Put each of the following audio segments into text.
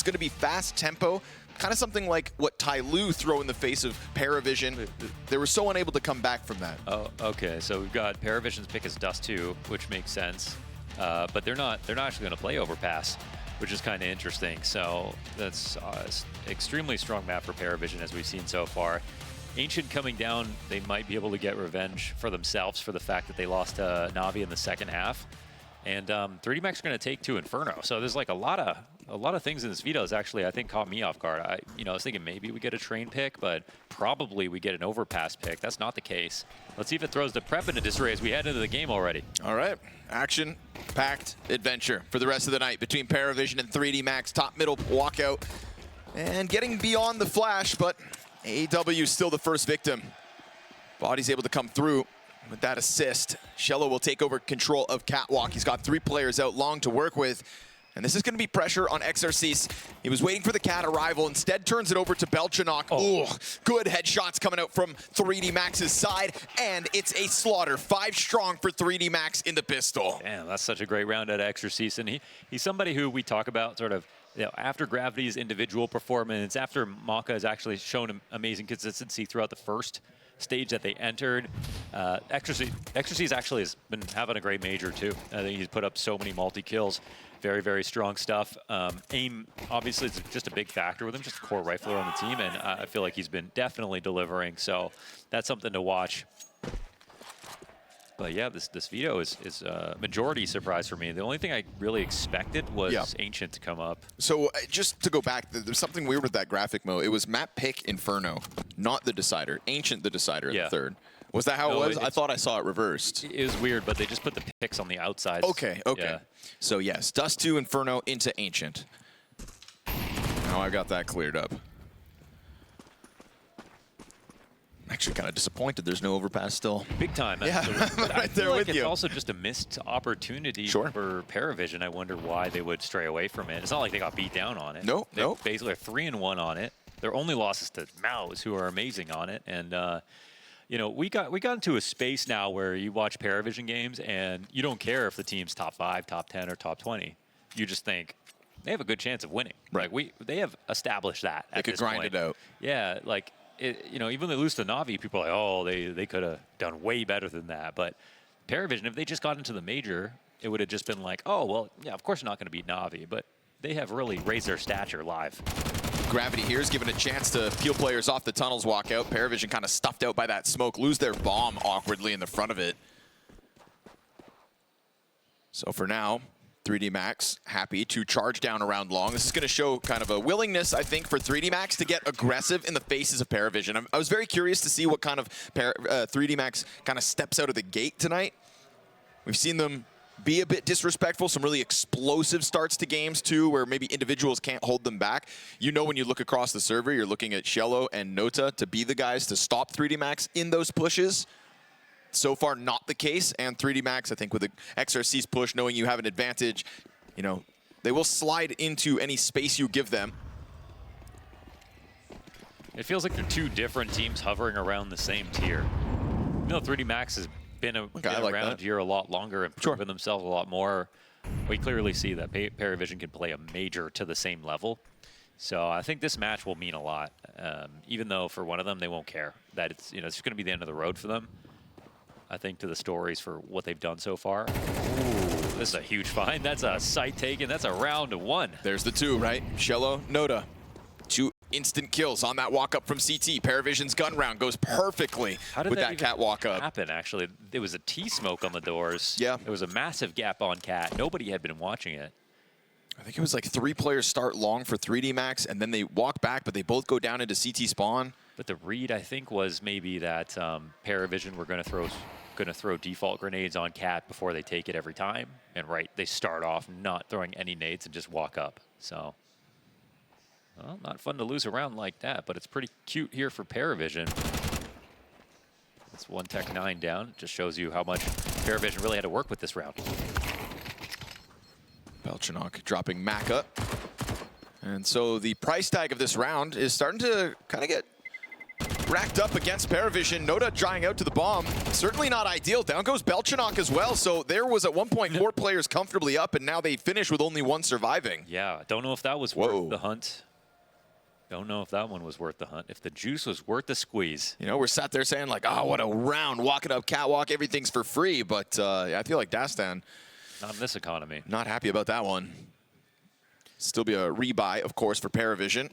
going to be fast tempo, kind of something like what Tyloo throw in the face of PVISION. They were so unable to come back from that. Oh, okay. So we've got PVISION's pick is Dust2, which makes sense. But they're not actually going to play Overpass, which is kind of interesting. So that's extremely strong map for PVISION as we've seen so far. Ancient coming down, they might be able to get revenge for themselves for the fact that they lost to Na'Vi in the second half. And 3D Max are going to take to Inferno. So there's like a lot of things in this veto is actually, I think, caught me off guard. I was thinking maybe we get a train pick, but probably we get an Overpass pick. That's not the case. Let's see if it throws the prep into disarray as we head into the game already. All right, action-packed adventure for the rest of the night between PVISION and 3D Max. Top-middle walkout and getting beyond the flash, but AEW still the first victim. Body's able to come through with that assist. Shello will take over control of Catwalk. He's got 3 players out long to work with. And this is going to be pressure on XRCs. He was waiting for the Cat arrival. Instead turns it over to Belchanok. Oh, good headshots coming out from 3D Max's side. And it's a slaughter. 5 strong for 3D Max in the pistol. Damn, that's such a great round at XRCs. And he's somebody who we talk about sort of, after Gravity's individual performance, after Maka has actually shown amazing consistency throughout the first stage that they entered. XRCs actually has been having a great major too. I think he's put up so many multi-kills. Very, very strong stuff. Aim, obviously, is just a big factor with him, just a core rifler on the team, and I feel like he's been definitely delivering, so that's something to watch. But yeah, this veto is a majority surprise for me. The only thing I really expected was Ancient to come up. So just to go back, there's something weird with that graphic, Mo. It was map pick Inferno, not the decider. Ancient the decider in the third. Was that how it was? I thought I saw it reversed. It was weird, but they just put the picks on the outside. Okay. Yeah. So yes, Dust2 Inferno into Ancient. Now I got that cleared up. I'm actually kind of disappointed there's no Overpass still. Big time. Yeah, right there with you. It's also just a missed opportunity for PVISION. I wonder why they would stray away from it. It's not like they got beat down on it. Nope. Basically, they're 3-1 on it. Their only losses to Maus, who are amazing on it. And we got into a space now where you watch PVISION games and you don't care if the team's top 5, top 10, or top 20. You just think they have a good chance of winning. Right. Like they have established that. They could grind it out. Yeah, like. Even when they lose to Na'Vi, people are like, oh, they could have done way better than that. But PVISION, if they just got into the major, it would have just been like, oh, well, yeah, of course you're not going to beat Na'Vi. But they have really raised their stature live. Gravity here is given a chance to peel players off the tunnels, walk out. PVISION kind of stuffed out by that smoke, lose their bomb awkwardly in the front of it. So for now, 3D Max happy to charge down around long. This is going to show kind of a willingness, I think, for 3D Max to get aggressive in the faces of PVISION. I was very curious to see what kind of 3D Max kind of steps out of the gate tonight. We've seen them be a bit disrespectful, some really explosive starts to games too, where maybe individuals can't hold them back. When you look across the server, you're looking at Shello and Nota to be the guys to stop 3D Max in those pushes. So far, not the case, and 3D Max, I think, with the XRC's push, knowing you have an advantage, they will slide into any space you give them. It feels like they're 2 different teams hovering around the same tier. 3D Max has been around here a lot longer and proven themselves a lot more. We clearly see that PVISION can play a major to the same level. So I think this match will mean a lot, even though for one of them, they won't care. That it's going to be the end of the road for them. I think to the stories for what they've done so far. Ooh, this is a huge find. That's a site taken. That's a round 1. There's the 2, right? Shello, Nota. 2 instant kills on that walk up from CT. PVISION's gun round goes perfectly with that Cat walk up. Happen, actually. There was a T-smoke on the doors. Yeah. There was a massive gap on Cat. Nobody had been watching it. I think it was like 3 players start long for 3D Max, and then they walk back, but they both go down into CT spawn. But the read, I think, was maybe that PVISION were going to throw default grenades on Cat before they take it every time. And they start off not throwing any nades and just walk up. So, well, not fun to lose a round like that, but it's pretty cute here for PVISION. It's 1 Tech 9 down. Just shows you how much PVISION really had to work with this round. Belchanok dropping Maka. And so the price tag of this round is starting to kind of get racked up against PVISION. Noda drying out to the bomb. Certainly not ideal. Down goes Belchanok as well. So there was at one point 4 players comfortably up, and now they finish with only 1 surviving. Yeah, don't know if that was worth the hunt. Don't know if that one was worth the hunt. If the juice was worth the squeeze. You know, we're sat there saying like, oh, what a round. Walking up catwalk, everything's for free. But I feel like Dust2 Not in this economy. not happy about that one. Still be a rebuy, of course, for PVISION.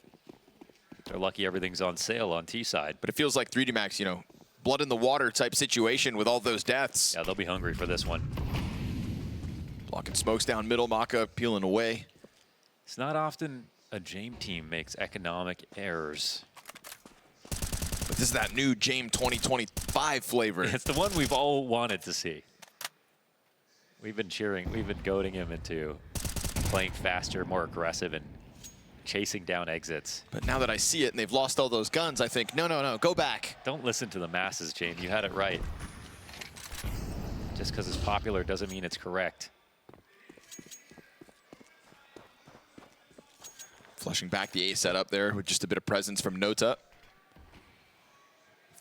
They're lucky everything's on sale on T side. But it feels like 3D Max, you know, blood in the water type situation with all those deaths. Yeah, they'll be hungry for this one. Blocking smokes down middle, Maka peeling away. It's not often a Jame team makes economic errors. But this is that new Jame 2025 flavor. It's the one we've all wanted to see. We've been cheering, we've been goading him into playing faster, more aggressive, and chasing down exits. But now that I see it and they've lost all those guns, I think, no, no, no, go back. Don't listen to the masses, Jame. You had it right. Just because it's popular doesn't mean it's correct. Flushing back the A setup there with just a bit of presence from Nota.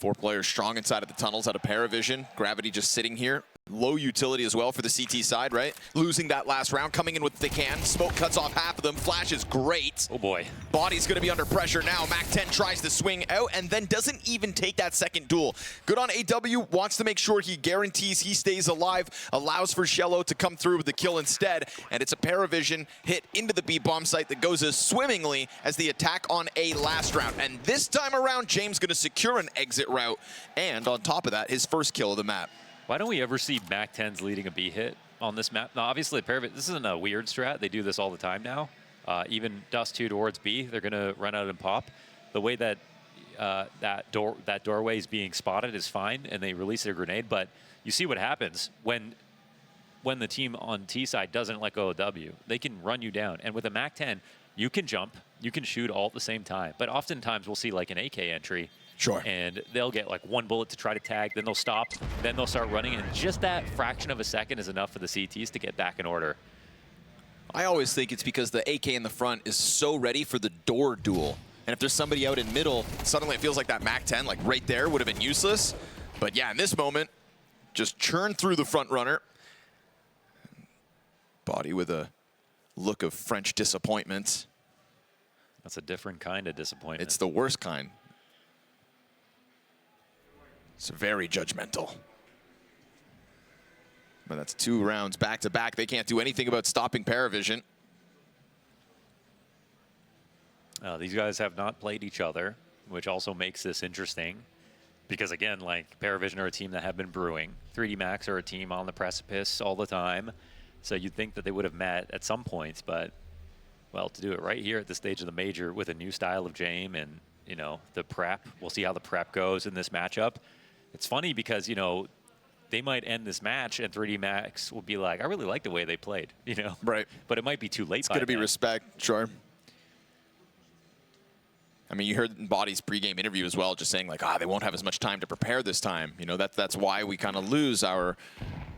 4 players strong inside of the tunnels out of PVISION. Gravity just sitting here. Low utility as well for the CT side, right? Losing that last round, coming in with what they can. Smoke cuts off half of them. Flash is great. Oh boy. Body's gonna be under pressure now. Mac-10 tries to swing out and then doesn't even take that second duel. Good on AW, wants to make sure he guarantees he stays alive, allows for Shello to come through with the kill instead, and it's a PVISION hit into the B bomb site that goes as swimmingly as the attack on A last round. And this time around, James gonna secure an exit route, and on top of that, his first kill of the map. Why don't we ever see Mac-10s leading a B hit on this map? Now, obviously, this isn't a weird strat. They do this all the time now. Even Dust2 towards B, they're going to run out and pop. The way that that doorway is being spotted is fine, and they release their grenade. But you see what happens when the team on T side doesn't let go of W. They can run you down. And with a Mac-10, you can jump, you can shoot all at the same time. But oftentimes, we'll see like an AK entry. Sure. And they'll get like 1 bullet to try to tag, then they'll stop, then they'll start running, and just that fraction of a second is enough for the CTs to get back in order. I always think it's because the AK in the front is so ready for the door duel. And if there's somebody out in middle, suddenly it feels like that Mac-10, like right there, would have been useless. But yeah, in this moment, just churn through the front runner. Body with a look of French disappointment. That's a different kind of disappointment. It's the worst kind. It's very judgmental. But that's 2 rounds back to back. They can't do anything about stopping PVISION. These guys have not played each other, which also makes this interesting. Because again, like PVISION are a team that have been brewing. 3D Max are a team on the precipice all the time. So you'd think that they would have met at some points, but well, to do it right here at this stage of the major with a new style of Jame and, you know, the prep, we'll see how the prep goes in this matchup. It's funny because, you know, they might end this match and 3D Max will be like, I really like the way they played, you know? Right. But it might be too late. It's going to be respect, sure. I mean, you heard Body's pregame interview as well, just saying like, they won't have as much time to prepare this time. You know, that's why we kind of lose our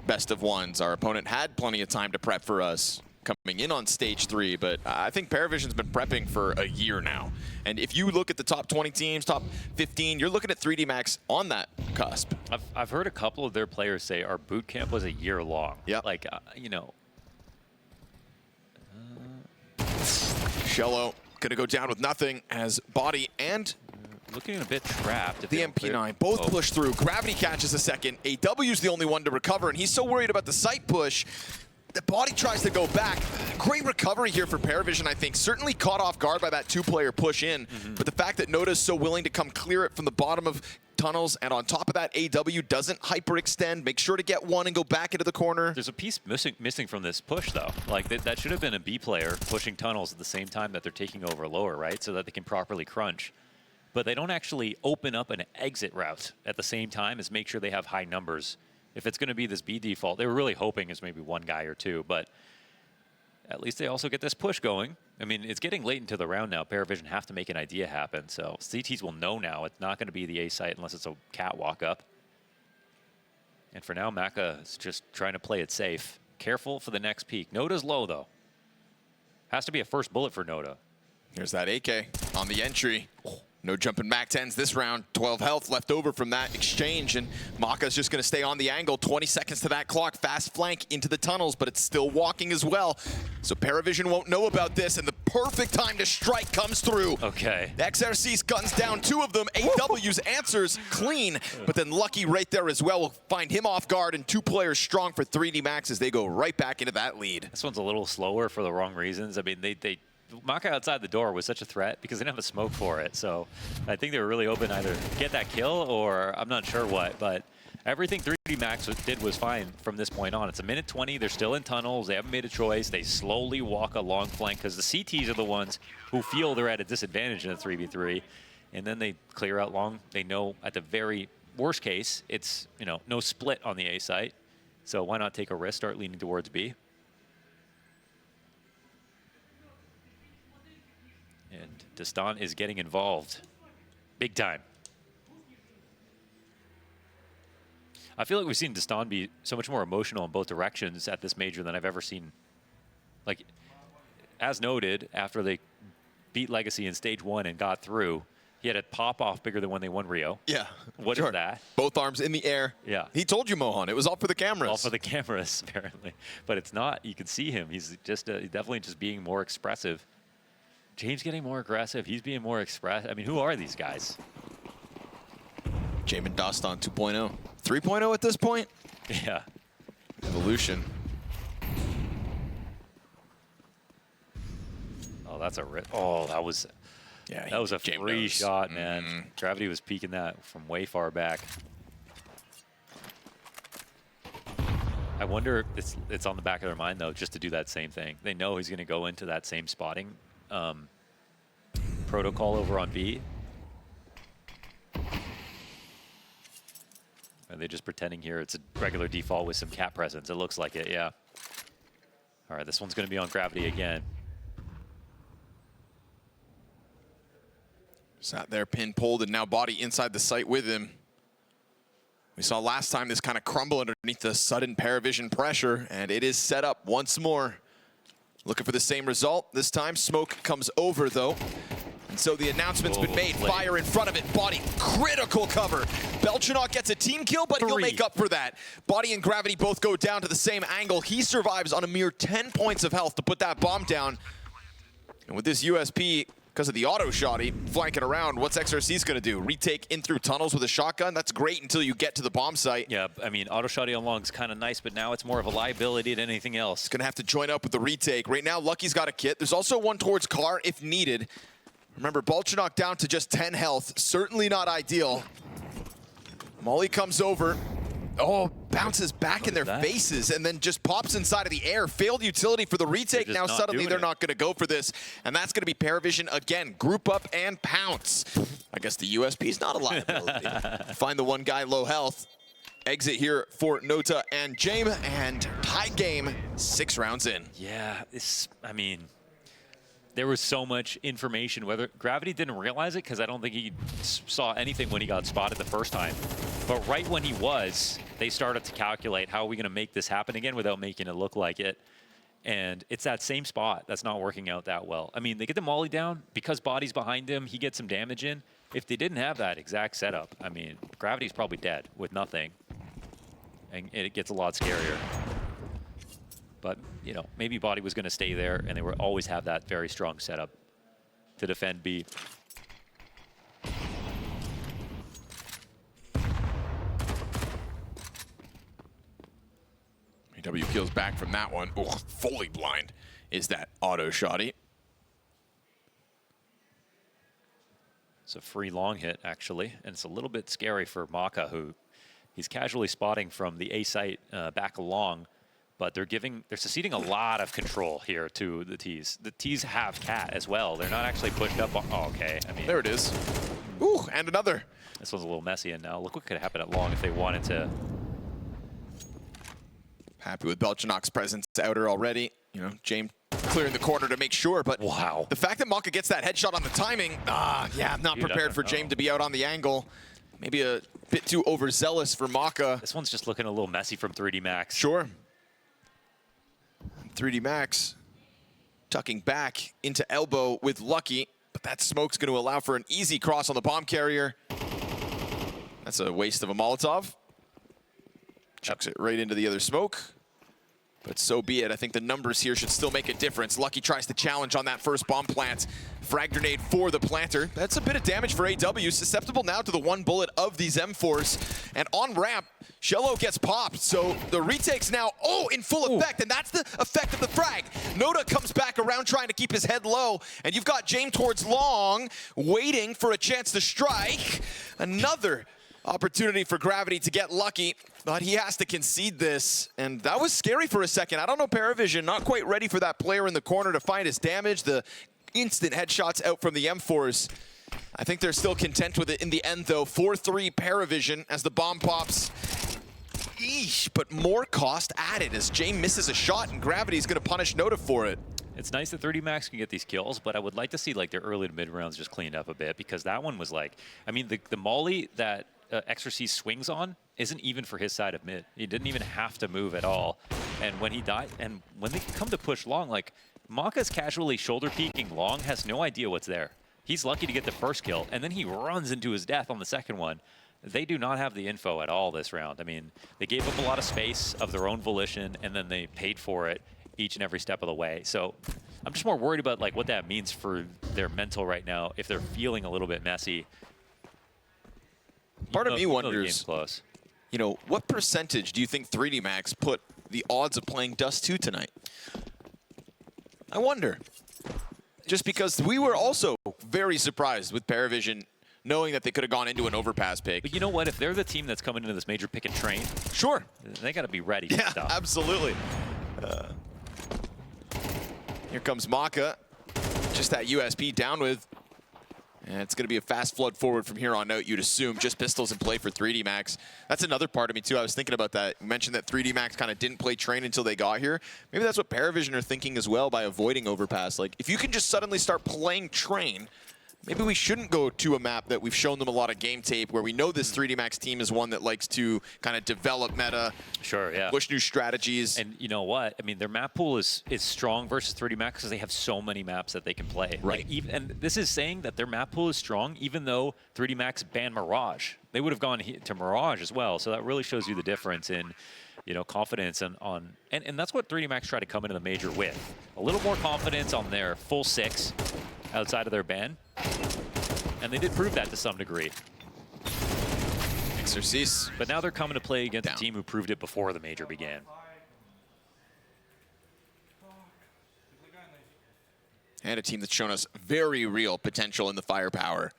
best of ones. Our opponent had plenty of time to prep for us coming in on stage 3, but I think PVISION's been prepping for a year now. And if you look at the top 20 teams, top 15, you're looking at 3D Max on that cusp. I've heard a couple of their players say our boot camp was a year long. Yeah. Like, you know. Shello gonna go down with nothing as Body and looking a bit trapped. If the MP9 both push through. Gravity catches a second. AW's the only one to recover, and he's so worried about the site push. The Body tries to go back. Great recovery here for PVISION, I think. Certainly caught off guard by that 2-player push in. But the fact that Noda is so willing to come clear it from the bottom of tunnels, and on top of that, AW doesn't hyperextend. Make sure to get one and go back into the corner. There's a piece missing from this push, though. Like, that should have been a B player pushing tunnels at the same time that they're taking over lower, right? So that they can properly crunch. But they don't actually open up an exit route at the same time as make sure they have high numbers. If it's going to be this B default, they were really hoping it's maybe 1 guy or 2, but at least they also get this push going. I mean, it's getting late into the round now. PVISION have to make an idea happen, so CTs will know now it's not going to be the A site unless it's a catwalk up. And for now, Maka is just trying to play it safe. Careful for the next peak. Noda's low, though. Has to be a first bullet for Noda. Here's that AK on the entry. No jumping Mac 10s this round. 12 health left over from that exchange, and Maka's just going to stay on the angle. 20 seconds to that clock. Fast flank into the tunnels, but it's still walking as well. So PVISION won't know about this, and the perfect time to strike comes through. Okay. XRC's guns down 2 of them. AW's answers clean, but then Lucky right there as well will find him off guard, and 2 players strong for 3D Max as they go right back into that lead. This one's a little slower for the wrong reasons. I mean, Maka outside the door was such a threat because they didn't have a smoke for it. So I think they were really open either to get that kill or I'm not sure what. But everything 3D Max did was fine from this point on. It's a minute 20. They're still in tunnels. They haven't made a choice. They slowly walk a long flank because the CTs are the ones who feel they're at a disadvantage in a 3v3. And then they clear out long. They know at the very worst case, it's no split on the A site. So why not take a risk, start leaning towards B? And Dust2 is getting involved big time. I feel like we've seen Dust2 be so much more emotional in both directions at this major than I've ever seen. Like, as noted, after they beat Legacy in stage 1 and got through, he had a pop-off bigger than when they won Rio. Yeah. What is that? Both arms in the air. Yeah. He told you, Mohan, it was all for the cameras. All for the cameras, apparently. But it's not. You can see him. He's just definitely just being more expressive. James getting more aggressive. He's being more expressive. I mean, who are these guys? Jamin Dust2 2.0. 3.0 at this point? Yeah. Evolution. Oh, that's a rip. Oh, that was a free shot, man. Gravity was peeking that from way far back. I wonder if it's on the back of their mind, though, just to do that same thing. They know he's going to go into that same spotting protocol over on B. Are they just pretending here it's a regular default with some cat presence? It looks like it, yeah. All right, this one's going to be on Gravity again. Sat there, pin pulled, and now Body inside the site with him. We saw last time this kind of crumble underneath the sudden PVISION pressure, and it is set up once more. Looking for the same result. This time, smoke comes over, though. And so the announcement's been made. Late. Fire in front of it. Body, critical cover. Belchanok gets a team kill, but he'll make up for that. Body and Gravity both go down to the same angle. He survives on a mere 10 points of health to put that bomb down. And with this USP, because of the auto shotty flanking around, what's XRC's going to do? Retake in through tunnels with a shotgun? That's great until you get to the bomb site. Yeah, I mean, auto shotty on long is kind of nice, but now it's more of a liability than anything else. It's going to have to join up with the retake. Right now, Lucky's got a kit. There's also one towards Car if needed. Remember, Belchanok down to just 10 health. Certainly not ideal. Molly comes over. Oh, bounces back in their faces and then just pops inside of the air. Failed utility for the retake. Now suddenly they're not going to go for this. And that's going to be PVISION again. Group up and pounce. I guess the USP is not a liability. Find the one guy low health. Exit here for Nota and James. And tie game, 6 rounds in. Yeah, I mean, there was so much information. Whether Gravity didn't realize it because I don't think he saw anything when he got spotted the first time. But right when he was, they started to calculate how are we going to make this happen again without making it look like it. And it's that same spot that's not working out that well. I mean, they get the Molly down because Body's behind him. He gets some damage in. If they didn't have that exact setup, I mean, Gravity's probably dead with nothing. And it gets a lot scarier. But, maybe Body was going to stay there, and they would always have that very strong setup to defend B. AW peels back from that one. Oh, fully blind is that auto shotty. It's a free long hit, actually, and it's a little bit scary for Maka, who he's casually spotting from the A site back along. But they're succeeding a lot of control here to the T's. The T's have cat as well. They're not actually pushed up on, oh, okay. I mean, there it is. Ooh, and another. This one's a little messy, and now look what could happen at long if they wanted to. Happy with Belchanok's presence outer already. James clearing the corner to make sure, but wow. The fact that Maka gets that headshot on the timing, yeah, I'm not prepared for James to be out on the angle. Maybe a bit too overzealous for Maka. This one's just looking a little messy from 3D Max. Sure. 3D Max tucking back into elbow with Lucky. but that smoke's going to allow for an easy cross on the bomb carrier. That's a waste of a Molotov. Chucks it right into the other smoke. But so be it. I think the numbers here should still make a difference. Lucky tries to challenge on that first bomb plant. Frag grenade for the planter. That's a bit of damage for AW. Susceptible now to the one bullet of these M4s. And on ramp, Shello gets popped. So the retake's now, in full effect. And that's the effect of the frag. Noda comes back around trying to keep his head low. And you've got James towards long, waiting for a chance to strike. Another opportunity for Gravity to get lucky, but he has to concede this, and that was scary for a second. I don't know, PVISION not quite ready for that player in the corner to find his damage. The instant headshots out from the M4s. I think they're still content with it in the end, though. 4-3 PVISION as the bomb pops. Eesh, but more cost added as Jay misses a shot, and Gravity's going to punish Noda for it. It's nice that 3D Max can get these kills, but I would like to see like their early to mid rounds just cleaned up a bit, because that one was like, I mean, the molly that Exorcist swings on isn't even for his side of mid. He didn't even have to move at all. And when he died, and when they come to push long, like Maka's casually shoulder peeking long, has no idea what's there. He's lucky to get the first kill, and then he runs into his death on the second one. They do not have the info at all this round. I mean, they gave up a lot of space of their own volition, and then they paid for it each and every step of the way. So I'm just more worried about like what that means for their mental right now if they're feeling a little bit messy. Part of me wonders, you know, what percentage do you think 3D Max put the odds of playing Dust2 tonight? I wonder. Just because we were also very surprised with PVISION knowing that they could have gone into an overpass pick. But you know what? If they're the team that's coming into this major pick and train, sure, they got to be ready for stuff. Absolutely. Here comes Maka. Just that USP down with. And it's going to be a fast flood forward from here on out, you'd assume. Just pistols in play for 3D Max. That's another part of me, too. I was thinking about that. You mentioned that 3D Max kind of didn't play train until they got here. Maybe that's what PVISION are thinking as well by avoiding overpass. Like, if you can just suddenly start playing train, maybe we shouldn't go to a map that we've shown them a lot of game tape, where we know this 3D Max team is one that likes to kind of develop meta, sure, yeah, push new strategies. And you know what? I mean, their map pool is strong versus 3D Max because they have so many maps that they can play. Right. Like, and this is saying that their map pool is strong, even though 3D Max banned Mirage. They would have gone to Mirage as well. So that really shows you the difference in, you know, confidence and that's what 3D Max tried to come into the major with. A little more confidence on their full 6 outside of their ban. And they did prove that to some degree. Exorcist. But now they're coming to play against a team who proved it before the major began. And a team that's shown us very real potential in the firepower.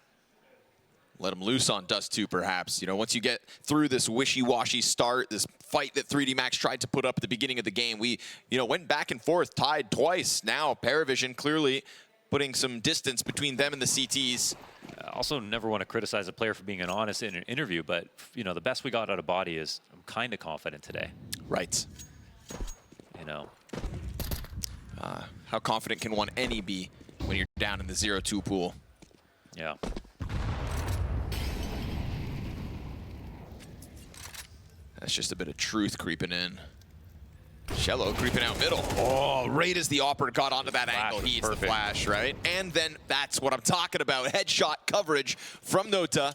Let them loose on Dust2, perhaps. You know, once you get through this wishy-washy start, this fight that 3D Max tried to put up at the beginning of the game, we, you know, went back and forth, tied twice. Now, PVISION clearly putting some distance between them and the CTs. I also never want to criticize a player for being honest in an interview, but, you know, the best we got out of Body is I'm kind of confident today. Right. You know. How confident can one any be when you're down in the 0-2 pool? Yeah. That's just a bit of truth creeping in. Shello creeping out middle. Oh, right as the Opera got onto that angle, he hits the flash, right? And then that's what I'm talking about. Headshot coverage from Nota.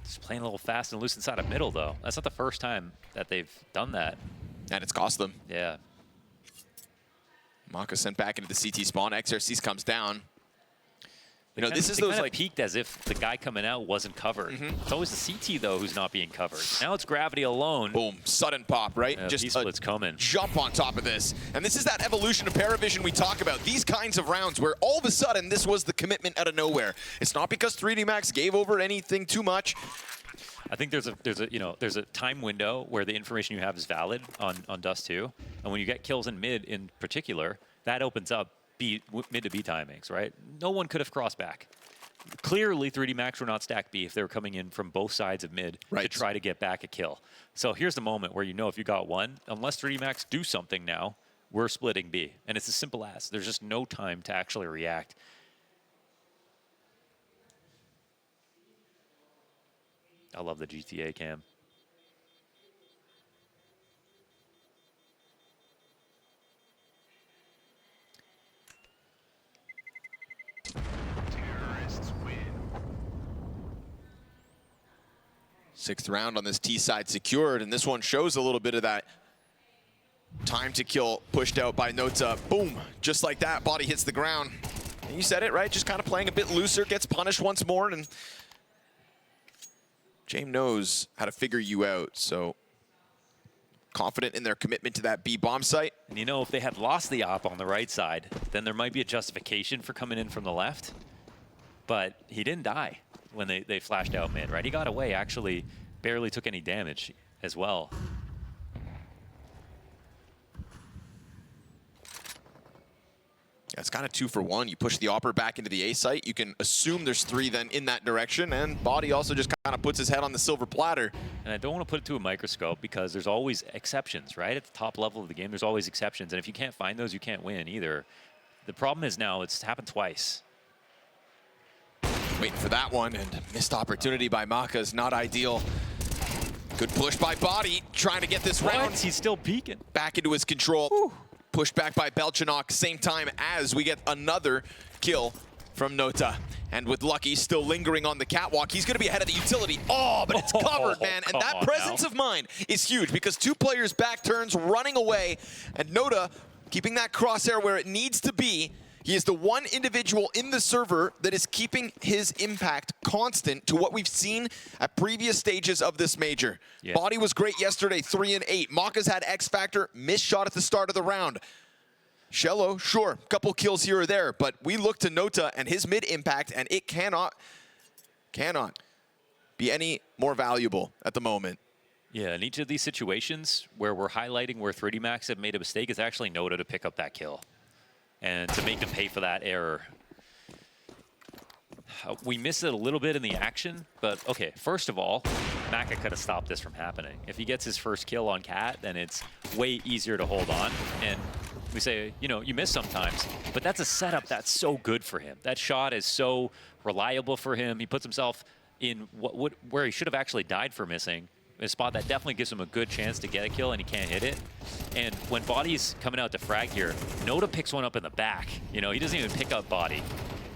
Just playing a little fast and loose inside of middle, though. That's not the first time that they've done that. And it's cost them. Yeah. Maka sent back into the CT spawn. XRCs comes down. You know, this is they those kind of like peaked as if the guy coming out wasn't covered. It's always the CT though who's not being covered. Now it's Gravity alone. Boom, sudden pop, right? Just a coming. Jump on top of this. And this is that evolution of PVISION we talk about. These kinds of rounds where all of a sudden this was the commitment out of nowhere. It's not because 3D Max gave over anything too much. I think there's a time window where the information you have is valid on Dust2, and when you get kills in mid in particular, that opens up mid to B timings, right? No one could have crossed back. Clearly, 3D Max were not stacked B if they were coming in from both sides of mid to try to get back a kill. So here's the moment where you know if you got one, unless 3D Max do something now, we're splitting B. And it's as simple as. There's just no time to actually react. I love the GTA cam. 6th round on this T side secured, and this one shows a little bit of that time to kill pushed out by Nota. Boom, just like that, body hits the ground. And you said it, right? Just kind of playing a bit looser, gets punished once more, and James knows how to figure you out, so confident in their commitment to that B bomb site. And you know, if they had lost the op on the right side, then there might be a justification for coming in from the left. But he didn't die when they flashed out mid, right? He got away, actually barely took any damage as well. Yeah, it's kind of 2 for 1. You push the Opper back into the A site. You can assume there's 3 then in that direction, and Body also just kind of puts his head on the silver platter. And I don't want to put it to a microscope because there's always exceptions, right? At the top level of the game, there's always exceptions. And if you can't find those, you can't win either. The problem is now it's happened twice. Waiting for that one, and missed opportunity by Maka is not ideal. Good push by Body, trying to get this round. He's still peeking. Back into his control. Whew. Pushed back by Belchanok, same time as we get another kill from Nota. And with Lucky still lingering on the catwalk, he's gonna be ahead of the utility. Oh, but it's covered, man. And that presence of mind is huge because 2 players back turns, running away, and Nota keeping that crosshair where it needs to be. He is the one individual in the server that is keeping his impact constant to what we've seen at previous stages of this major. Yeah. Body was great yesterday, 3 and 8. Maka's had X Factor, missed shot at the start of the round. Shello, sure, couple kills here or there, but we look to Nota and his mid impact, and it cannot be any more valuable at the moment. Yeah, in each of these situations where we're highlighting where 3D Max have made a mistake, it's actually Nota to pick up that kill and to make them pay for that error. We miss it a little bit in the action, but okay, first of all, Maka could have stopped this from happening. If he gets his first kill on Cat, then it's way easier to hold on. And we say, you know, you miss sometimes, but that's a setup that's so good for him. That shot is so reliable for him. He puts himself in where he should have actually died for missing, a spot that definitely gives him a good chance to get a kill, and he can't hit it. And when Body's coming out to frag here, Nota picks one up in the back. You know, he doesn't even pick up Body.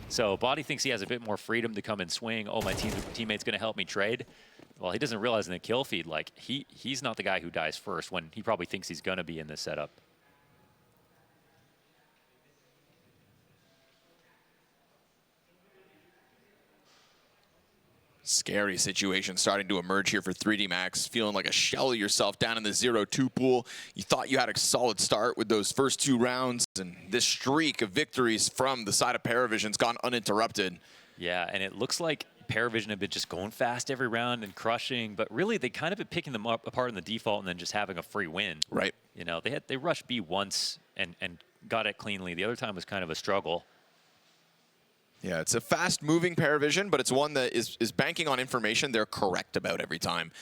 So Body thinks he has a bit more freedom to come and swing. Oh, my teammate's gonna help me trade. Well, he doesn't realize in the kill feed, like, he's not the guy who dies first when he probably thinks he's gonna be in this setup. Scary situation starting to emerge here for 3D Max, feeling like a shell of yourself down in the 0-2 pool. You thought you had a solid start with those first 2 rounds, and this streak of victories from the side of PVISION's gone uninterrupted. Yeah, and it looks like PVISION have been just going fast every round and crushing, but really they kind of been picking them up apart in the default and then just having a free win. Right. You know, they rushed B once and got it cleanly. The other time was kind of a struggle. Yeah, it's a fast-moving PVISION, but it's one that is banking on information they're correct about every time,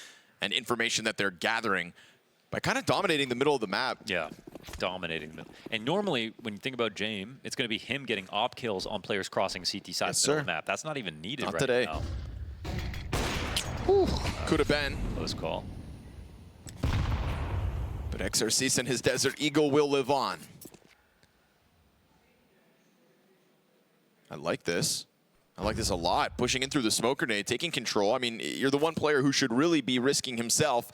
and information that they're gathering by kind of dominating the middle of the map. Yeah, dominating the middle. And normally, when you think about James, it's going to be him getting op kills on players crossing CT side of the map. That's not even needed right today. Now. Could have been. Close call. But Exorcist and his Desert Eagle will live on. I like this. I like this a lot. Pushing in through the smoke grenade, taking control. I mean, you're the one player who should really be risking himself.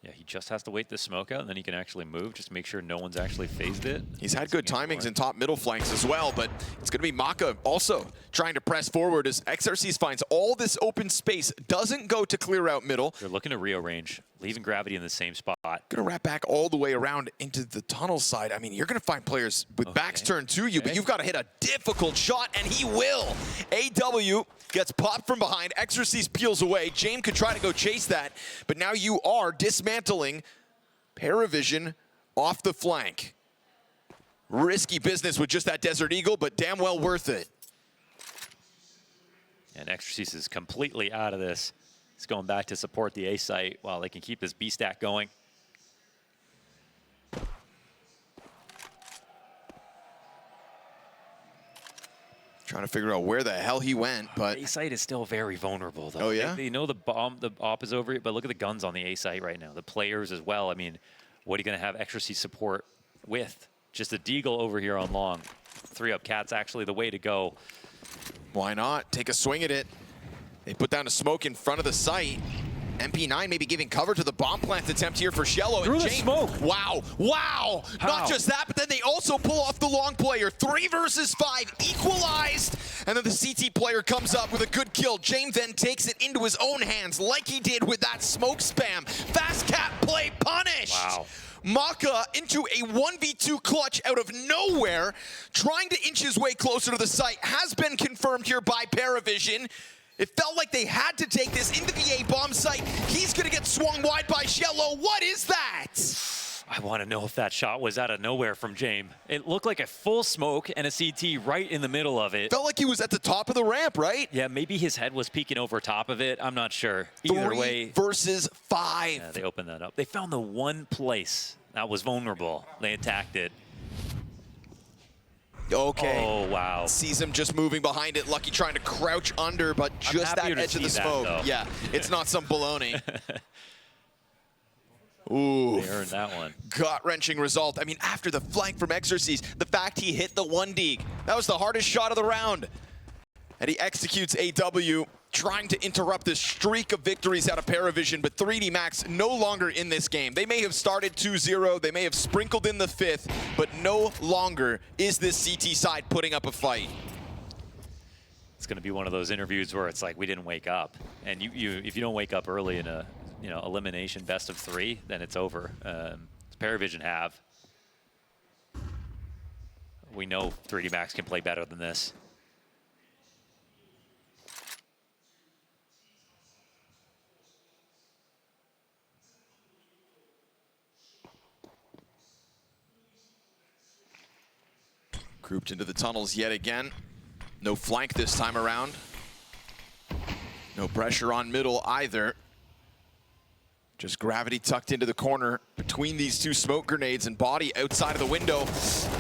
Yeah, he just has to wait the smoke out, and then he can actually move, just to make sure no one's actually phased it. He's had good timings in top middle flanks as well, but it's going to be Maka also trying to press forward as XRCs finds all this open space, doesn't go to clear out middle. They're looking to rearrange, leaving Gravity in the same spot. Going to wrap back all the way around into the tunnel side. I mean, you're going to find players with backs turned to you, but you've got to hit a difficult shot, and he will. AW gets popped from behind. Exorcist peels away. James could try to go chase that, but now you are dismantling PVISION off the flank. Risky business with just that Desert Eagle, but damn well worth it. And Exorcist is completely out of this. He's going back to support the A site while they can keep this B stack going. Trying to figure out where the hell he went, but A site is still very vulnerable, though. Oh yeah, they know the op is over it, but look at the guns on the A site right now. The players as well. I mean, what are you going to have Exorcist support with? Just a Deagle over here on long. 3-up Cat's actually the way to go. Why not? Take a swing at it. They put down a smoke in front of the site. MP9 maybe giving cover to the bomb plant attempt here for Shello. Through the James, smoke. Wow, wow. How? Not just that, but then they also pull off the long player. 3 versus 5, equalized. And then the CT player comes up with a good kill. James then takes it into his own hands like he did with that smoke spam. Fast cap play punished. Wow. Maka into a 1v2 clutch out of nowhere, trying to inch his way closer to the site, has been confirmed here by PVISION. It felt like they had to take this into the A bomb site. He's gonna get swung wide by Shello. What is that? I want to know if that shot was out of nowhere from James. It looked like a full smoke and a CT right in the middle of it. Felt like he was at the top of the ramp, right? Yeah, maybe his head was peeking over top of it. I'm not sure. Either 3 way, versus 5. yeah, they opened that up. They found the one place that was vulnerable. They attacked it. Okay. Oh, wow. Sees him just moving behind it. Lucky trying to crouch under, but just that edge of the smoke. Yeah, it's not some baloney. Ooh. They earned that one. Gut-wrenching result. I mean, after the flank from Exorcise, the fact he hit the 1-dig, that was the hardest shot of the round. And he executes AW, trying to interrupt this streak of victories out of PVISION, but 3D Max no longer in this game. They may have started 2-0, they may have sprinkled in the 5th, but no longer is this CT side putting up a fight. It's going to be one of those interviews where it's like, we didn't wake up. And if you don't wake up early in a elimination best of 3, then it's over. PVISION have. We know 3D Max can play better than this. Grouped into the tunnels yet again. No flank this time around. No pressure on middle either. Just gravity tucked into the corner between these 2 smoke grenades and Body outside of the window.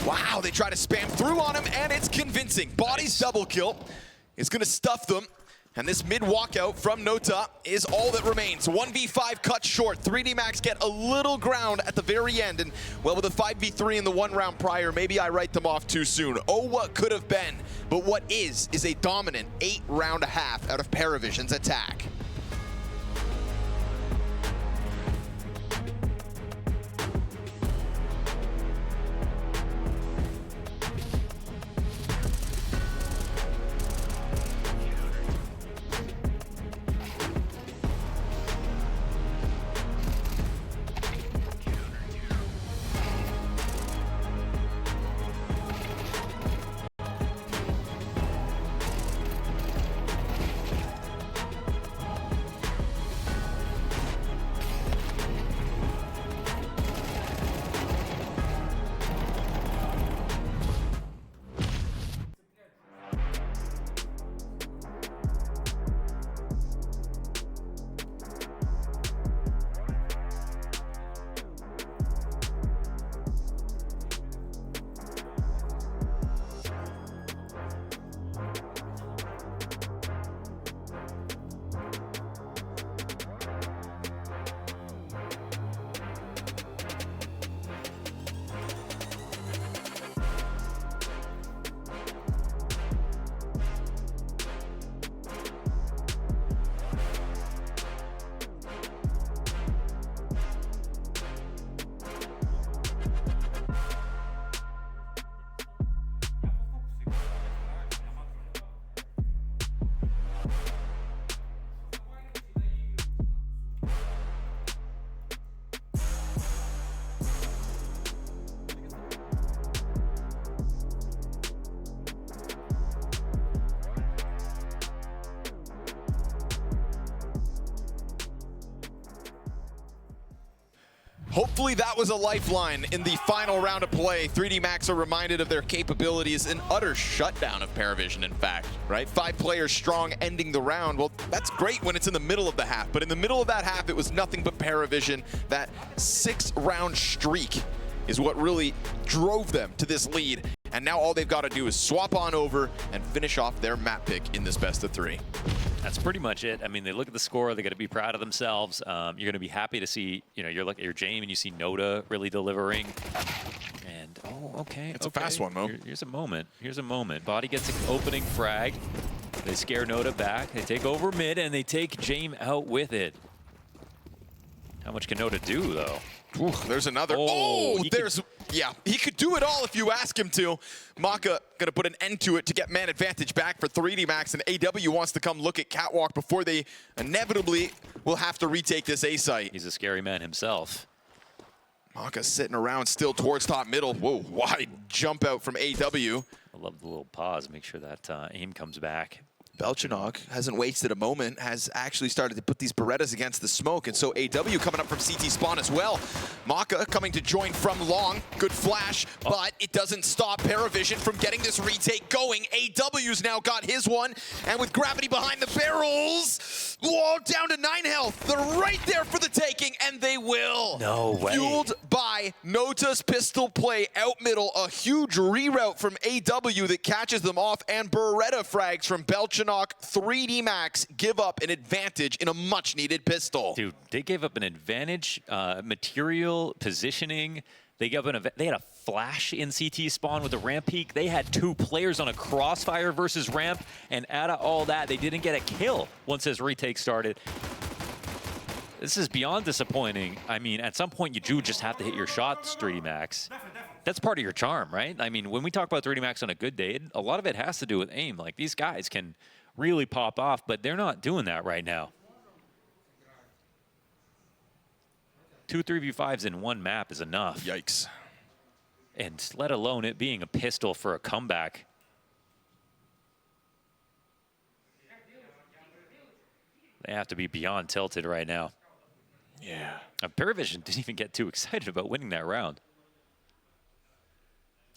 Wow, they try to spam through on him and it's convincing. Body's double kill is gonna stuff them. And this mid walkout from Nota is all that remains. 1v5 cut short. 3D Max get a little ground at the very end. And well, with a 5v3 in the 1 round prior, maybe I write them off too soon. Oh, what could have been. But what is a dominant 8-round half out of PVISION's attack. Hopefully that was a lifeline in the final round of play. 3D Max are reminded of their capabilities, an utter shutdown of PVISION, in fact, right? 5 players strong ending the round. Well, that's great when it's in the middle of the half, but in the middle of that half, it was nothing but PVISION. That 6-round streak is what really drove them to this lead. And now all they've got to do is swap on over and finish off their map pick in this best of 3. That's pretty much it. I mean, they look at the score, they got to be proud of themselves. You're going to be happy to see, you look at your James and you see Nota really delivering. And, oh, okay. It's a fast one, Mo. Here's a moment. Here's a moment. Body gets an opening frag. They scare Nota back. They take over mid and they take James out with it. How much can Noda do, though? Ooh, there's another. Yeah, he could do it all if you ask him to. Maka gonna put an end to it to get man advantage back for 3D Max, and AW wants to come look at Catwalk before they inevitably will have to retake this A site. He's a scary man himself. Maka sitting around still towards top middle. Whoa, wide jump out from AW. I love the little pause, make sure that aim comes back. Belchanok hasn't wasted a moment, has actually started to put these Berettas against the smoke, and so AW coming up from CT spawn as well. Maka coming to join from long, good flash, but it doesn't stop PVISION from getting this retake going. AW's now got his one, and with gravity behind the barrels, whoa, down to 9 health. They're right there for the taking, and they will. No way. Fueled by Nota's pistol play out middle, a huge reroute from AW that catches them off, and Beretta frags from Belchanok. 3D Max give up an advantage in a much-needed pistol. Dude, they gave up an advantage, material, positioning. They had a flash in CT spawn with a ramp peak. They had 2 players on a crossfire versus ramp, and out of all that, they didn't get a kill once this retake started. This is beyond disappointing. I mean, at some point, you do just have to hit your shots, 3D Max. That's part of your charm, right? I mean, when we talk about 3D Max on a good day, a lot of it has to do with aim. Like, these guys can really pop off, but they're not doing that right now. 2 3v5s in one map is enough. Yikes. And let alone it being a pistol for a comeback. They have to be beyond tilted right now. Yeah. PVISION didn't even get too excited about winning that round.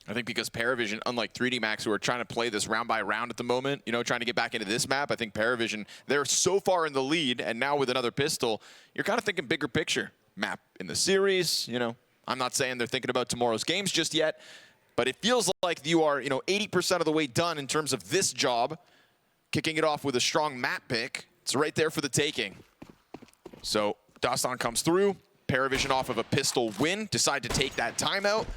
I think because PVISION, unlike 3D Max, who are trying to play this round by round at the moment, you know, trying to get back into this map, I think PVISION, they're so far in the lead, and now with another pistol, you're kind of thinking bigger picture. Map in the series, you know. I'm not saying they're thinking about tomorrow's games just yet, but it feels like you are, you know, 80% of the way done in terms of this job, kicking it off with a strong map pick. It's right there for the taking. So Dust2 comes through, PVISION off of a pistol win, decide to take that timeout.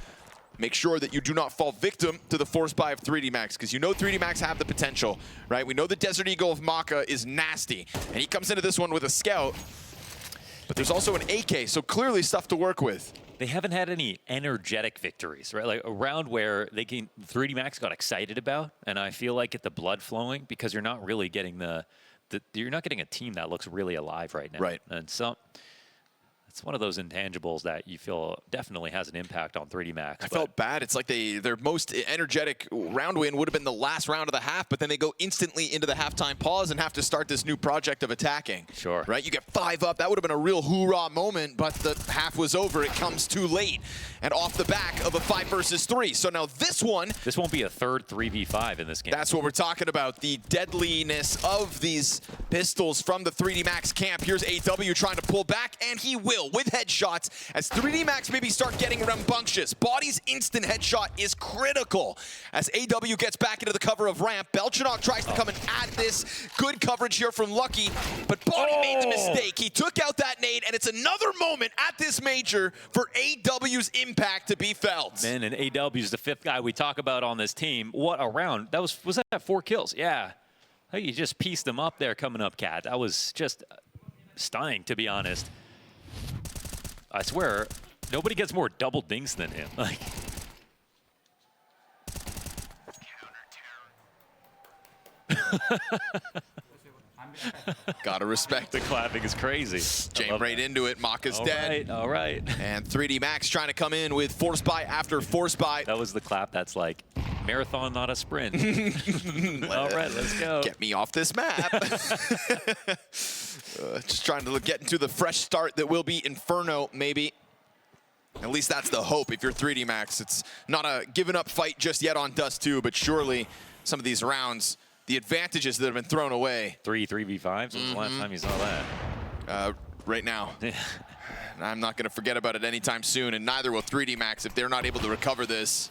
Make sure that you do not fall victim to the force buy of 3D Max, because you know 3D Max have the potential, right? We know the Desert Eagle of Maka is nasty, and he comes into this one with a scout, but there's also an AK, so clearly stuff to work with. They haven't had any energetic victories, right? Like a round where 3D Max got excited about, and I feel like get the blood flowing because you're not really getting you're not getting a team that looks really alive right now. Right. And so it's one of those intangibles that you feel definitely has an impact on 3D Max. I felt bad. It's like their most energetic round win would have been the last round of the half, but then they go instantly into the halftime pause and have to start this new project of attacking. Sure. Right? You get 5 up. That would have been a real hoorah moment, but the half was over. It comes too late. And off the back of a 5 versus 3. So now this one... This won't be a third 3v5 in this game. That's what we're talking about. The deadliness of these pistols from the 3D Max camp. Here's AW trying to pull back, and he will with headshots as 3D Max maybe start getting rambunctious. Body's instant headshot is critical as AW gets back into the cover of ramp. Belchanok tries to come and add this. Good coverage here from Lucky, but Body made the mistake. He took out that nade, and it's another moment at this major for AW's impact to be felt. Man, and AW's the 5th guy we talk about on this team. What a round. That was that 4 kills? Yeah. Hey, you just pieced them up there coming up, Cat. That was just stunning, to be honest. I swear, nobody gets more double dinks than him. Like, gotta respect the clapping is crazy. Jam right into it. Maka's dead. All right. And 3D Max trying to come in with force buy after force buy. That was the clap that's like, marathon, not a sprint. All right, let's go. Get me off this map. Just trying to get into the fresh start that will be Inferno, maybe. At least that's the hope if you're 3D Max. It's not a given up fight just yet on Dust2, but surely some of these rounds, the advantages that have been thrown away. 3v5s? When's the last time you saw that? Right now. I'm not going to forget about it anytime soon, and neither will 3D Max if they're not able to recover this.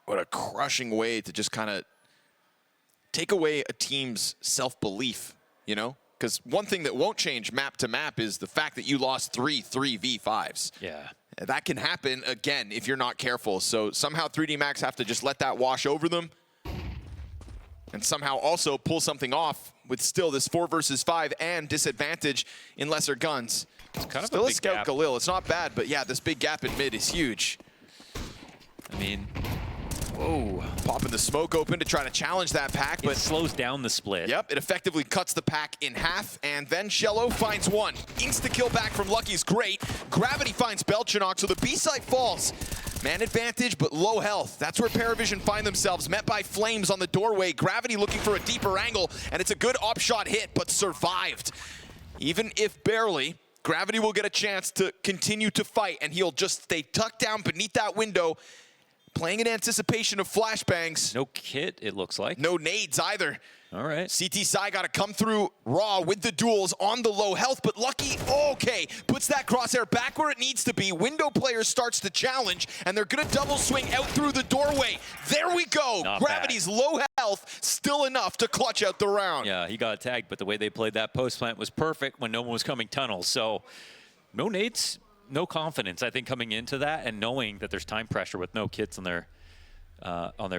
What a crushing way to just kind of take away a team's self-belief, you know? Because one thing that won't change map to map is the fact that you lost 3 3v5s. Yeah. That can happen again if you're not careful. So somehow 3D Max have to just let that wash over them and somehow also pull something off with still this 4 versus 5 and disadvantage in lesser guns. It's kind of still a a big scout gap. Galil. It's not bad, but yeah, this big gap in mid is huge. I mean, whoa. Popping the smoke open to try to challenge that pack, but it slows down the split. Yep, it effectively cuts the pack in half, and then Shello finds one. Insta-kill back from Lucky's great. Gravity finds Belchanok, so the B-side falls. Man advantage, but low health. That's where PVISION find themselves, met by Flames on the doorway. Gravity looking for a deeper angle, and it's a good op-shot hit, but survived. Even if barely, Gravity will get a chance to continue to fight, and he'll just stay tucked down beneath that window, playing in anticipation of flashbangs. No kit, it looks like. No nades either. All right. CT Psy got to come through raw with the duels on the low health, but Lucky, okay, puts that crosshair back where it needs to be. Window player starts to challenge, and they're going to double swing out through the doorway. There we go. Not Gravity's bad. low health, still enough to clutch out the round. Yeah, he got tagged, but the way they played that post plant was perfect when no one was coming tunnel. So no nades, no confidence, I think, coming into that, and knowing that there's time pressure with no kits on their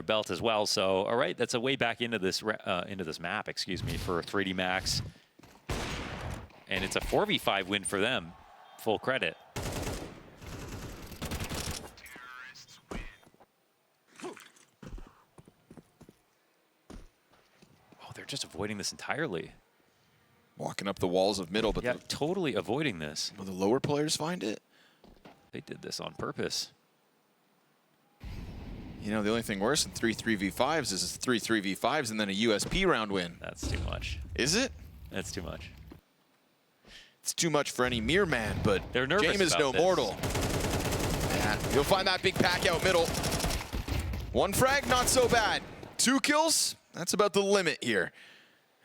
belt as well. So, all right, that's a way back into this map, excuse me, for 3D Max. And it's a 4v5 win for them. Full credit. Oh, they're just avoiding this entirely. Walking up the walls of middle, but Yeah, totally avoiding this. will the lower players find it? They did this on purpose. You know, the only thing worse than 3 3v5s is 3 3v5s and then a USP round win. That's too much. Is it? That's too much. It's too much for any mere man, but They're nervous Game is about no this. mortal. Yeah, you'll find that big pack out middle. One frag, not so bad. 2 kills, that's about the limit here.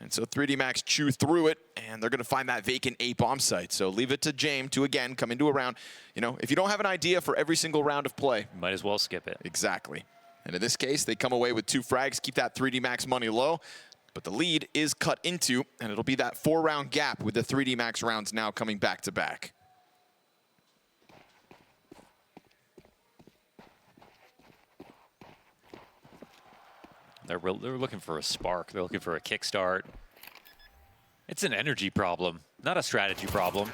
And so 3D Max chew through it, and they're going to find that vacant A bomb site. So leave it to James to, again, come into a round. You know, if you don't have an idea for every single round of play. Might as well skip it. Exactly. And in this case, they come away with 2 frags, keep that 3D Max money low. But the lead is cut into, and it'll be that 4-round gap with the 3D Max rounds now coming back to back. They're looking for a spark. They're looking for a kickstart. It's an energy problem, not a strategy problem.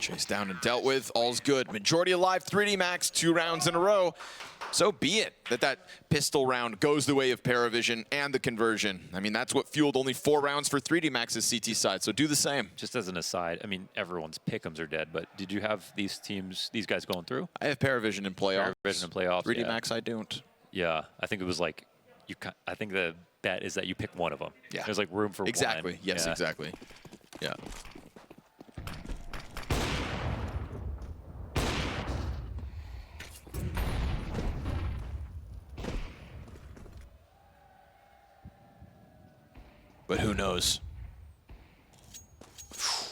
Chased down and dealt with, all's good. Majority alive, 3D Max, 2 rounds in a row. So be it that pistol round goes the way of PVISION and the conversion. I mean, that's what fueled only 4 rounds for 3D Max's CT side, so do the same. Just as an aside, I mean, everyone's pick'ems are dead, but did you have these teams, these guys going through? I have PVISION in playoffs. PVISION in playoffs, 3D yeah. Max, I don't. Yeah, I think it was like, I think the bet is that you pick one of them. Yeah. There's like room for Exactly, one. yes, Yeah. exactly. Yeah. But who knows?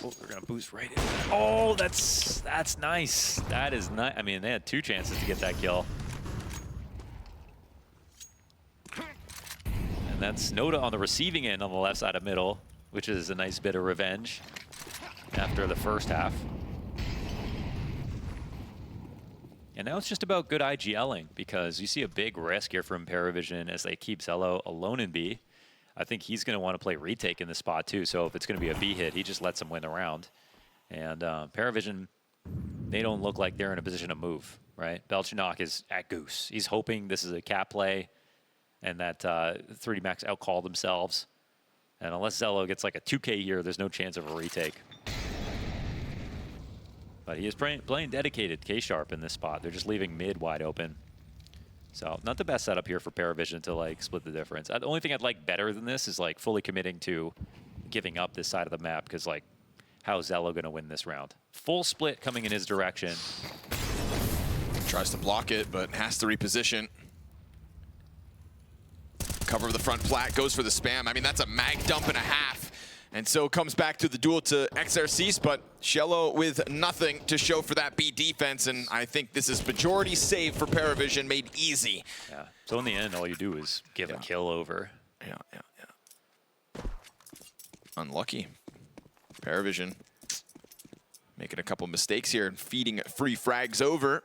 Oh, they're gonna boost right in. Oh, that's nice. That is nice. I mean, they had 2 chances to get that kill. And that's Noda on the receiving end on the left side of middle, which is a nice bit of revenge after the first half. And now it's just about good IGLing, because you see a big risk here from PVISION as they keep Zello alone in B. I think he's going to want to play retake in this spot too, so if it's going to be a B hit, he just lets him win the round. And PVISION, they don't look like they're in a position to move, right? Belchanok is at Goose. He's hoping this is a cap play and that 3D Max outcall themselves. And unless Zello gets like a 2K here, there's no chance of a retake. But he is playing dedicated K-Sharp in this spot. They're just leaving mid wide open. So not the best setup here for PVISION to like split the difference. The only thing I'd like better than this is like fully committing to giving up this side of the map, because like, how is Zello going to win this round? Full split coming in his direction. Tries to block it, but has to reposition. Cover the front plat, goes for the spam. I mean, that's a mag dump and a half. And so comes back to the duel to XRCs, but Shello with nothing to show for that B defense, and I think this is majority save for PVISION, made easy. Yeah. So in the end, all you do is give a kill over. Yeah. Unlucky. PVISION Making a couple mistakes here and feeding free frags over.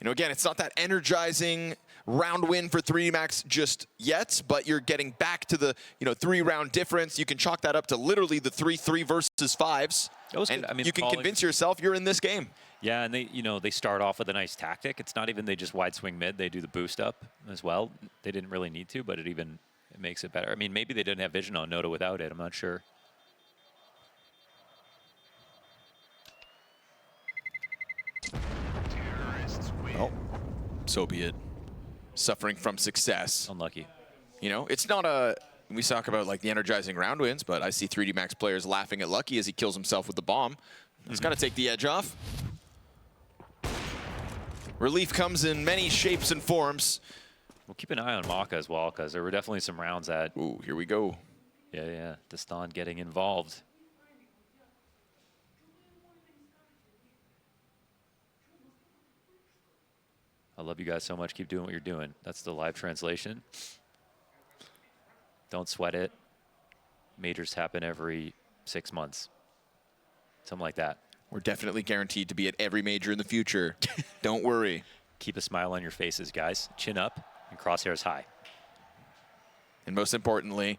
You know, again, it's not that energizing round win for 3D Max just yet, but you're getting back to the, 3-round difference. You can chalk that up to literally the 3-3 versus 5s. And I mean, you can convince yourself you're in this game. Yeah, and they start off with a nice tactic. It's not even they just wide swing mid. They do the boost up as well. They didn't really need to, but it makes it better. I mean, maybe they didn't have vision on Noda without it. I'm not sure. Well, so be it. Suffering from success. Unlucky. You know, it's not a... We talk about like the energizing round wins, but I see 3D Max players laughing at Lucky as he kills himself with the bomb. It's got to take the edge off. Relief comes in many shapes and forms. We'll keep an eye on Maka as well, because there were definitely some rounds that... Ooh, here we go. Yeah. Dust2 getting involved. I love you guys so much. Keep doing what you're doing. That's the live translation. Don't sweat it. Majors happen every 6 months. Something like that. We're definitely guaranteed to be at every major in the future. Don't worry. Keep a smile on your faces, guys. Chin up and crosshairs high. And most importantly,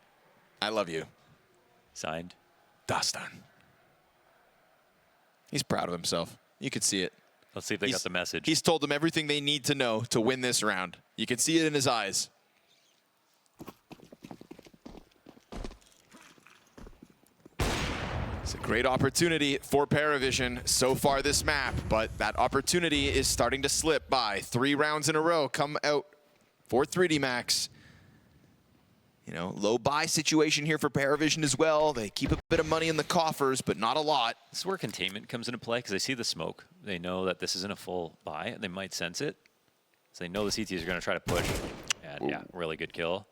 I love you. Signed, Dust2. He's proud of himself. You could see it. Let's see if they got the message. He's told them everything they need to know to win this round. You can see it in his eyes. It's a great opportunity for PVISION so far this map, but that opportunity is starting to slip by. 3 rounds in a row come out for 3D Max. You know, low buy situation here for PVISION as well. They keep a bit of money in the coffers, but not a lot. This is where containment comes into play, because they see the smoke. They know that this isn't a full buy, and they might sense it. So they know the CTs are going to try to push. And yeah, really good kill.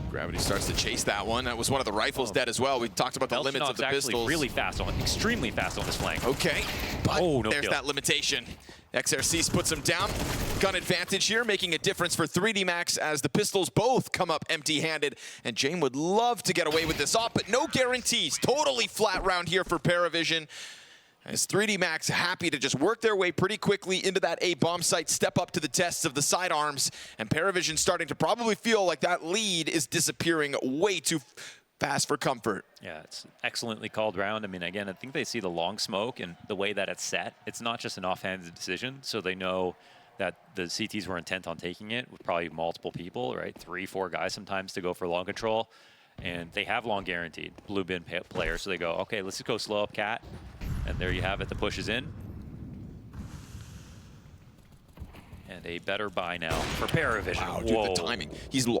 Gravity starts to chase that one. That was one of the rifles dead as well. We talked about the limits of the pistols. Really fast on, extremely fast on this flank. Okay, but no there's kill. that limitation. XRCs puts him down. Gun advantage here, making a difference for 3D Max as the pistols both come up empty-handed. And Jame would love to get away with this off, but no guarantees. Totally flat round here for PVISION. As 3D Max happy to just work their way pretty quickly into that A bomb site, step up to the tests of the sidearms, and PVISION starting to probably feel like that lead is disappearing way too fast for comfort. Yeah, it's excellently called round. I mean, again, I think they see the long smoke and the way that it's set. It's not just an offhanded decision, so they know that the CTs were intent on taking it with probably multiple people, right? 3, 4 guys sometimes to go for long control, and they have long guaranteed blue bin players, so they go, okay, let's just go slow up cat. And there you have it, the push is in. And a better buy now for PVISION. Wow, dude, the timing. He's, dude,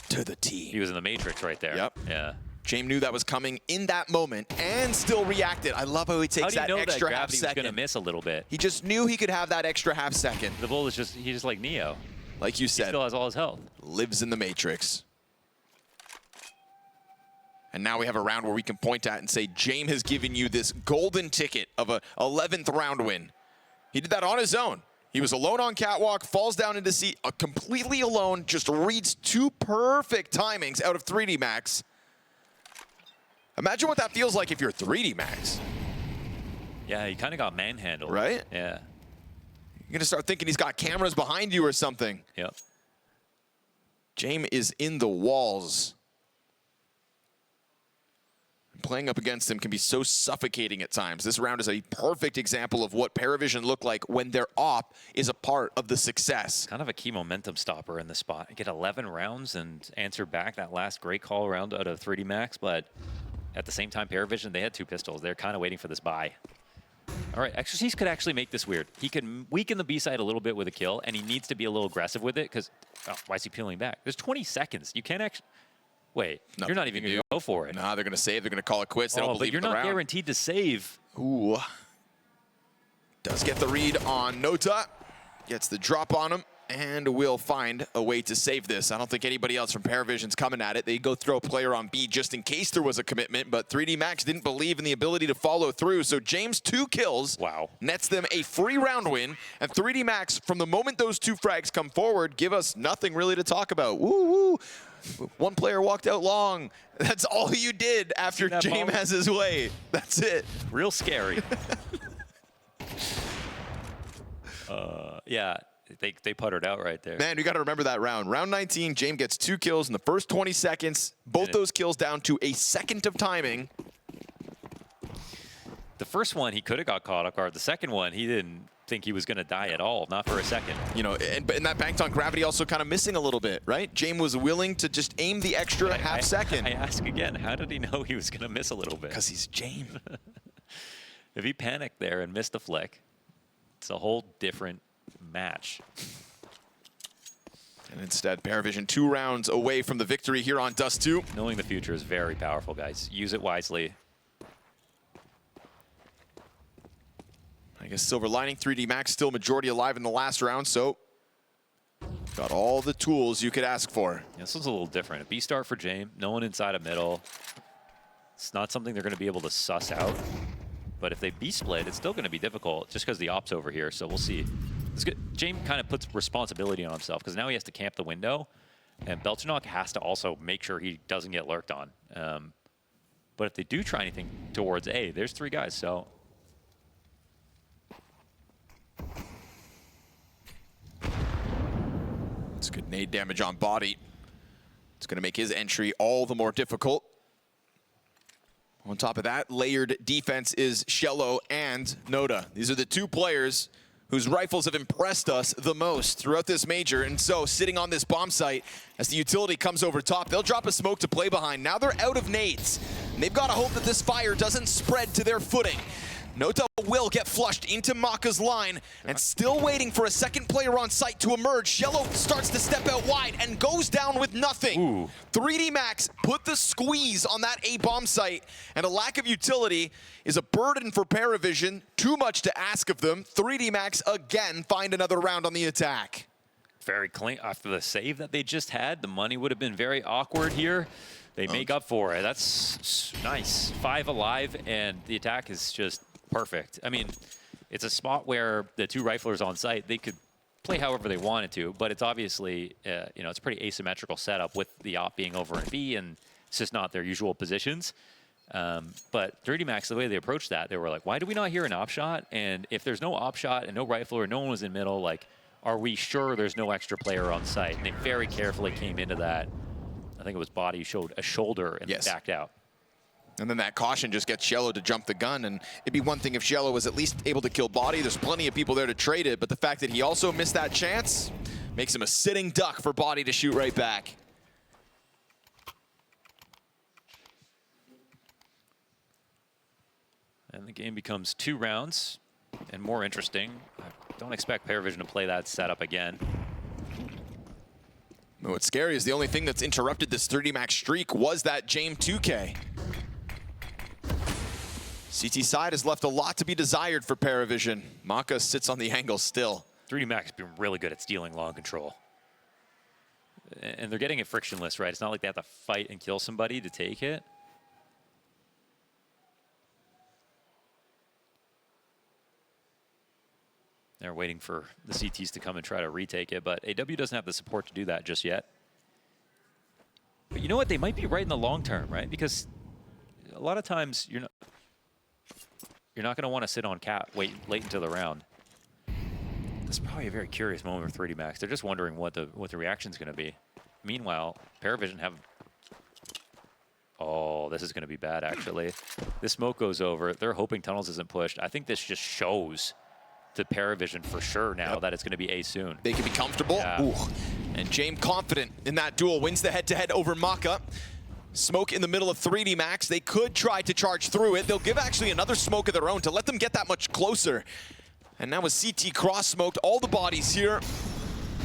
to the T. He was in the Matrix right there. Yep. Yeah. Jame knew that was coming in that moment and still reacted. I love how he takes that extra half second. Was going to miss a little bit. He just knew he could have that extra half second. The bull is just, he's just like Neo. Like you said. He still has all his health. Lives in the Matrix. And now we have a round where we can point at and say, Jame has given you this golden ticket of a 11th round win. He did that on his own. He was alone on catwalk, falls down into seat, completely alone, just reads 2 perfect timings out of 3D Max. Imagine what that feels like if you're 3D Max. Yeah, he kind of got manhandled. Right? Yeah. You're going to start thinking he's got cameras behind you or something. Yep. Jame is in the walls. Playing up against him can be so suffocating at times. This round is a perfect example of what PVISION look like when their op is a part of the success. Kind of a key momentum stopper in the spot. Get 11 rounds and answer back that last great call round out of 3D Max, but at the same time, PVISION, they had 2 pistols. They're kind of waiting for this buy. All right, XRCs could actually make this weird. He can weaken the B side a little bit with a kill, and he needs to be a little aggressive with it, because, oh, why is he peeling back? There's 20 seconds. You can't actually... Wait, Nothing you're not even going to go for it. Nah, they're going to save. They're going to call it quits. They don't believe but you're the not round. guaranteed to save. Ooh. Does get the read on Nota. Gets the drop on him. And we'll find a way to save this. I don't think anybody else from PVISION's coming at it. They go throw a player on B just in case there was a commitment, but 3D Max didn't believe in the ability to follow through. So James 2 kills. Wow. Nets them a free round win. And 3D Max, from the moment those 2 frags come forward, give us nothing really to talk about. Woo woo. One player walked out long. That's all you did after James has his way. That's it. Real scary. Yeah, they puttered out right there. Man, we got to remember that round. Round 19, James gets 2 kills in the first 20 seconds. Both those kills down to a second of timing. The first one, he could have got caught off guard. The second one, he didn't think he was going to die at all, not for a second. You know, and that banked on Gravity also kind of missing a little bit, right? James was willing to just aim the extra half second. I ask again, how did he know he was going to miss a little bit? Because he's James. If he panicked there and missed a flick, it's a whole different match. And instead, PVISION 2 rounds away from the victory here on Dust2. Knowing the future is very powerful, guys. Use it wisely. I guess silver lining, 3D Max still majority alive in the last round, so got all the tools you could ask for. Yeah, this one's a little different. A B start for James, no one inside a middle. It's not something they're going to be able to suss out. But if they B split, it's still going to be difficult just because the op's over here, so we'll see. It's good. James kind of puts responsibility on himself because now he has to camp the window, and Beltranok has to also make sure he doesn't get lurked on. But if they do try anything towards A, there's 3 guys, so... It's good nade damage on body. It's going to make his entry all the more difficult. On top of that, layered defense is Shello and Noda. These are the 2 players whose rifles have impressed us the most throughout this major. And so, sitting on this bomb site, as the utility comes over top, they'll drop a smoke to play behind. Now they're out of nades. And they've got to hope that this fire doesn't spread to their footing. Noda will get flushed into Maka's line, and still waiting for a second player on site to emerge. Shello starts to step out wide and goes down with nothing. Ooh. 3D Max put the squeeze on that A bomb site, and a lack of utility is a burden for PVISION. Too much to ask of them. 3D Max again find another round on the attack. Very clean. After the save that they just had, the money would have been very awkward here. They make up for it. That's nice. 5 alive, and the attack is just perfect. I mean, it's a spot where the 2 riflers on site, they could play however they wanted to, but it's obviously, you know, it's a pretty asymmetrical setup with the op being over in B, and it's just not their usual positions. But 3D Max, the way they approached that, they were like, why do we not hear an op shot? And if there's no op shot and no rifler, no one was in middle, like, are we sure there's no extra player on site? And they very carefully came into that. I think it was Body showed a shoulder and backed out. And then that caution just gets Shello to jump the gun, and it'd be one thing if Shello was at least able to kill Body. There's plenty of people there to trade it, but the fact that he also missed that chance makes him a sitting duck for Body to shoot right back. And the game becomes 2 rounds and more interesting. I don't expect PVISION to play that setup again. What's scary is the only thing that's interrupted this 3D Max streak was that James 2K. CT side has left a lot to be desired for PVISION. Maka sits on the angle still. 3D Max has been really good at stealing long control. And they're getting it frictionless, right? It's not like they have to fight and kill somebody to take it. They're waiting for the CTs to come and try to retake it, but AW doesn't have the support to do that just yet. But you know what? They might be right in the long term, right? Because a lot of times you're not going to want to sit on cat late into the round. This is probably a very curious moment for 3D Max. They're just wondering what the reaction is going to be. Meanwhile, PVISION have... Oh, this is going to be bad, actually. This smoke goes over. They're hoping tunnels isn't pushed. I think this just shows to PVISION for sure now that it's going to be A soon. They can be comfortable. Yeah. Ooh. And James confident in that duel, wins the head-to-head over Maka. Smoke in the middle of 3D Max. They could try to charge through it. They'll give actually another smoke of their own to let them get that much closer. And now with CT cross-smoked, all the bodies here.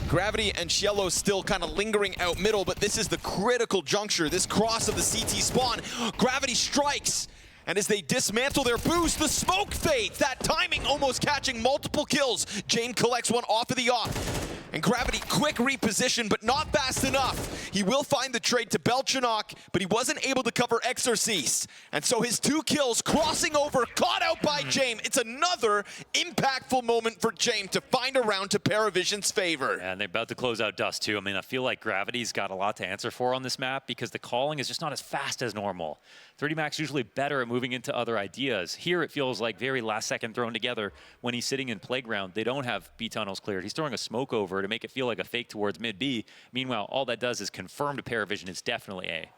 Gravity and Shello still kind of lingering out middle, but this is the critical juncture, this cross of the CT spawn. Gravity strikes, and as they dismantle their boost, the smoke fades. That timing almost catching multiple kills. James collects one off of the off. And Gravity, quick reposition, but not fast enough. He will find the trade to Belchanok, but he wasn't able to cover Exorcist. And so his 2 kills crossing over, caught out by James. It's another impactful moment for James to find a round to PVISION's favor. And they're about to close out Dust2. I mean, I feel like Gravity's got a lot to answer for on this map because the calling is just not as fast as normal. 3D usually better at moving into other ideas. Here it feels like very last second thrown together when he's sitting in playground. They don't have B tunnels cleared. He's throwing a smoke over to make it feel like a fake towards mid B. Meanwhile, all that does is confirm to PVISION it's definitely A.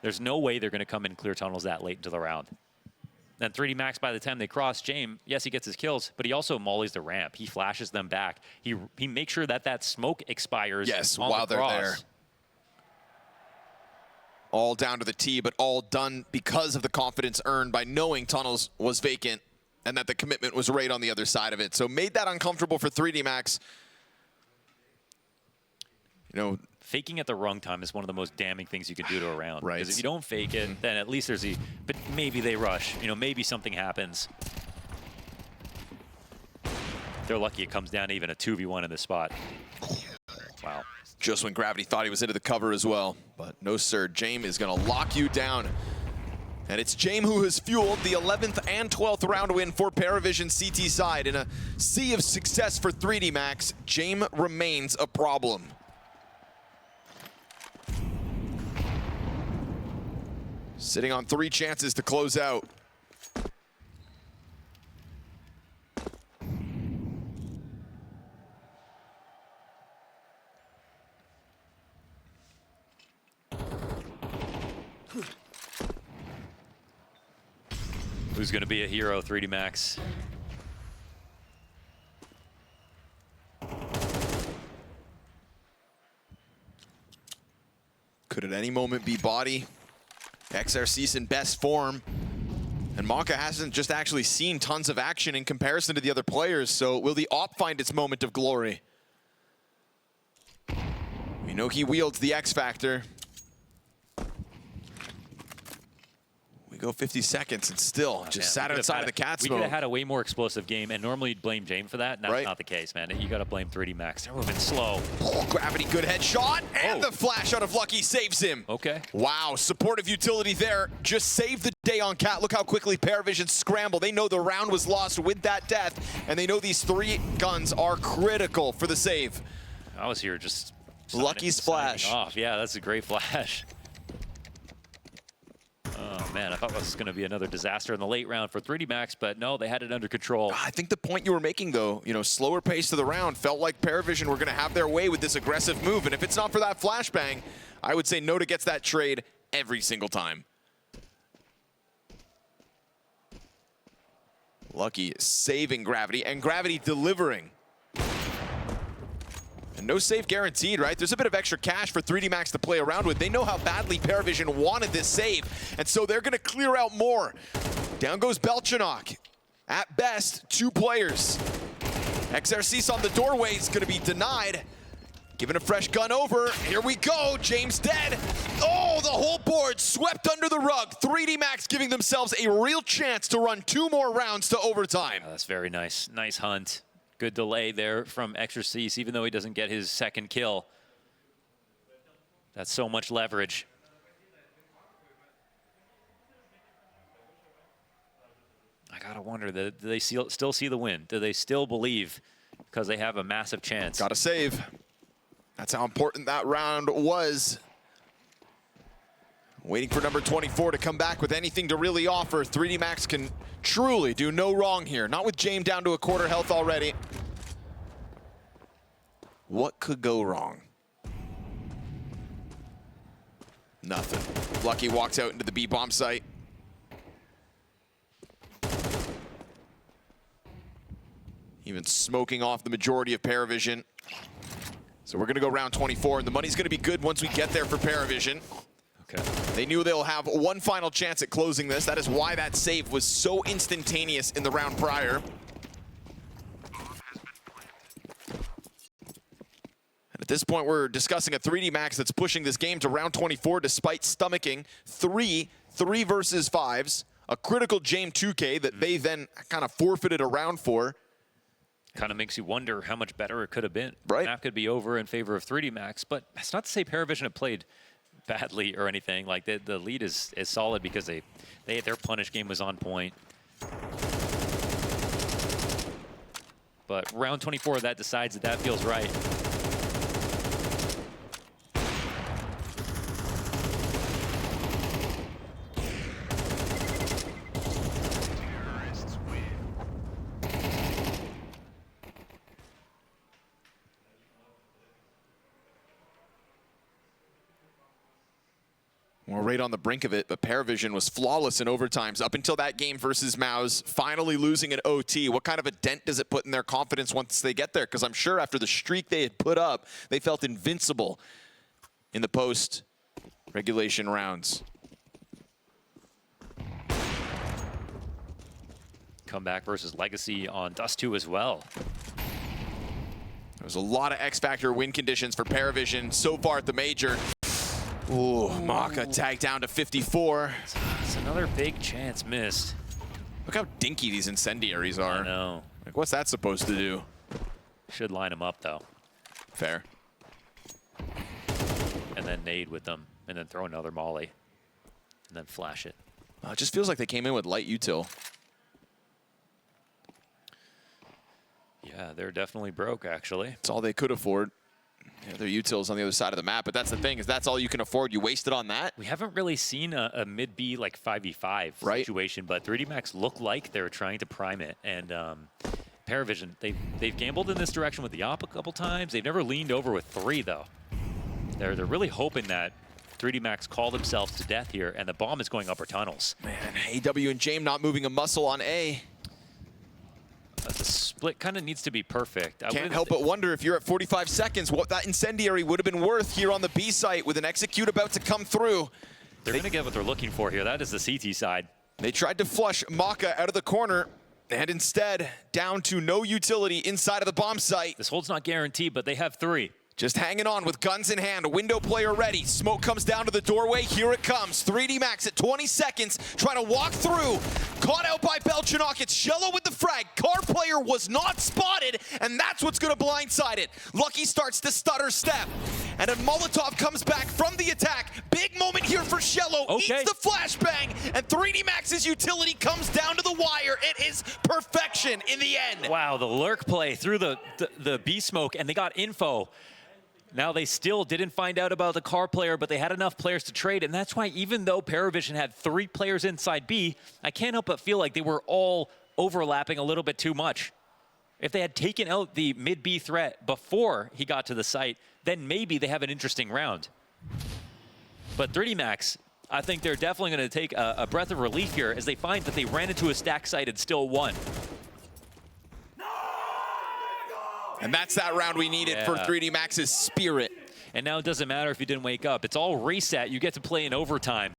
There's no way they're going to come in clear tunnels that late into the round. Then 3D Max, by the time they cross, James, yes, he gets his kills, but he also mollies the ramp. He flashes them back. He makes sure that that smoke expires. Yes, on while the they're there. All down to the T, but all done because of the confidence earned by knowing tunnels was vacant and that the commitment was right on the other side of it. So made that uncomfortable for 3D Max. You know, faking at the wrong time is one of the most damning things you can do to a round. Right. Because if you don't fake it, then at least there's but maybe they rush. You know, maybe something happens. They're lucky it comes down to even a 2v1 in this spot. Wow. Just when Gravity thought he was into the cover as well. But no, sir. James is going to lock you down. And it's James who has fueled the 11th and 12th round win for PVISION CT side. In a sea of success for 3D Max, James remains a problem. Sitting on 3 chances to close out. Who's going to be a hero, 3D Max? Could at any moment be Body. XRC's in best form. And Maka hasn't just actually seen tons of action in comparison to the other players, so will the AWP find its moment of glory? We know he wields the X Factor. We go 50 seconds and still just sat outside of the cat smoke. We could have had a way more explosive game, and normally you'd blame James for that, and that's right. not the case, man. You got to blame 3D Max. They're moving slow. Oh, Gravity, good headshot, and the flash out of Lucky saves him. Okay. Wow, supportive utility there. Just saved the day on Cat. Look how quickly PVISION scramble. They know the round was lost with that death, and they know these 3 guns are critical for the save. I was here just Lucky's flash. Off. Yeah, that's a great flash. Oh, man, I thought this was going to be another disaster in the late round for 3D Max, but no, they had it under control. I think the point you were making, though, you know, slower pace to the round, felt like PVISION were going to have their way with this aggressive move, and if it's not for that flashbang, I would say Noda gets that trade every single time. Lucky saving Gravity, and Gravity delivering. And no save guaranteed, right? There's a bit of extra cash for 3D Max to play around with. They know how badly PVISION wanted this save, and so they're going to clear out more. Down goes Belchanok. At best, 2 players. XRC's on the doorway is going to be denied. Giving a fresh gun over. Here we go. James dead. Oh, the whole board swept under the rug. 3D Max giving themselves a real chance to run 2 more rounds to overtime. Oh, that's very nice. Nice hunt. Good delay there from Exorcist, even though he doesn't get his 2nd kill. That's so much leverage. I gotta wonder, do they still see the win? Do they still believe because they have a massive chance? Gotta save. That's how important that round was. Waiting for number 24 to come back with anything to really offer. 3D Max can truly do no wrong here. Not with James down to a quarter health already. What could go wrong? Nothing. Lucky walks out into the B-bomb site. Even smoking off the majority of PVISION. So we're gonna go round 24, and the money's gonna be good once we get there for PVISION. Okay. They knew they'll have one final chance at closing this. That is why that save was so instantaneous in the round prior. And at this point, we're discussing a 3D Max that's pushing this game to round 24 despite stomaching 3 versus 5s, a critical James 2K that they then kind of forfeited a round for. kind of makes you wonder how much better it could have been. Right. Map could be over in favor of 3D Max, but that's not to say PVISION have played badly or anything. Like the lead is solid because their punish game was on point. But round 24, that decides that feels right. We're right on the brink of it, but PVISION was flawless in overtimes up until that game versus Mouse, finally losing an OT. What kind of a dent does it put in their confidence once they get there? Because I'm sure after the streak they had put up, they felt invincible in the post-regulation rounds. Comeback versus Legacy on Dust2 as well. There's a lot of X-Factor win conditions for PVISION so far at the Major. Ooh, Maka tagged down to 54. It's another big chance missed. Look how dinky these incendiaries are. I know. Like, what's that supposed to do? Should line them up, though. Fair. And then nade with them, and then throw another molly, and then flash it. It just feels like they came in with light util. Yeah, they're definitely broke, actually. It's all they could afford. Yeah, their utils on the other side of the map, but that's the thing, is that's all you can afford. You wasted on that. We haven't really seen a mid-B like 5v5 situation, but 3D Max look like they're trying to prime it. And PVISION, they've gambled in this direction with the op a couple times. They've never leaned over with 3, though. They're really hoping that 3D Max call themselves to death here, and the bomb is going upper tunnels. Man, AW and James not moving a muscle on A. The split kind of needs to be perfect. Can't help but wonder if you're at 45 seconds, what that incendiary would have been worth here on the B site with an execute about to come through. They're going to get what they're looking for here. That is the CT side. They tried to flush Maka out of the corner, and instead, down to no utility inside of the bomb site. This hold's not guaranteed, but they have 3. Just hanging on with guns in hand, a window player ready. Smoke comes down to the doorway, here it comes. 3D Max at 20 seconds, trying to walk through. Caught out by Belchinok, it's Shello with the frag. Car player was not spotted, and that's what's gonna blindside it. Lucky starts to stutter step, and a Molotov comes back from the attack. Big moment here for Shello, eats the flashbang, and 3D Max's utility comes down to the wire. It is perfection in the end. Wow, the lurk play through the B smoke, and they got info. Now, they still didn't find out about the car player, but they had enough players to trade, and that's why even though PVISION had 3 players inside B, I can't help but feel like they were all overlapping a little bit too much. If they had taken out the mid-B threat before he got to the site, then maybe they have an interesting round. But 3D Max, I think they're definitely going to take a breath of relief here as they find that they ran into a stack site and still won. And that's that round we needed for 3D Max's spirit. And now it doesn't matter if you didn't wake up. It's all reset. You get to play in overtime.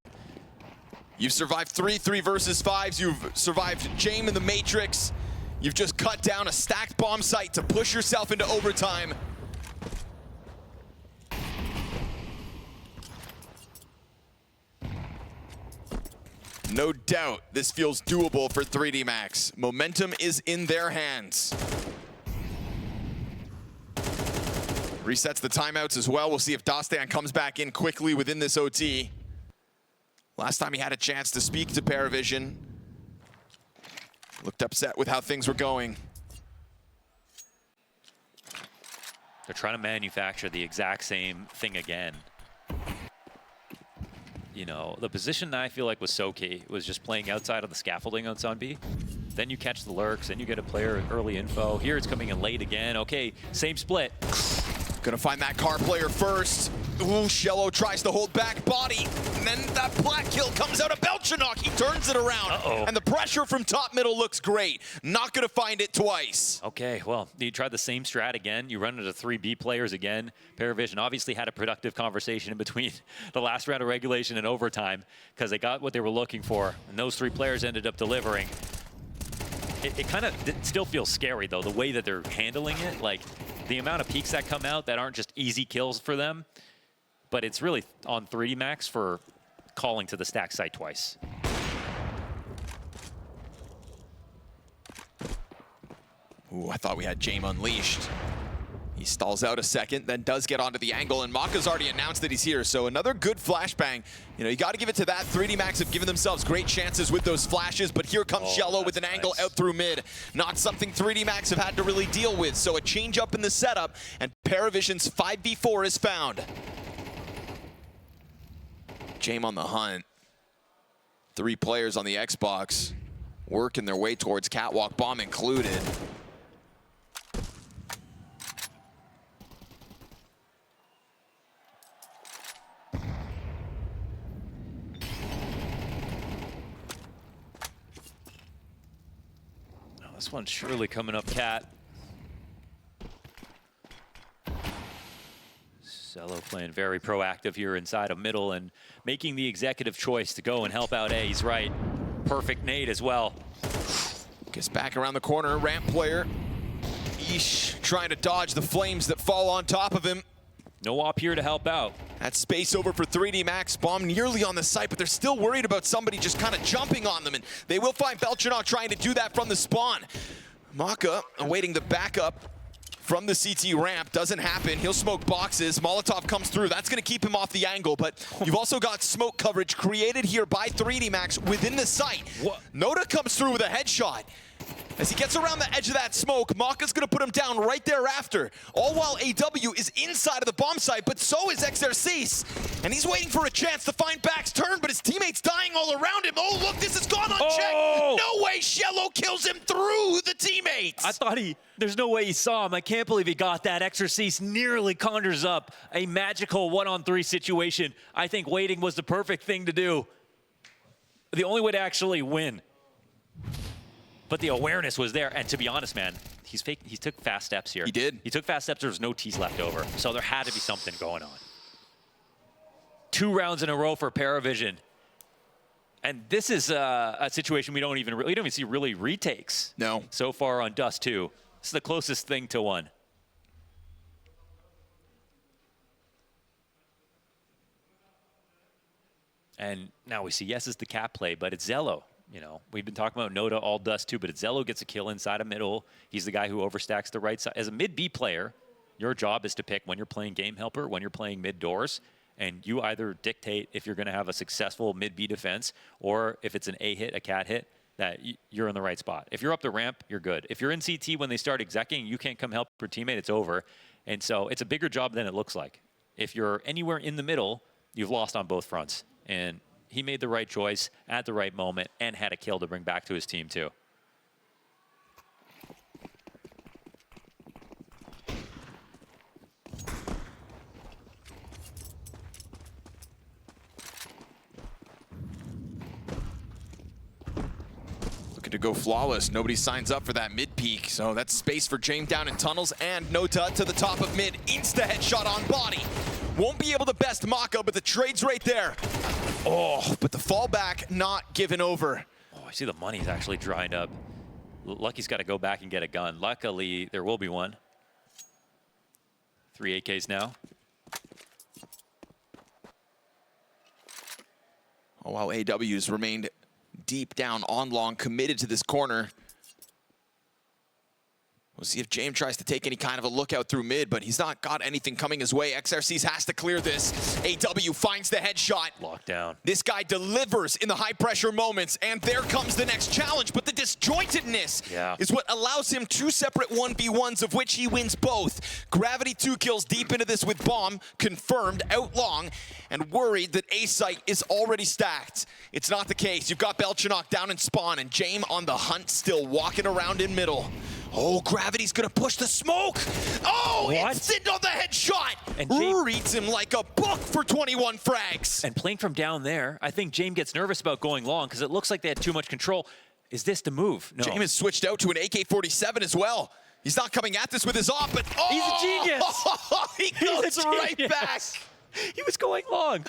You've survived 3 versus 5s. You've survived James in the Matrix. You've just cut down a stacked bomb site to push yourself into overtime. No doubt this feels doable for 3D Max. Momentum is in their hands. Resets the timeouts as well. We'll see if Dust2 comes back in quickly within this OT. Last time he had a chance to speak to PVISION, looked upset with how things were going. They're trying to manufacture the exact same thing again. You know, the position that I feel like was so key was just playing outside of the scaffolding on Zone B. Then you catch the lurks, then you get a player early info. Here it's coming in late again. Okay, same split. Gonna find that car player first. Ooh, Shello tries to hold back body. And then that black kill comes out of Belchinok. He turns it around. And the pressure from top middle looks great. Not gonna find it twice. Okay, well, you tried the same strat again. You run into 3 B players again. PVISION obviously had a productive conversation in between the last round of regulation and overtime because they got what they were looking for. And those 3 players ended up delivering. It kind of still feels scary, though, the way that they're handling it. Like, the amount of peaks that come out that aren't just easy kills for them. But it's really on 3D Max for calling to the stack site twice. Ooh, I thought we had James unleashed. He stalls out a second, then does get onto the angle, and Maka's already announced that he's here, so another good flashbang. You know, you got to give it to that. 3D Max have given themselves great chances with those flashes, but here comes Shello with an angle out through mid. Not something 3D Max have had to really deal with, so a change up in the setup, and PVISION's 5v4 is found. James on the hunt. 3 players on the Xbox working their way towards catwalk, bomb included. This one's surely coming up, Cat. Cello playing very proactive here inside of middle and making the executive choice to go and help out A. He's right. Perfect nade as well. Gets back around the corner, ramp player. Eesh, trying to dodge the flames that fall on top of him. No op here to help out. That space over for 3D Max. Bomb nearly on the site, but they're still worried about somebody just kind of jumping on them, and they will find Belchanok trying to do that from the spawn. Maka awaiting the backup from the CT ramp. Doesn't happen. He'll smoke boxes. Molotov comes through. That's going to keep him off the angle, but you've also got smoke coverage created here by 3D Max within the site. What? Noda comes through with a headshot. As he gets around the edge of that smoke, Maka's going to put him down right thereafter. All while AW is inside of the bomb site, but so is Exercise. And he's waiting for a chance to find Back's turn, but his teammates dying all around him. Oh, look, this has gone unchecked. Oh! No way Shello kills him through the teammates. I thought there's no way he saw him. I can't believe he got that. Exercise nearly conjures up a magical 1-on-3 situation. I think waiting was the perfect thing to do. The only way to actually win. But the awareness was there, and to be honest, man, he took fast steps here. He did. He took fast steps. There was no T's left over, so there had to be something going on. 2 rounds in a row for PVISION, and this is a situation we don't even see really retakes. No. So far on Dust2, this is the closest thing to one. And now we see yes is the cap play, but it's Zello. You know, we've been talking about Noda all Dust2, but Zello gets a kill inside of middle. He's the guy who overstacks the right side. As a mid-B player, your job is to pick when you're playing game helper, when you're playing mid-doors, and you either dictate if you're going to have a successful mid-B defense, or if it's an A hit, a cat hit, that you're in the right spot. If you're up the ramp, you're good. If you're in CT when they start execing, you can't come help your teammate, it's over. And so it's a bigger job than it looks like. If you're anywhere in the middle, you've lost on both fronts. And he made the right choice at the right moment and had a kill to bring back to his team, too. Looking to go flawless. Nobody signs up for that mid-peak, so that's space for James down in tunnels, and Nota to the top of mid. Insta-headshot on body. Won't be able to best Maka, but the trade's right there. Oh, but the fallback not given over. Oh, I see the money's actually drying up. Lucky's got to go back and get a gun. Luckily, there will be one. 3 AKs now. Oh, while AW's remained deep down on long, committed to this corner. We'll see if James tries to take any kind of a lookout through mid, but he's not got anything coming his way. XRCs has to clear this. AW finds the headshot. Lockdown. This guy delivers in the high-pressure moments, and there comes the next challenge. But the disjointedness is what allows him 2 separate 1v1s, of which he wins both. Gravity 2 kills deep into this with bomb, confirmed, out long, and worried that A site is already stacked. It's not the case. You've got Belchanok down in spawn, and James on the hunt, still walking around in middle. Oh, Gravity's gonna push the smoke. Oh, instant on the headshot. And James reads him like a book for 21 frags. And playing from down there, I think James gets nervous about going long because it looks like they had too much control. Is this the move? No. James has switched out to an AK-47 as well. He's not coming at this with his op, but he's a genius. He goes right back. He was going long.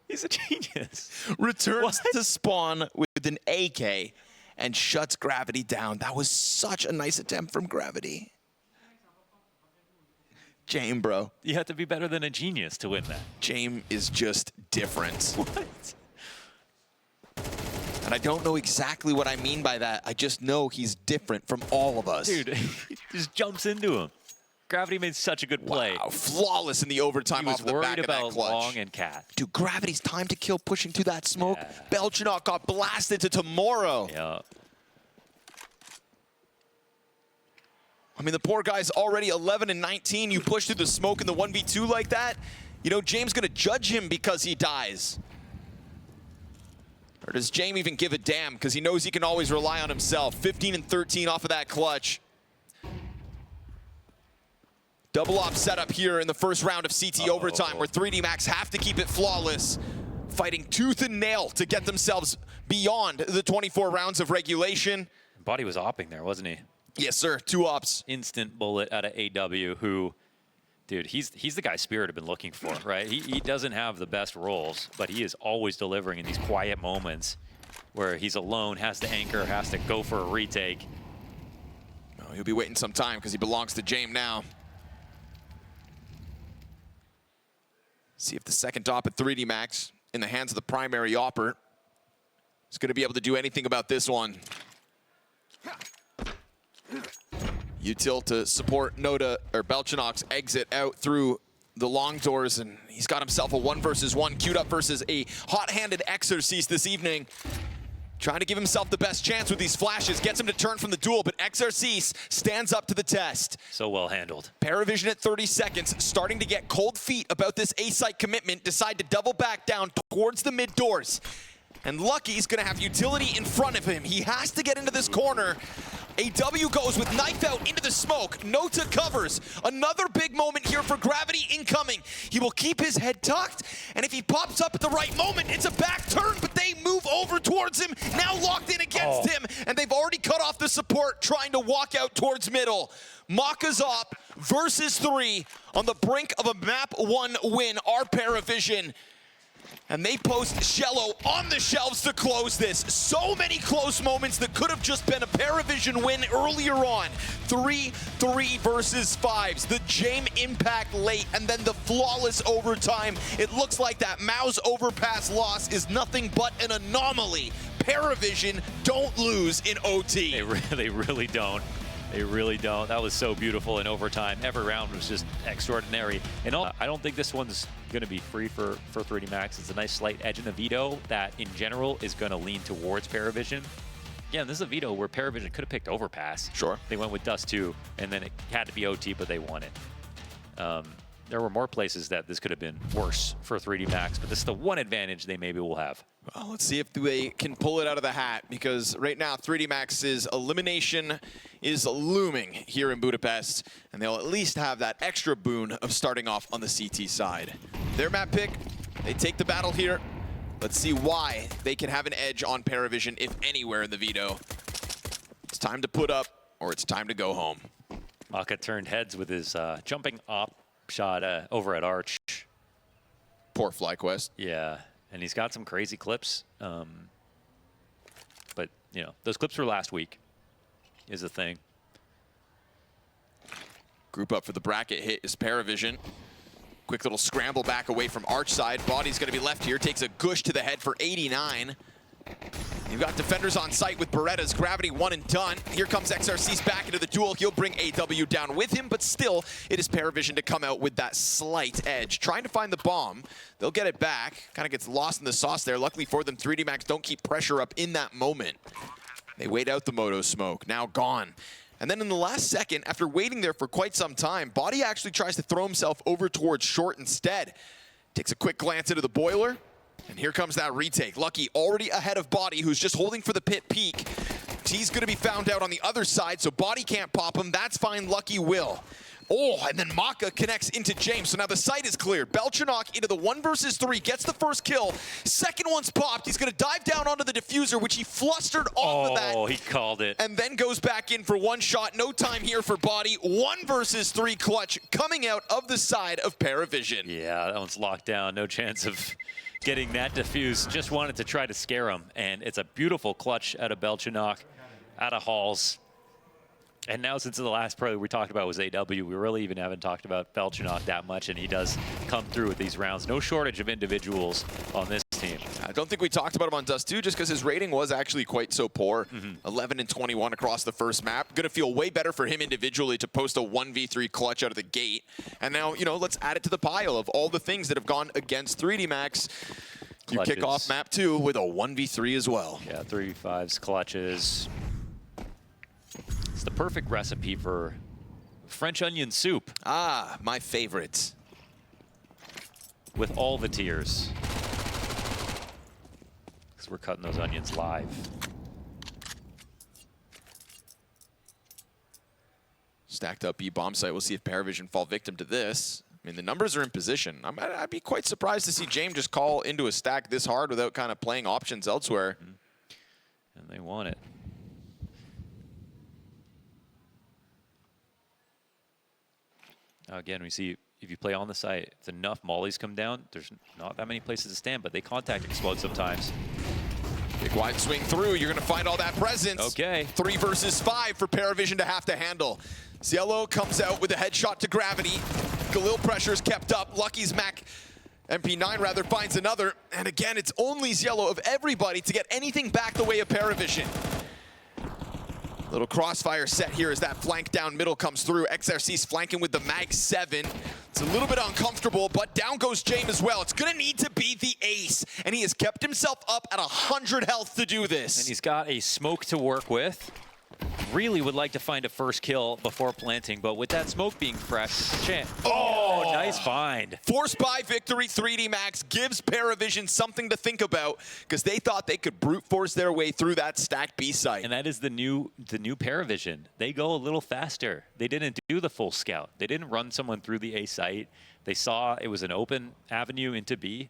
He's a genius. Returns to spawn with an AK and shuts Gravity down. That was such a nice attempt from Gravity. James, bro. You have to be better than a genius to win that. James is just different. What? And I don't know exactly what I mean by that. I just know he's different from all of us. Dude, he just jumps into him. Gravity made such a good play. Wow, flawless in the overtime off the back of that clutch. He was worried about Long and Cat. Dude, Gravity's time to kill pushing through that smoke. Yeah. Belchenok got blasted to tomorrow. Yeah. I mean, the poor guy's already 11 and 19. You push through the smoke in the 1v2 like that, you know, James gonna judge him because he dies. Or does James even give a damn? Because he knows he can always rely on himself. 15 and 13 off of that clutch. Double op setup here in the first round of CT overtime, where 3D Max have to keep it flawless, fighting tooth and nail to get themselves beyond the 24 rounds of regulation. Body was opping there, wasn't he? Yes, sir. 2 ops. Instant bullet out of AW, who, dude, he's the guy Spirit have been looking for, right? He doesn't have the best roles, but he is always delivering in these quiet moments where he's alone, has to anchor, has to go for a retake. Oh, he'll be waiting some time because he belongs to James now. See if the second op at 3D Max in the hands of the primary opper is going to be able to do anything about this one. Util to support Noda, or Belchenok's exit out through the long doors, and he's got himself a 1v1 queued up versus a hot-handed Exorcist this evening. Trying to give himself the best chance with these flashes, gets him to turn from the duel, but Exorcist stands up to the test. So well handled. PVISION at 30 seconds, starting to get cold feet about this A-site commitment, decide to double back down towards the mid doors. And Lucky's gonna have utility in front of him. He has to get into this corner. AW goes with knife out into the smoke. Nota covers. Another big moment here for Gravity incoming. He will keep his head tucked, and if he pops up at the right moment, it's a back turn, but they move over towards him, now locked in against him, and they've already cut off the support, trying to walk out towards middle. Maka's op versus 3 on the brink of a map 1 win, our PVISION. And they post Shello on the shelves to close this. So many close moments that could have just been a PVISION win earlier on. 3-3 versus 5s. The James impact late, and then the flawless overtime. It looks like that Mao's overpass loss is nothing but an anomaly. PVISION don't lose in OT. They really don't. They really don't. That was so beautiful in overtime. Every round was just extraordinary. And I don't think this one's going to be free for 3D Max. It's a nice slight edge in a veto that, in general, is going to lean towards PVISION. Yeah, and this is a veto where PVISION could have picked overpass. Sure. They went with Dust2, and then it had to be OT, but they won it. There were more places that this could have been worse for 3D Max, but this is the one advantage they maybe will have. Well, let's see if they can pull it out of the hat, because right now 3D Max's elimination is looming here in Budapest, and they'll at least have that extra boon of starting off on the CT side. Their map pick, they take the battle here. Let's see why they can have an edge on PVISION, if anywhere in the veto. It's time to put up, or it's time to go home. Maka turned heads with his jumping op shot over at Arch. Poor FlyQuest. Yeah, and he's got some crazy clips. But, you know, those clips were last week, is the thing. Group up for the bracket hit is PVISION. Quick little scramble back away from Arch side. Body's going to be left here. Takes a gush to the head for 89. You've got defenders on site with Berettas. Gravity 1 and done. Here comes XRC's back into the duel. He'll bring AW down with him, but still, it is PVISION to come out with that slight edge. Trying to find the bomb. They'll get it back. Kind of gets lost in the sauce there. Luckily for them, 3D Max don't keep pressure up in that moment. They wait out the Moto smoke. Now gone. And then in the last second, after waiting there for quite some time, Body actually tries to throw himself over towards Short instead. Takes a quick glance into the boiler. And here comes that retake. Lucky already ahead of Body, who's just holding for the pit peak. He's going to be found out on the other side, so Body can't pop him. That's fine, Lucky will. Oh, and then Maka connects into James, so now the site is cleared. Belchenok into the 1 versus 3, gets the first kill. Second one's popped. He's going to dive down onto the diffuser, which he flustered off of that. Oh, he called it. And then goes back in for one shot. No time here for Body. 1 versus 3 clutch coming out of the side of PVISION. Yeah, that one's locked down. No chance of getting that diffuse. Just wanted to try to scare him. And it's a beautiful clutch out of Belchenok, out of Halls. And now, since the last pro we talked about was AW, we really even haven't talked about Belchenok that much, and he does come through with these rounds. No shortage of individuals on this team. I don't think we talked about him on Dust2 just because his rating was actually quite so poor. 11 and 21 across the first map. Going to feel way better for him individually to post a 1v3 clutch out of the gate. And now, you know, let's add it to the pile of all the things that have gone against 3D Max. You kick off map 2 with a 1v3 as well. Yeah, 3v5s, clutches. It's the perfect recipe for French onion soup. Ah, my favorite. With all the tiers. Because we're cutting those onions live. Stacked up B bomb site. We'll see if PVISION fall victim to this. I mean, the numbers are in position. I'd be quite surprised to see James just call into a stack this hard without kind of playing options elsewhere. And they want it. Now again, we see if you play on the site, if enough mollies come down, there's not that many places to stand, but they contact explode sometimes. Big wide swing through. You're going to find all that presence. Okay. 3 versus 5 for PVISION to have to handle. Cielo comes out with a headshot to gravity. Galil pressure is kept up. Lucky's Mac MP9 rather finds another. And again, it's only Cielo of everybody to get anything back the way of PVISION. Little crossfire set here as that flank down middle comes through. XRC's flanking with the Mag 7. It's a little bit uncomfortable, but down goes James as well. It's gonna need to be the ace, and he has kept himself up at 100 health to do this. And he's got a smoke to work with. Really would like to find a first kill before planting, but with that smoke being fresh, oh, nice find. Forced by victory, 3D Max gives PVISION something to think about because they thought they could brute force their way through that stacked B site. And that is the new PVISION. They go a little faster. They didn't do the full scout. They didn't run someone through the A site. They saw it was an open avenue into B.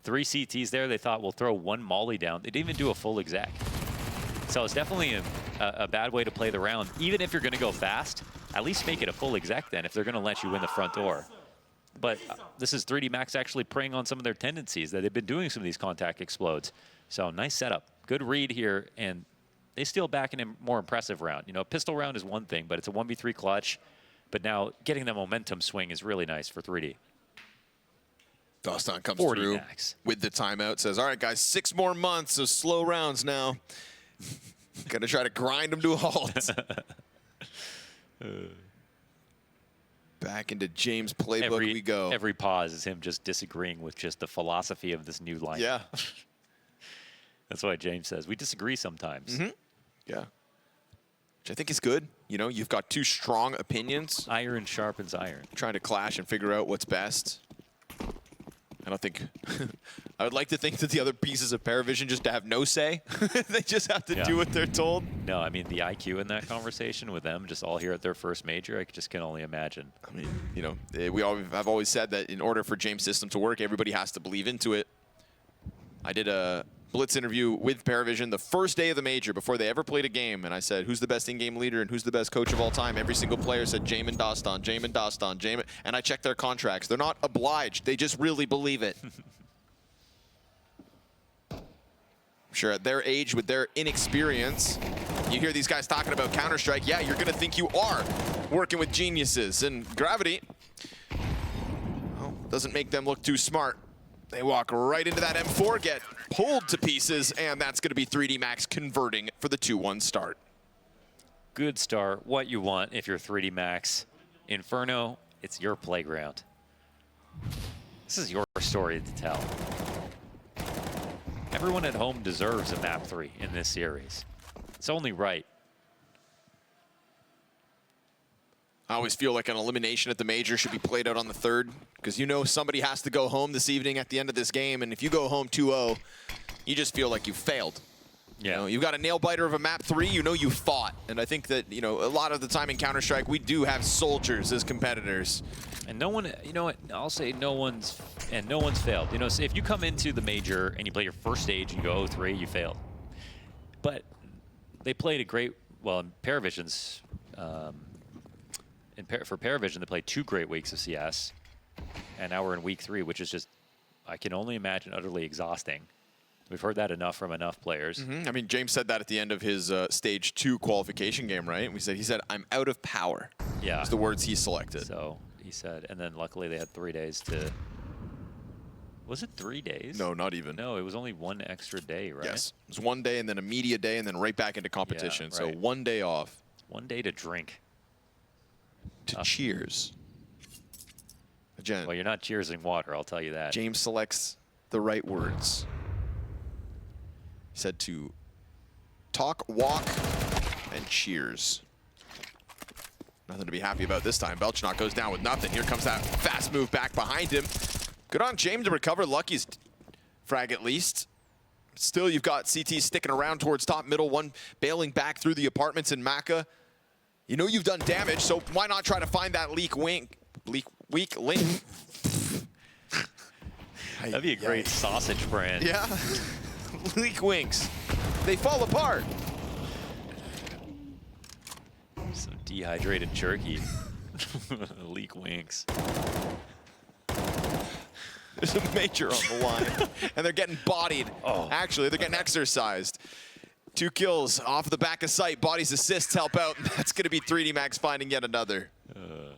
3 CTs there. They thought, we'll throw 1 molly down. They didn't even do a full exec. So it's definitely a bad way to play the round. Even if you're going to go fast, at least make it a full exec then if they're going to let you win the front door. But this is 3D Max actually preying on some of their tendencies that they've been doing some of these contact explodes. So nice setup. Good read here, and they steal back in a more impressive round. You know, a pistol round is one thing, but it's a 1v3 clutch. But now getting the momentum swing is really nice for 3D. Dust2 comes through with the timeout, says, all right, guys, 6 more months of slow rounds now. Gonna try to grind them to a halt. Back into James' playbook we go. Every pause is him just disagreeing with just the philosophy of this new line. Yeah. That's why James says, we disagree sometimes. Yeah. Which I think is good. You know, you've got 2 strong opinions. Iron sharpens iron. Trying to clash and figure out what's best. I don't think... I would like to think that the other pieces of PVISION just have no say. They just have to do what they're told. No, I mean, the IQ in that conversation with them, just all here at their first major, I just can only imagine. I mean, you know, I've always said that in order for James' system to work, everybody has to believe into it. I did a Blitz interview with PVISION the first day of the major before they ever played a game, and I said, who's the best in-game leader and who's the best coach of all time? Every single player said Jamin Doston, Jamin Doston, Jamin, and I checked their contracts. They're not obliged. They just really believe it. I'm sure at their age, with their inexperience, you hear these guys talking about Counter-Strike, yeah, you're going to think you are working with geniuses. And Gravity, well, doesn't make them look too smart. They walk right into that M4, get pulled to pieces, and that's going to be 3D Max converting for the 2-1 start. Good start. What you want if you're 3D Max. Inferno, it's your playground. This is your story to tell. Everyone at home deserves a map 3 in this series. It's only right. I always feel like an elimination at the major should be played out on the 3rd, because you know somebody has to go home this evening at the end of this game, and if you go home 2-0, you just feel like you failed. Yeah. You know, you've got a nail-biter of a map 3, you know you fought. And I think that, you know, a lot of the time in Counter-Strike, we do have soldiers as competitors. And no one, you know what, I'll say no one's failed. You know, so if you come into the major and you play your first stage and you go 0-3, you failed. But they played a great, well, in PVISION's, for PVISION, they played 2 great weeks of CS, and now we're in week 3, which is just, I can only imagine, utterly exhausting. We've heard that enough from enough players. I mean, James said that at the end of his stage 2 qualification game, right? He said, I'm out of power. Yeah. That's the words he selected. So he said, and then luckily they had 3 days to Was it 3 days? No, not even. No, it was only 1 extra day, right? Yes. It was 1 day and then a media day and then right back into competition. Yeah, right. So 1 day off. 1 day to drink. To cheers. Again, Well, you're not cheersing water, I'll tell you that. James selects the right words. He said to talk, walk, and cheers. Nothing to be happy about this time. Belchenok goes down with nothing. Here comes that fast move back behind him. Good on James to recover. Lucky's frag at least. Still, you've got CT sticking around towards top middle, one bailing back through the apartments in Maka. You know you've done damage, so why not try to find that weak link? That'd be a great sausage brand. Yeah. Leak winks. They fall apart. Some dehydrated jerky. Leak winks. There's a major on the line, and they're getting bodied. Oh. Actually, they're getting exercised. 2 kills off the back of sight. Bodies assists help out, and that's going to be 3D Max finding yet another. I'm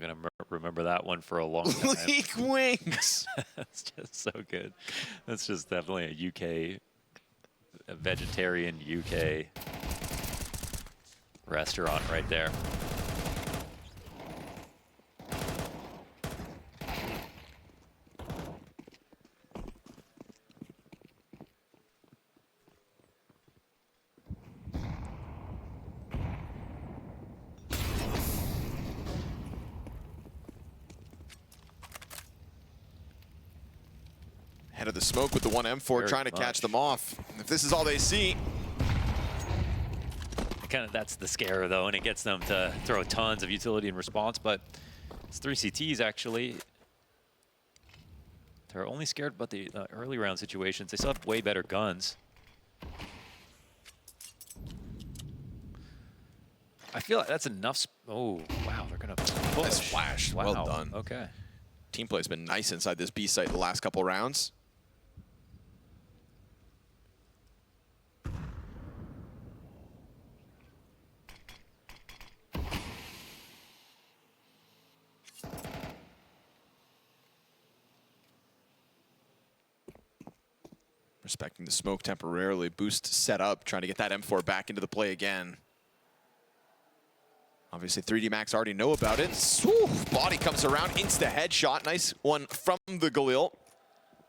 going to remember that one for a long time. Leak wings. That's just so good. That's just definitely a UK, a vegetarian UK restaurant right there. Head of the smoke with the 1 M4 Very trying to catch them off. If this is all they see. Kind of that's the scare though, and it gets them to throw tons of utility in response, but it's 3 CTs actually. They're only scared about the early round situations. They still have way better guns. I feel like that's enough. Oh, wow, they're gonna push. Nice flash. Wow. Well done. Okay. Team play's been nice inside this B site the last couple rounds. Respecting the smoke temporarily. Boost set up, trying to get that M4 back into the play again. Obviously, 3D Max already know about it. Whew, body comes around, insta headshot. Nice one from the Galil.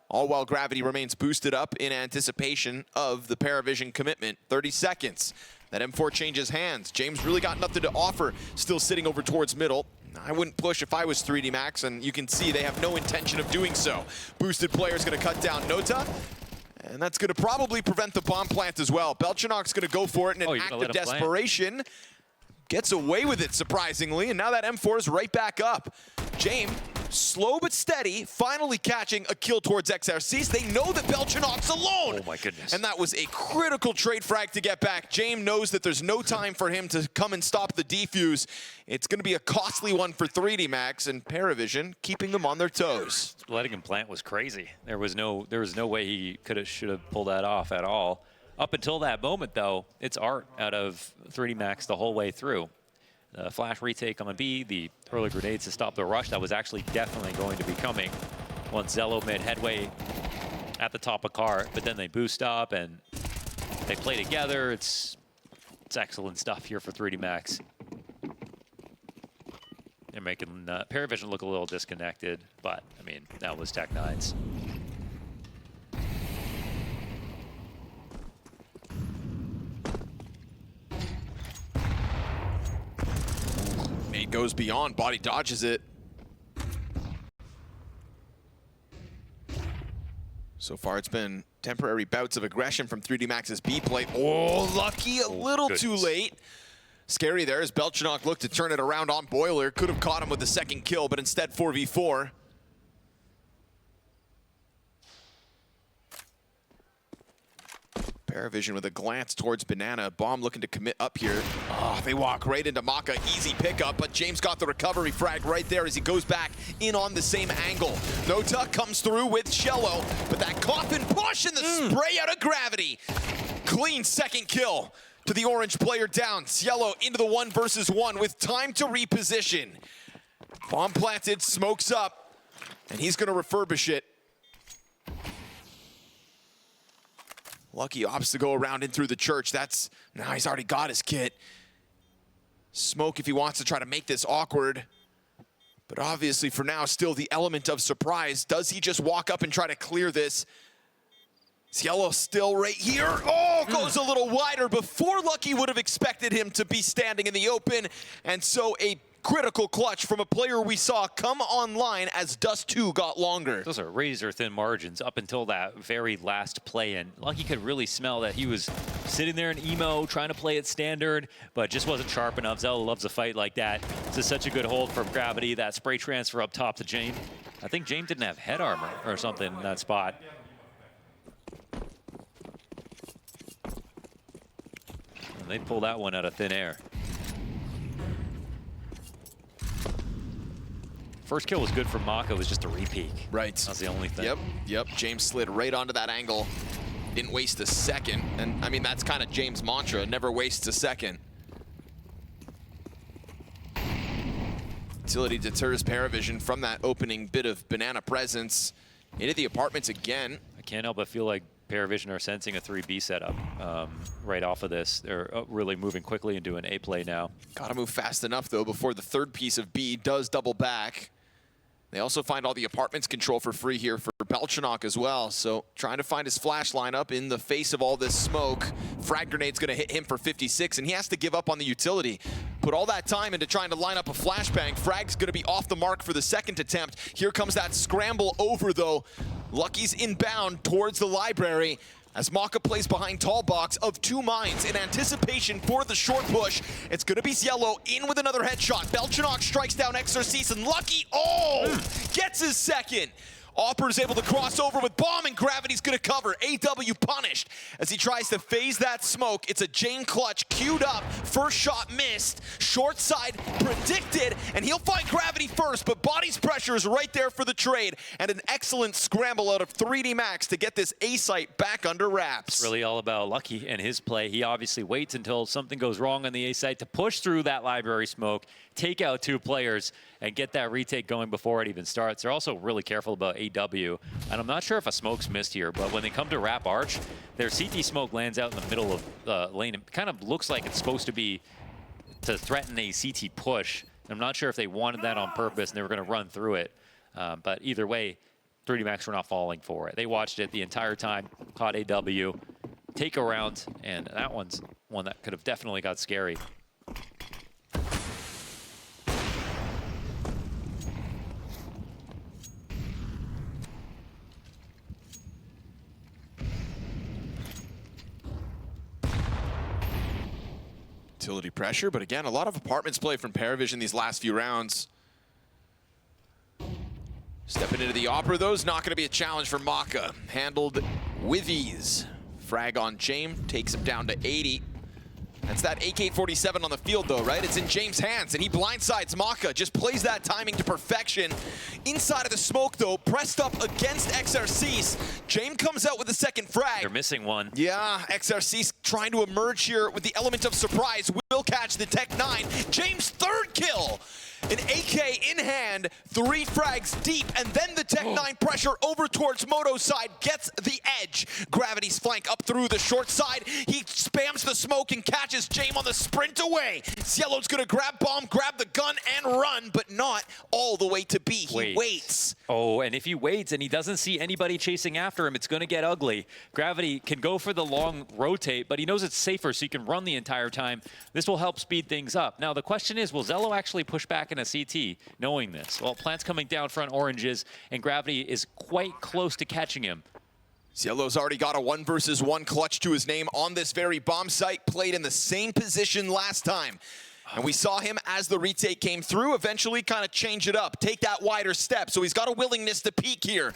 All while gravity remains boosted up in anticipation of the PVISION commitment. 30 seconds. That M4 changes hands. James really got nothing to offer. Still sitting over towards middle. I wouldn't push if I was 3D Max, and you can see they have no intention of doing so. Boosted player's gonna cut down Nota. And that's going to probably prevent the bomb plant as well. Belchenok's going to go for it in an act of desperation. Gets away with it, surprisingly. And now that M4 is right back up. James, slow but steady, finally catching a kill towards XRCs. They know that Belchenok's alone. Oh, my goodness. And that was a critical trade frag to get back. James knows that there's no time for him to come and stop the defuse. It's going to be a costly one for 3D Max, and PVISION keeping them on their toes. Letting him plant was crazy. There was no way he should have pulled that off at all. Up until that moment, though, it's art out of 3D Max the whole way through. The flash retake on the B, the early grenades to stop the rush, that was actually definitely going to be coming once Zello made headway at the top of car, but then they boost up and they play together. It's excellent stuff here for 3D Max. They're making PVISION look a little disconnected, but, I mean, that was Tech9's. Nate goes beyond, body dodges it. So far, it's been temporary bouts of aggression from 3D Max's B play. Oh, Lucky a little too late. Scary there as Belchenok looked to turn it around on Boiler. Could have caught him with the second kill, but instead 4v4. PVISION with a glance towards Banana. Bomb looking to commit up here. Oh, they walk right into Maka. Easy pickup, but James got the recovery frag right there as he goes back in on the same angle. Nota comes through with Shello, but that coffin push and the spray out of gravity. Clean second kill. to the orange player down. Cielo into the 1 versus 1 with time to reposition. Bomb planted, smokes up, and he's gonna refurbish it. Lucky opts to go around in through the church. Now he's already got his kit. Smoke if he wants to try to make this awkward. But obviously for now, still the element of surprise. Does he just walk up and try to clear this? Cielo still right here. Oh, goes a little wider before Lucky would have expected him to be standing in the open. And so a critical clutch from a player we saw come online as Dust2 got longer. Those are razor-thin margins up until that very last play, and Lucky could really smell that he was sitting there in emo, trying to play it standard, but just wasn't sharp enough. Zella loves a fight like that. This is such a good hold from Gravity. That spray transfer up top to James. I think James didn't have head armor or something in that spot. And they pull that one out of thin air. First kill was good for Maka, it was just a repeat. Right. That's the only thing. Yep. James slid right onto that angle. Didn't waste a second. And I mean, that's kind of James' mantra, never wastes a second. Utility deters PVISION from that opening bit of banana presence. Into the apartments again. I can't help but feel like PVISION are sensing a 3B setup right off of this. They're really moving quickly into an A play now. Gotta move fast enough, though, before the third piece of B does double back. They also find all the apartments control for free here for Belchanok as well. So trying to find his flash lineup in the face of all this smoke. Frag grenade's gonna hit him for 56, and he has to give up on the utility. Put all that time into trying to line up a flashbang. Frag's gonna be off the mark for the second attempt. Here comes that scramble over, though. Lucky's inbound towards the library as Maka plays behind tall box of 2 mines in anticipation for the short push. It's gonna be Cielo in with another headshot. Belchanok strikes down Exorcist, and Lucky, gets his second. Opper's able to cross over with bomb, and Gravity's gonna cover. AW punished as he tries to phase that smoke. It's a Jane clutch queued up. First shot missed. Short side predicted, and he'll find Gravity first, but Body's pressure is right there for the trade, and an excellent scramble out of 3D Max to get this A site back under wraps. It's really all about Lucky and his play. He obviously waits until something goes wrong on the A site to push through that library smoke, take out 2 players, and get that retake going before it even starts. They're also really careful about AW, and I'm not sure if a smoke's missed here, but when they come to wrap arch, their CT smoke lands out in the middle of the lane. It kind of looks like it's supposed to be to threaten a CT push. I'm not sure if they wanted that on purpose and they were going to run through it, but either way, 3D Max were not falling for it. They watched it the entire time, caught AW, take a round, and that one's one that could have definitely got scary. Utility pressure, but again, a lot of apartments play from PVISION these last few rounds. Stepping into the Opera, though, is not going to be a challenge for Maka. Handled with ease. Frag on James, takes him down to 80. That's that AK-47 on the field, though, right? It's in James' hands, and he blindsides Maka. Just plays that timing to perfection. Inside of the smoke, though, pressed up against XRC's. James comes out with the second frag. They're missing one. Yeah, XRC's trying to emerge here with the element of surprise. Will catch the Tech 9. James' third kill. An AK in hand, 3 frags deep, and then the Tech 9 pressure over towards Moto's side gets the edge. Gravity's flank up through the short side. He spams the smoke and catches James on the sprint away. Cielo's gonna grab bomb, grab the gun, and run, but not all the way to B. He waits. Oh, and if he waits and he doesn't see anybody chasing after him, it's gonna get ugly. Gravity can go for the long rotate, but he knows it's safer, so he can run the entire time. This will help speed things up. Now, the question is, will Zello actually push back in a CT, knowing this? Well, Plant's coming down front oranges, and Gravity is quite close to catching him. Cielo's already got a 1 versus 1 clutch to his name on this very bomb site, played in the same position last time. And we saw him, as the retake came through, eventually kind of change it up, take that wider step. So he's got a willingness to peek here.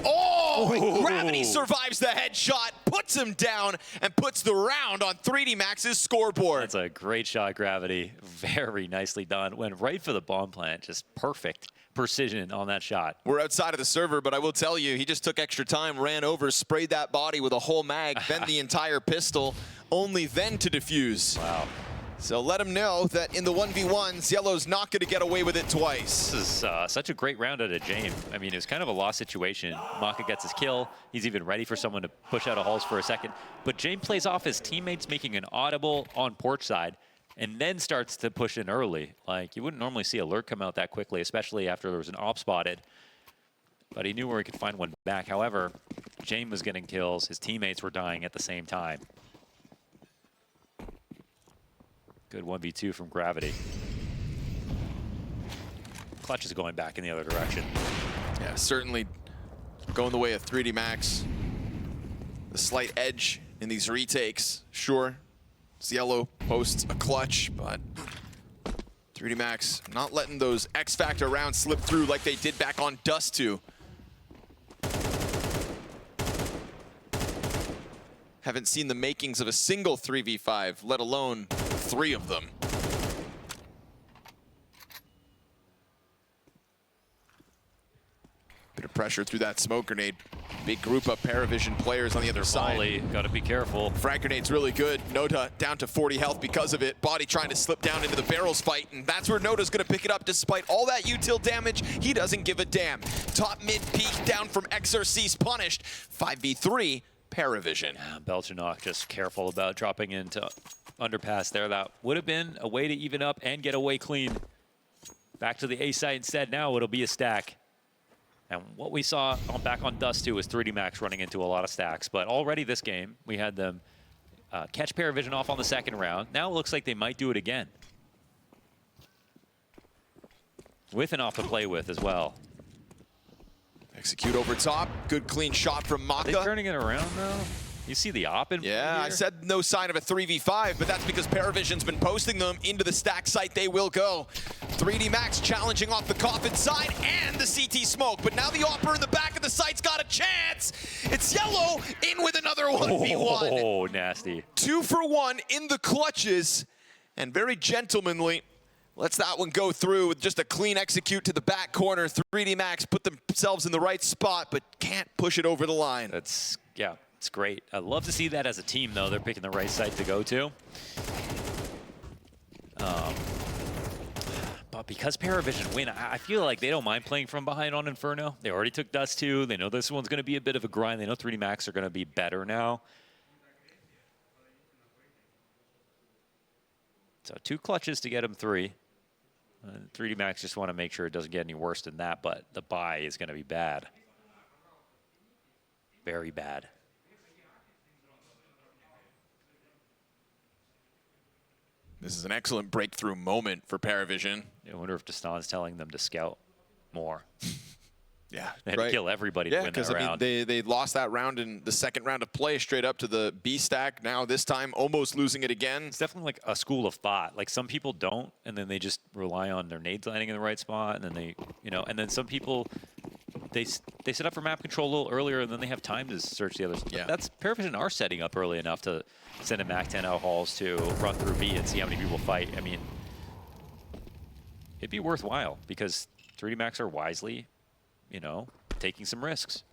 Oh, and Gravity survives the headshot, puts him down, and puts the round on 3D Max's scoreboard. That's a great shot, Gravity. Very nicely done. Went right for the bomb plant. Just perfect precision on that shot. We're outside of the server, but I will tell you, he just took extra time, ran over, sprayed that body with a whole mag, bent the entire pistol. only then to defuse. Wow. So let him know that in the 1v1s, Yellow's not going to get away with it twice. This is such a great round out of James. I mean, it was kind of a lost situation. Maka gets his kill. He's even ready for someone to push out of halls for a second. But James plays off his teammates making an audible on porch side and then starts to push in early. Like, you wouldn't normally see alert come out that quickly, especially after there was an op spotted. But he knew where he could find one back. However, James was getting kills. His teammates were dying at the same time. Good 1v2 from Gravity. Clutch is going back in the other direction. Yeah, certainly going the way of 3D Max. The slight edge in these retakes, sure. Yellow posts a clutch, but 3D Max not letting those X Factor rounds slip through like they did back on Dust2. Haven't seen the makings of a single 3v5, let alone 3 of them. Bit of pressure through that smoke grenade. Big group of PVISION players on the other side. Volley, gotta be careful. Frag grenade's really good. Noda down to 40 health because of it. Body trying to slip down into the barrels fight, and that's where Noda's gonna pick it up despite all that util damage. He doesn't give a damn. Top mid peak down from XRC's punished. 5v3. PVISION. Yeah, Belchenok just careful about dropping into underpass there. That would have been a way to even up and get away clean. Back to the A site instead. Now it'll be a stack. And what we saw back on Dust2 was 3D Max running into a lot of stacks. But already this game, we had them catch PVISION off on the second round. Now it looks like they might do it again. With an off to play with as well. Execute over top. Good clean shot from Maka. Are they turning it around though? You see the op in Yeah, here? I said no sign of a 3v5, but that's because PVISION's been posting them into the stack site. They will go. 3D Max challenging off the coffin side and the CT smoke, but now the opper in the back of the site's got a chance. It's Yellow in with another 1v1. Oh, nasty. 2 for 1 in the clutches, and very gentlemanly. Lets that one go through with just a clean execute to the back corner. 3D Max put themselves in the right spot, but can't push it over the line. That's, yeah, it's great. I love to see that as a team, though. They're picking the right site to go to. But because PVISION win, I feel like they don't mind playing from behind on Inferno. They already took Dust2. They know this one's going to be a bit of a grind. They know 3D Max are going to be better now. So 2 clutches to get him 3. 3D Max just want to make sure it doesn't get any worse than that, but the buy is going to be bad. Very bad. This is an excellent breakthrough moment for PVISION. I wonder if Destan's telling them to scout more. Yeah, they had to kill everybody to win that round. They lost that round in the second round of play straight up to the B stack. Now this time almost losing it again. It's definitely like a school of thought. Like some people don't, and then they just rely on their nades landing in the right spot, and then they, and then some people they set up for map control a little earlier, and then they have time to search the others. Yeah. That's PVISION are setting up early enough to send a MAC-10 out halls to run through B and see how many people fight. I mean, it'd be worthwhile because 3D Max are wisely, taking some risks.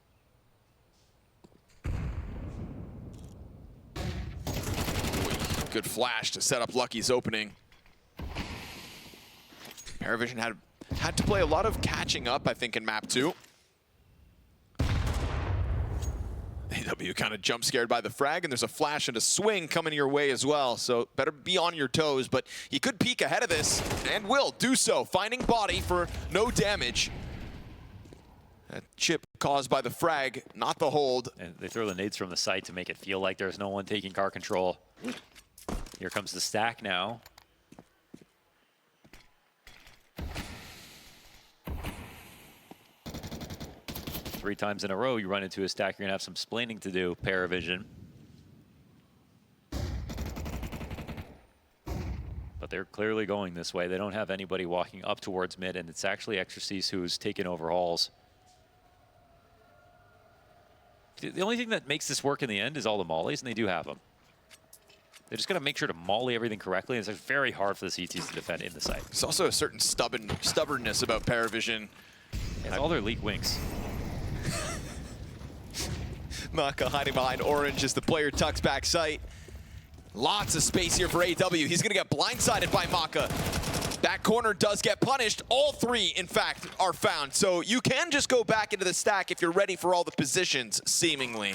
Good flash to set up Lucky's opening. PVISION had to play a lot of catching up, I think, in map 2. AW kind of jump scared by the frag, and there's a flash and a swing coming your way as well, so better be on your toes, but he could peek ahead of this, and will do so, finding body for no damage. That chip caused by the frag, not the hold. And they throw the nades from the site to make it feel like there's no one taking car control. Here comes the stack now. Three times in a row, you run into a stack, you're going to have some splaining to do, PVISION. But they're clearly going this way. They don't have anybody walking up towards mid, and it's actually XRC's who's taken over halls. The only thing that makes this work in the end is all the mollies, and they do have them. They just got to make sure to molly everything correctly. It's very hard for the CTs to defend in the site. There's also a certain stubbornness about PVISION. It's all their leak winks. Maka hiding behind orange as the player tucks back sight. Lots of space here for AW. He's going to get blindsided by Maka. That corner does get punished. All three, in fact, are found. So you can just go back into the stack if you're ready for all the positions, seemingly.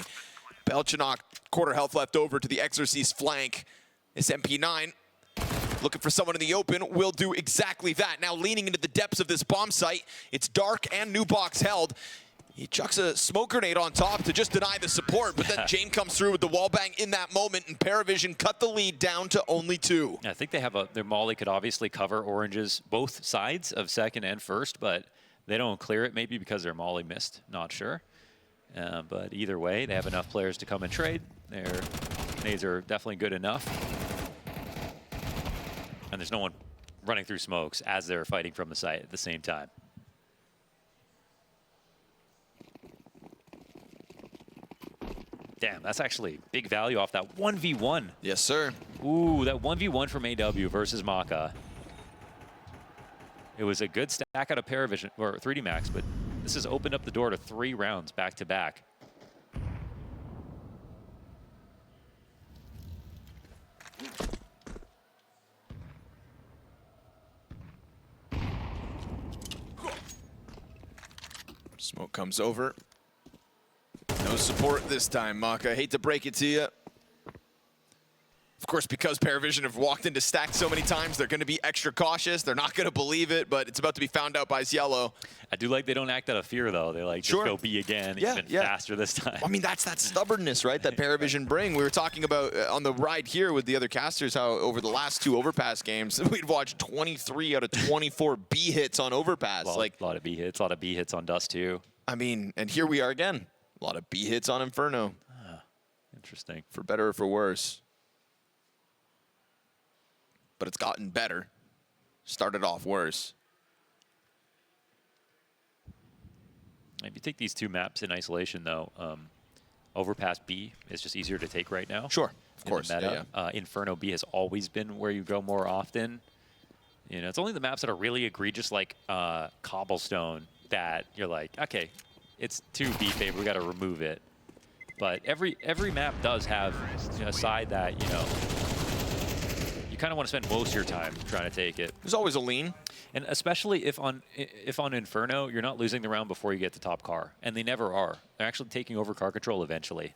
Belchanok, quarter health left over to the Exorcist flank. This MP9, looking for someone in the open, will do exactly that. Now leaning into the depths of this bomb site. It's dark and new box held. He chucks a smoke grenade on top to just deny the support, but then Jane comes through with the wall bang in that moment, and PVISION cut the lead down to only 2. I think they have their molly could obviously cover Orange's both sides of second and first, but they don't clear it, maybe because their molly missed, not sure. But either way, they have enough players to come and trade. Their nades are definitely good enough. And there's no one running through smokes as they're fighting from the site at the same time. Damn, that's actually big value off that 1v1. Yes, sir. Ooh, that 1v1 from AW versus Maka. It was a good stack out of PVISION, or 3D Max, but this has opened up the door to 3 rounds back to back. Smoke comes over. No support this time, Maka. Hate to break it to you. Of course, because PVISION have walked into stacks so many times, they're going to be extra cautious. They're not going to believe it, but it's about to be found out by Cielo. I do like they don't act out of fear, though. They like, just go B again, even faster this time. I mean, that's that stubbornness, right, that PVISION bring. We were talking about on the ride here with the other casters how over the last 2 Overpass games, we'd watched 23 out of 24 B hits on Overpass. A lot of B hits, a lot of B hits on Dust2. I mean, and here we are again. A lot of B hits on Inferno. Interesting. For better or for worse. But it's gotten better. Started off worse. If you take these 2 maps in isolation, though, Overpass B is just easier to take right now. Sure, of course. Yeah. Inferno B has always been where you go more often. You know, it's only the maps that are really egregious, like Cobblestone, that you're like, okay, it's 2 B favor, we got to remove it. But every map does have a side that, you know, you kind of want to spend most of your time trying to take it. There's always a lean. And especially if on Inferno, you're not losing the round before you get to top car. And they never are. They're actually taking over car control eventually.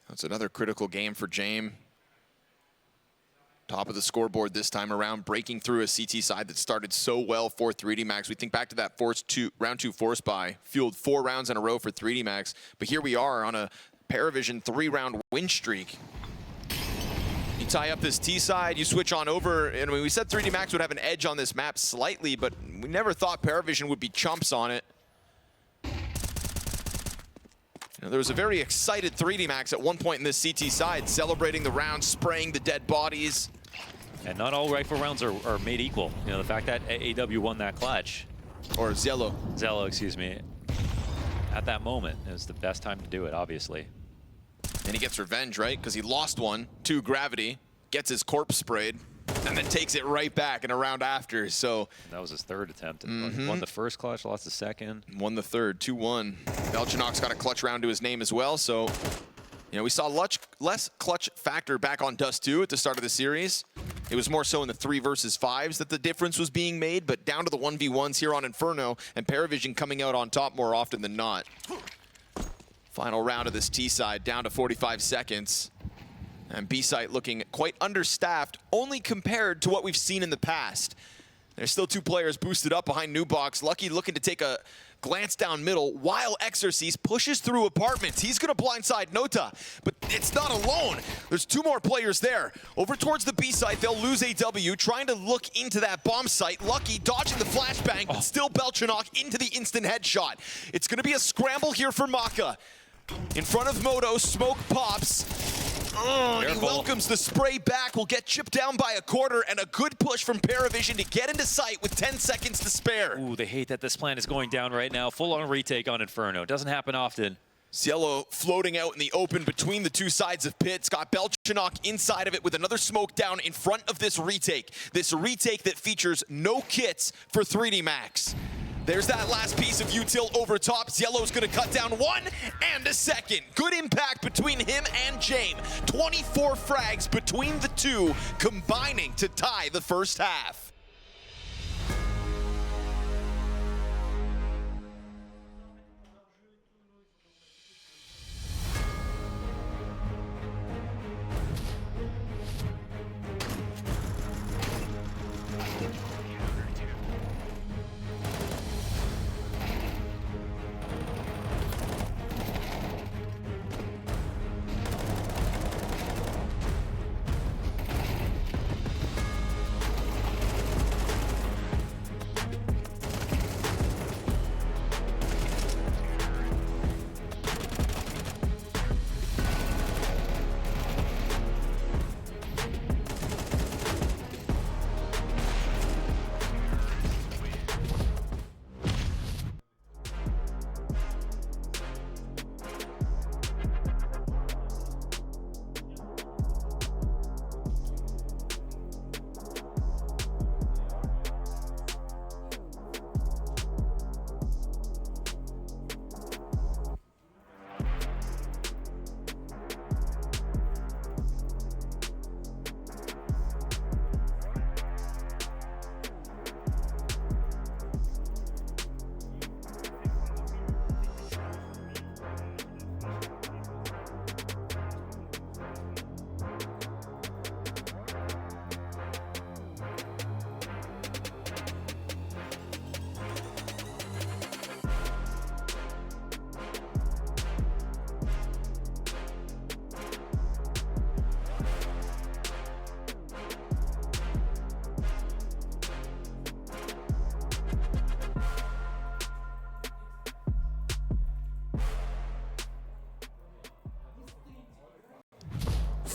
That's another critical game for Jame. Top of the scoreboard this time around, breaking through a CT side that started so well for 3D Max. We think back to that round 2 force buy, fueled 4 rounds in a row for 3D Max. But here we are on a PVISION 3-round win streak. You tie up this T side, you switch on over, and we said 3D Max would have an edge on this map slightly, but we never thought PVISION would be chumps on it. You know, there was a very excited 3D Max at one point in this CT side, celebrating the round, spraying the dead bodies. And not all rifle rounds are made equal. You know, the fact that AW won that clutch. Or Zello. Zello, excuse me. At that moment, it was the best time to do it, obviously. And he gets revenge, right? Because he lost one to Gravity, gets his corpse sprayed, and then takes it right back in a round after. So that was his 3rd attempt. Won the first clutch, lost the second. Won the 3rd, 2-1. Belchanok's got a clutch round to his name as well. So, you know, we saw less clutch factor back on Dust2 at the start of the series. It was more so in the 3 versus 5s that the difference was being made, but down to the 1v1s here on Inferno, and PVISION coming out on top more often than not. Final round of this T side, down to 45 seconds. And B site looking quite understaffed, only compared to what we've seen in the past. There's still 2 players boosted up behind New Box. Lucky looking to take a glance down middle while Exorcist pushes through apartments. He's going to blindside Nota, but it's not alone. There's 2 more players there. Over towards the B site, they'll lose AW, trying to look into that bomb site. Lucky dodging the flashbang, but still Belchanok into the instant headshot. It's going to be a scramble here for Maka. In front of Moto, smoke pops. He welcomes the spray back, will get chipped down by a quarter, and a good push from PVISION to get into sight with 10 seconds to spare. Ooh, they hate that this plan is going down right now. Full-on retake on Inferno. Doesn't happen often. Cielo floating out in the open between the 2 sides of pits. Got Belchanok inside of it with another smoke down in front of this retake. This retake that features no kits for 3D Max. There's that last piece of util over top. Yellow's gonna cut down one and a second. Good impact between him and James. 24 frags between the two, combining to tie the first half.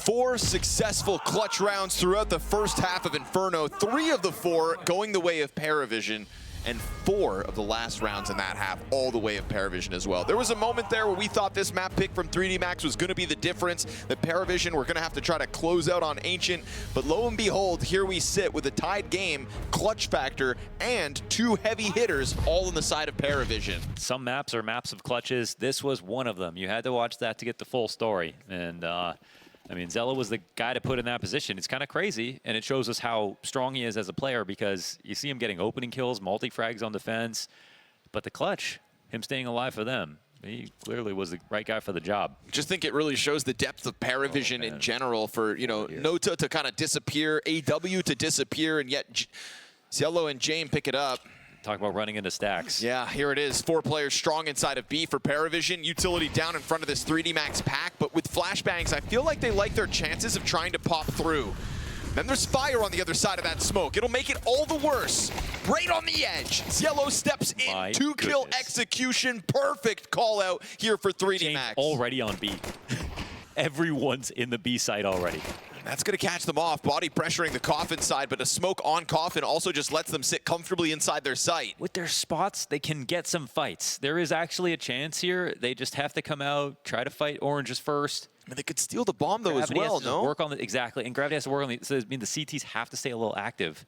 Four successful clutch rounds throughout the first half of Inferno. 3 of the 4 going the way of PVISION, and 4 of the last rounds in that half all the way of PVISION as well. There was a moment there where we thought this map pick from 3D Max was going to be the difference, that PVISION were going to have to try to close out on Ancient, but lo and behold, here we sit with a tied game, clutch factor, and 2 heavy hitters all on the side of PVISION. Some maps are maps of clutches. This was one of them. You had to watch that to get the full story. And I mean, Zella was the guy to put in that position. It's kind of crazy, and it shows us how strong he is as a player, because you see him getting opening kills, multi-frags on defense, but the clutch, him staying alive for them, he clearly was the right guy for the job. Just think it really shows the depth of PVISION in general, for, you know, Nota to kind of disappear, AW to disappear, and yet Cielo and James pick it up. Talk about running into stacks. Yeah, here it is. 4 players strong inside of B for PVISION. Utility down in front of this 3D Max pack, but with flashbangs, I feel like they like their chances of trying to pop through. Then there's fire on the other side of that smoke. It'll make it all the worse. Right on the edge. Cielo steps in. 2-kill execution. Perfect call out here for 3D Max. Already on B. Everyone's in the B side already. That's going to catch them off. Body pressuring the Coffin side, but a smoke on Coffin also just lets them sit comfortably inside their sight. With their spots, they can get some fights. There is actually a chance here. They just have to come out, try to fight Oranges first. I mean, they could steal the bomb, though, as well, no? Work on the, exactly, and Gravity has to work on the, so I mean, the CTs have to stay a little active.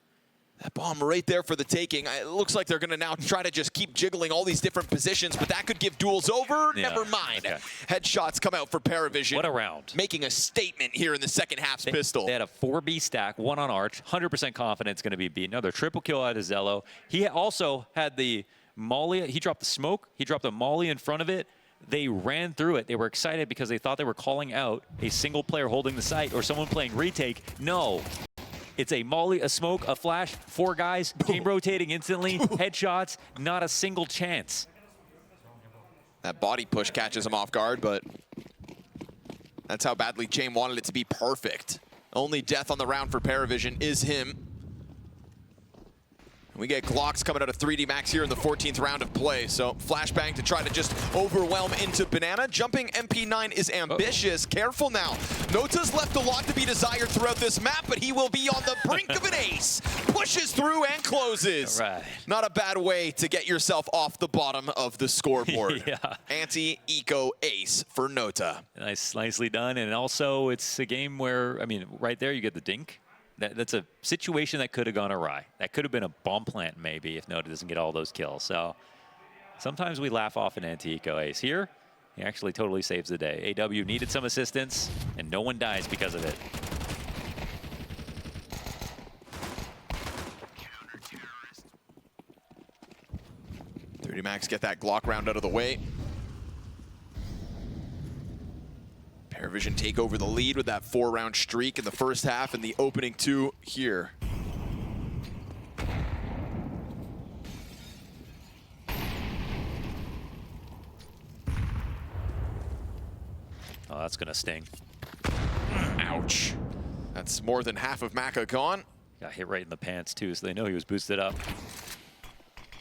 That bomb right there for the taking. It looks like they're going to now try to just keep jiggling all these different positions, but that could give duels over. Yeah. Never mind. Okay. Headshots come out for PVISION. What a round. Making a statement here in the second half's pistol. They had a 4B stack, 1 on Arch, 100% confidence going to be beat. Another triple kill out of Zello. He also had the molly. He dropped the smoke. He dropped a molly in front of it. They ran through it. They were excited because they thought they were calling out a single player holding the site or someone playing retake. No. It's a molly, a smoke, a flash, 4 guys, game rotating instantly, headshots, not a single chance. That body push catches him off guard, but that's how badly James wanted it to be perfect. Only death on the round for PVISION is him. We get Glocks coming out of 3D Max here in the 14th round of play. So flashbang to try to just overwhelm into Banana. Jumping MP9 is ambitious. Careful now. Nota's left a lot to be desired throughout this map, but he will be on the brink of an ace. Pushes through and closes. All right. Not a bad way to get yourself off the bottom of the scoreboard. Yeah. Anti-eco ace for Nota. Nicely done. And also, it's a game where, I mean, right there you get the dink. That's a situation that could have gone awry. That could have been a bomb plant maybe if Noda doesn't get all those kills. So sometimes we laugh off an Antico ace. Here, he actually totally saves the day. AW needed some assistance, and no one dies because of it. 3D Max get that Glock round out of the way. PVISION take over the lead with that 4-round streak in the first half and the opening 2 here. Oh, that's gonna sting. Ouch. That's more than half of Maka gone. Got hit right in the pants too, so they know he was boosted up.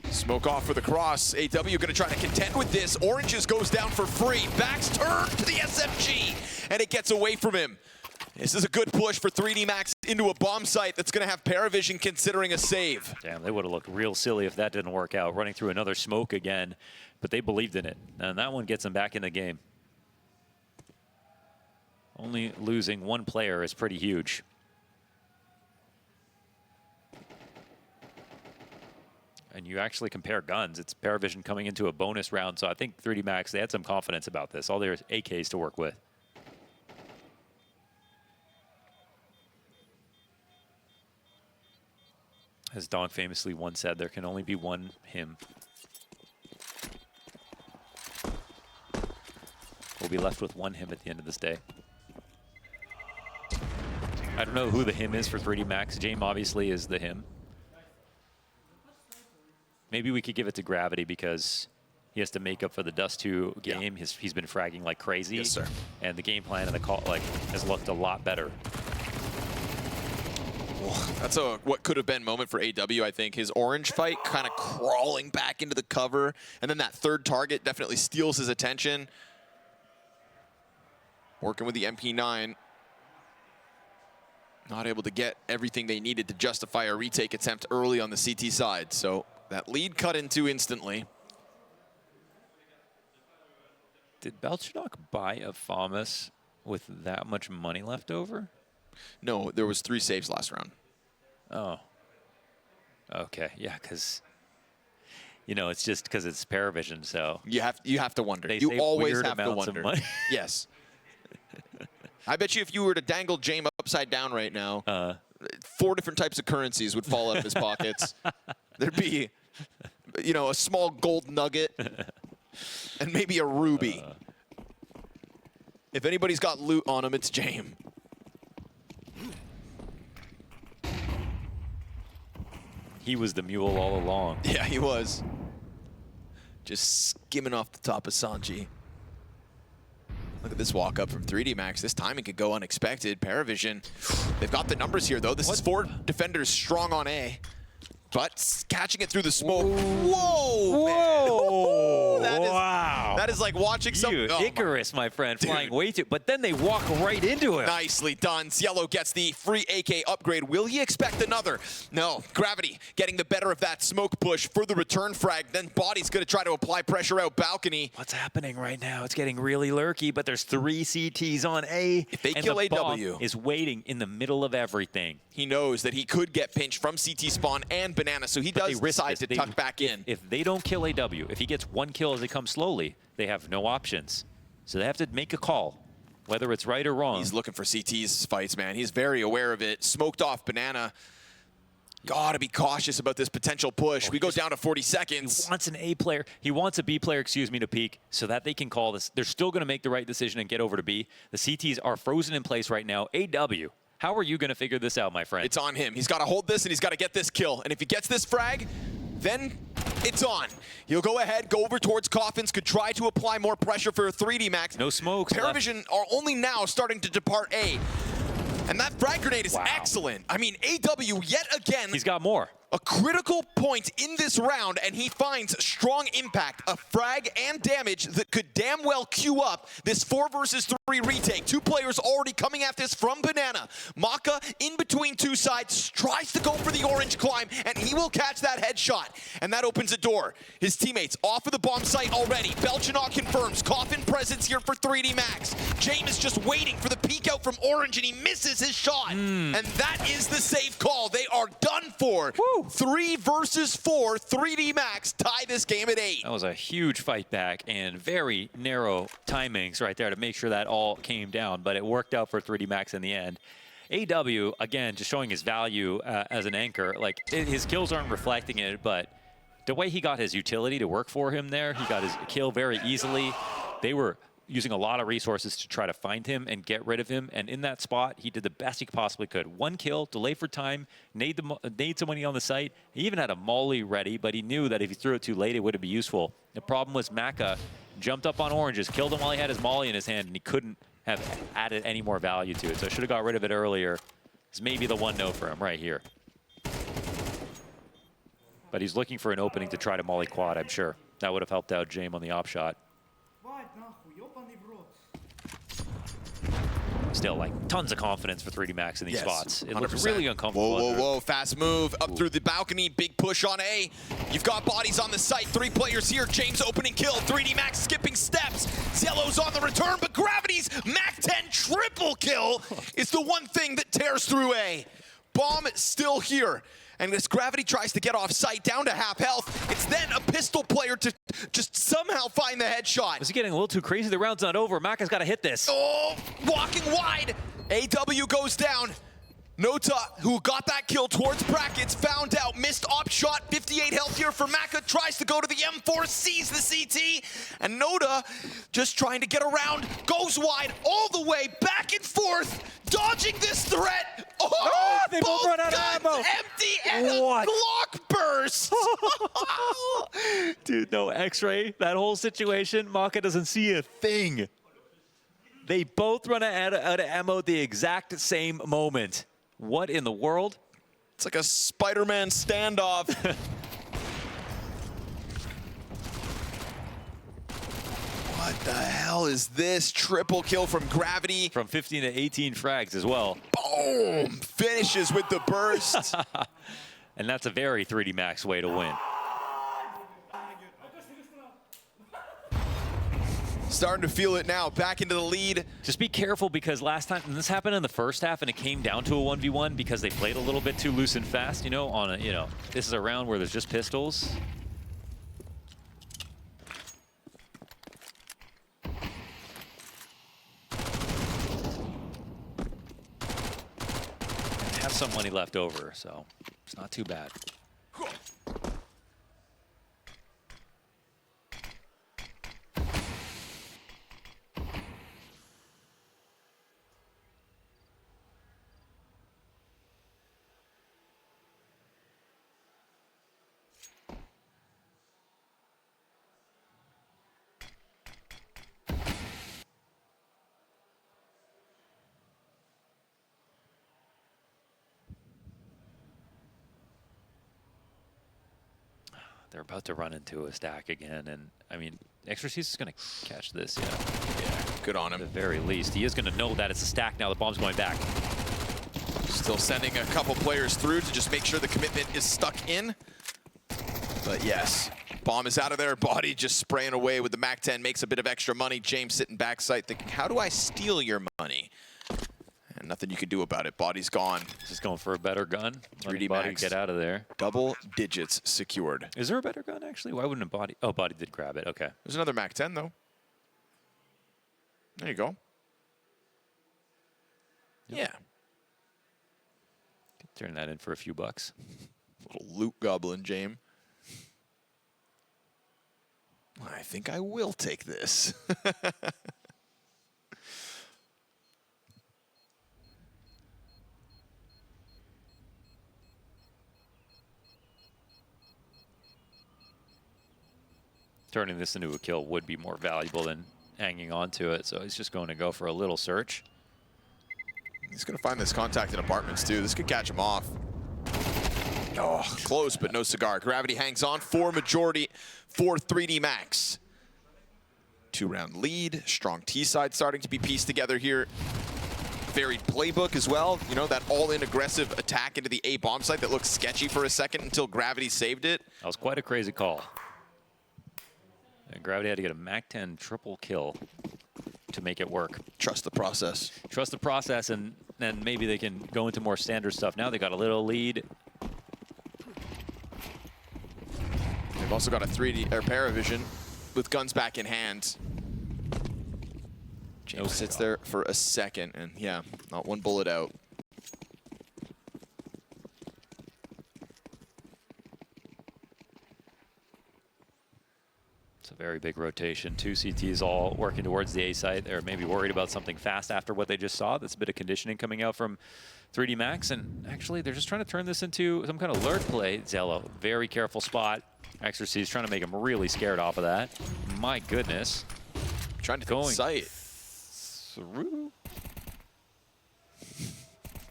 Smoke off for the cross. AW gonna try to contend with this. Oranges goes down for free. Backs turn to the SMG, and it gets away from him. This is a good push for 3D Max into a bomb site that's gonna have PVISION considering a save. Damn, they would have looked real silly if that didn't work out, running through another smoke again, but they believed in it, and that one gets them back in the game. Only losing one player is pretty huge. And you actually compare guns. It's PVISION coming into a bonus round, so I think 3D Max, they had some confidence about this. All their AKs to work with. As Dong famously once said, there can only be one him. We'll be left with one him at the end of this day. I don't know who the him is for 3D Max. James obviously is the him. Maybe we could give it to Gravity because he has to make up for the Dust2 game. Yeah. He's been fragging like crazy. Yes, sir. And the game plan and the call has looked a lot better. That's a what could have been moment for AW, I think. His orange fight kind of crawling back into the cover, and then that third target definitely steals his attention. Working with the MP9. Not able to get everything they needed to justify a retake attempt early on the CT side. So that lead cut into instantly. Did Belchinock buy a FAMAS with that much money left over? No, there was 3 saves last round. Oh. Okay, yeah, because, you know, it's just because it's PVISION, so. You have to wonder. They You always weird have to amounts of wonder. money. Yes. I bet you if you were to dangle James upside down right now, 4 different types of currencies would fall out of his pockets. There'd be, you know, a small gold nugget and maybe a ruby. If anybody's got loot on him, it's James. He was the mule all along. Yeah, he was. Just skimming off the top of Sanji. Look at this walk up from 3D Max. This timing could go unexpected. PVISION, they've got the numbers here though. This is 4 defenders strong on A. But catching it through the smoke. Whoa! Whoa! Wow. That is like watching some Icarus, my friend, flying way too. But then they walk right into it. Nicely done. Cielo gets the free AK upgrade. Will he expect another? No. Gravity getting the better of that smoke push for the return frag. Then Body's going to try to apply pressure out balcony. What's happening right now? It's getting really lurky, but there's 3 CTs on A. If they and kill the AW, bomb is waiting in the middle of everything. He knows that he could get pinched from CT spawn and Banana, so he does decide to tuck back in. If they don't kill AW, if he gets 1 kill as they come slowly, they have no options. So they have to make a call, whether it's right or wrong. He's looking for CT's fights, man. He's very aware of it. Smoked off Banana. Gotta be cautious about this potential push. We go down to 40 seconds. He wants an A player. He wants a B player, excuse me, to peek so that they can call this. They're still going to make the right decision and get over to B. The CTs are frozen in place right now. AW. How are you going to figure this out, my friend? It's on him. He's got to hold this, and he's got to get this kill. And if he gets this frag, then it's on. He'll go ahead, go over towards Coffins, could try to apply more pressure for a 3D Max. No smokes. PVISION are only now starting to depart A. And that frag grenade is excellent. I mean, AW yet again. He's got more. a critical point in this round, and he finds strong impact, a frag and damage that could damn well queue up this 4 versus 3 retake. 2 players already coming at this from Banana. Maka in between 2 sides, tries to go for the orange climb, and he will catch that headshot. And that opens a door. His teammates off of the bomb site already. Belchinaut confirms Coffin presence here for 3D Max. James is just waiting for the peek out from orange, and he misses his shot. And that is the safe call. They are done for. Woo. 3 versus 4, 3D Max tie this game at 8. That was a huge fight back and very narrow timings right there to make sure that all came down, but it worked out for 3D Max in the end. AW, again, just showing his value as an anchor. Like, his kills aren't reflecting it, but the way he got his utility to work for him there, he got his kill very easily. They were using a lot of resources to try to find him and get rid of him, and in that spot, he did the best he possibly could. 1 kill, delay for time, nade somebody on the site. He even had a molly ready, but he knew that if he threw it too late, it wouldn't be useful. The problem was Maka jumped up on oranges, killed him while he had his molly in his hand, and he couldn't have added any more value to it. So I should have got rid of it earlier. It's maybe the 1 no for him right here. But he's looking for an opening to try to molly quad, I'm sure. That would have helped out James on the op shot. Still, like, tons of confidence for 3D Max in these spots. It 100%. Looks really uncomfortable. Whoa, whoa, whoa. Fast move up through the balcony. Big push on A. You've got bodies on the site. 3 players here. James opening kill. 3D Max skipping steps. Zellow's on the return, but Gravity's Mac 10 triple kill is the one thing that tears through A. Bomb still here. And as Gravity tries to get off site, down to half health, it's then a pistol player to just somehow find the headshot. Is he getting a little too crazy? The round's not over. Maka's got to hit this. Oh, walking wide. AW goes down. Nota, who got that kill towards brackets, found out, missed op shot, 58 health here for Maka, tries to go to the M4, sees the CT, and Nota, just trying to get around, goes wide all the way, back and forth, dodging this threat. Oh, they both run out of ammo. Empty and a Glock burst. Dude, no X-ray. That whole situation, Maka doesn't see a thing. They both run out of ammo at the exact same moment. What in the world? It's like a Spider-Man standoff. What the hell is this? Triple kill from Gravity. From 15 to 18 frags as well. Boom! Finishes with the burst. And that's a very 3D Max way to win. Starting to feel it now, back into the lead. Just be careful, because last time, and this happened in the first half, and it came down to a 1v1 because they played a little bit too loose and fast, you know, on a, this is a round where there's just pistols. And have some money left over, so it's not too bad. They're about to run into a stack again, and I mean, Exorcist is going to catch this, yeah. Good on him. At the very least. He is going to know that it's a stack now. The bomb's going back. Still sending a couple players through to just make sure the commitment is stuck in. But yes, bomb is out of there. Body just spraying away with the Mac 10. Makes a bit of extra money. James sitting backside thinking, how do I steal your money? And nothing you can do about it. Body's gone. Just going for a better gun. 3D Body Max. get out of there. Double digits secured. Is there a better gun, actually? Why wouldn't a Body? Oh, Body did grab it. Okay. There's another Mac 10, though. There you go. Yep. Yeah. Turn that in for a few bucks. Little loot goblin, James. I think I will take this. Turning this into a kill would be more valuable than hanging on to it, so he's just going to go for a little search. He's going to find this contact in apartments, too. This could catch him off. Oh, close, but no cigar. Gravity hangs on for majority for 3D Max. 2-round lead. Strong T side starting to be pieced together here. Varied playbook as well. You know, that all-in aggressive attack into the A bomb site that looked sketchy for a second until Gravity saved it. That was quite a crazy call. And Gravity had to get a MAC-10 triple kill to make it work. Trust the process. Trust the process, and then maybe they can go into more standard stuff. Now they got a little lead. They've also got a 3D or PVISION with guns back in hand. James sits there for a second, and yeah, not one bullet out. It's a very big rotation. 2 CTs all working towards the A site. They're maybe worried about something fast after what they just saw. That's a bit of conditioning coming out from 3D Max, and actually they're just trying to turn this into some kind of lurk play. Zello, very careful spot. Exorcist trying to make him really scared off of that. My goodness. Trying to go sight. Through.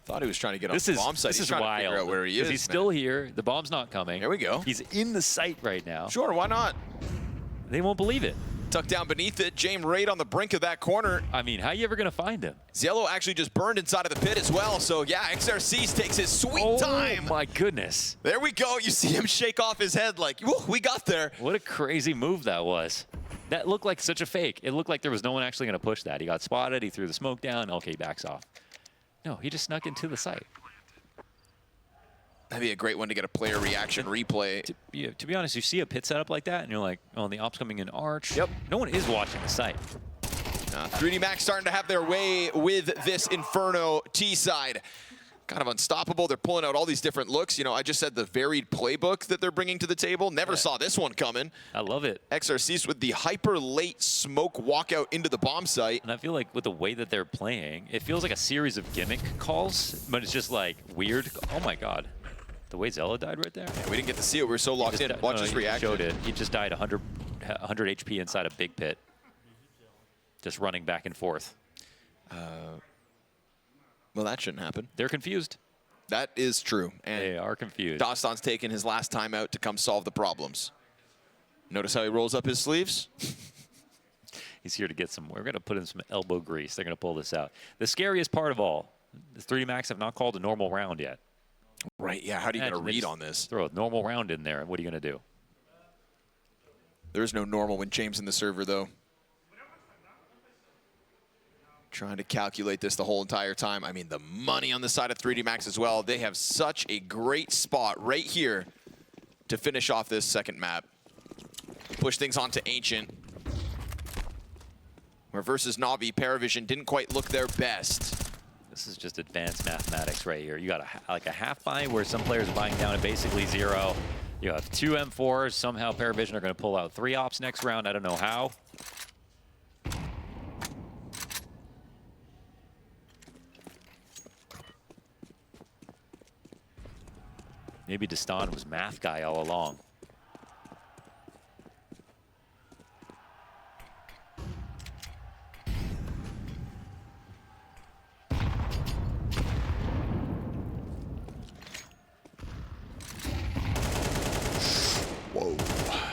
Thought he was trying to get on the bomb site. This He's is trying wild. to figure out where he is. He's still here. The bomb's not coming. There we go. He's in the site right now. Sure, why not? They won't believe it. Tucked down beneath it. James right on the brink of that corner. I mean, how are you ever going to find him? Zello actually just burned inside of the pit as well. So yeah, XRCs takes his sweet time. Oh my goodness. There we go. You see him shake off his head like, whoa, we got there. What a crazy move that was. That looked like such a fake. It looked like there was no one actually going to push that. He got spotted. He threw the smoke down. Okay, he backs off. No, he just snuck into the site. That'd be a great one to get a player reaction replay. To be honest, you see a pit setup like that, and you're like, oh, and the op's coming in arch. Yep. No one is watching the site. 3D Max starting to have their way with this Inferno T side. Kind of unstoppable. They're pulling out all these different looks. You know, I just said the varied playbook that they're bringing to the table. Never saw this one coming. I love it. XRCs with the hyper late smoke walkout into the bomb site. And I feel like with the way that they're playing, it feels like a series of gimmick calls, but it's just like weird. Oh my God. The way Zello died right there. Yeah, we didn't get to see it. We were so locked in. Watch his reaction. Showed it. He just died 100 HP inside a big pit. Just running back and forth. Well, that shouldn't happen. They're confused. That is true. And they are confused. Dust2's taking his last time out to come solve the problems. Notice how he rolls up his sleeves? He's here to get some. We're going to put in some elbow grease. They're going to pull this out. The scariest part of all, the 3D Max have not called a normal round yet. Right, yeah. How do you get a read on this? Throw a normal round in there, and what are you going to do? There is no normal when James in the server, though. Trying to calculate this the whole entire time. I mean, the money on the side of 3D Max as well. They have such a great spot right here to finish off this second map. Push things onto Ancient. Where versus Na'Vi, PVISION didn't quite look their best. This is just advanced mathematics right here. You got like a half buy where some players are buying down at basically 0. You have 2 M4s. Somehow PVISION are going to pull out 3 ops next round. I don't know how. Maybe Dust2 was math guy all along. Whoa.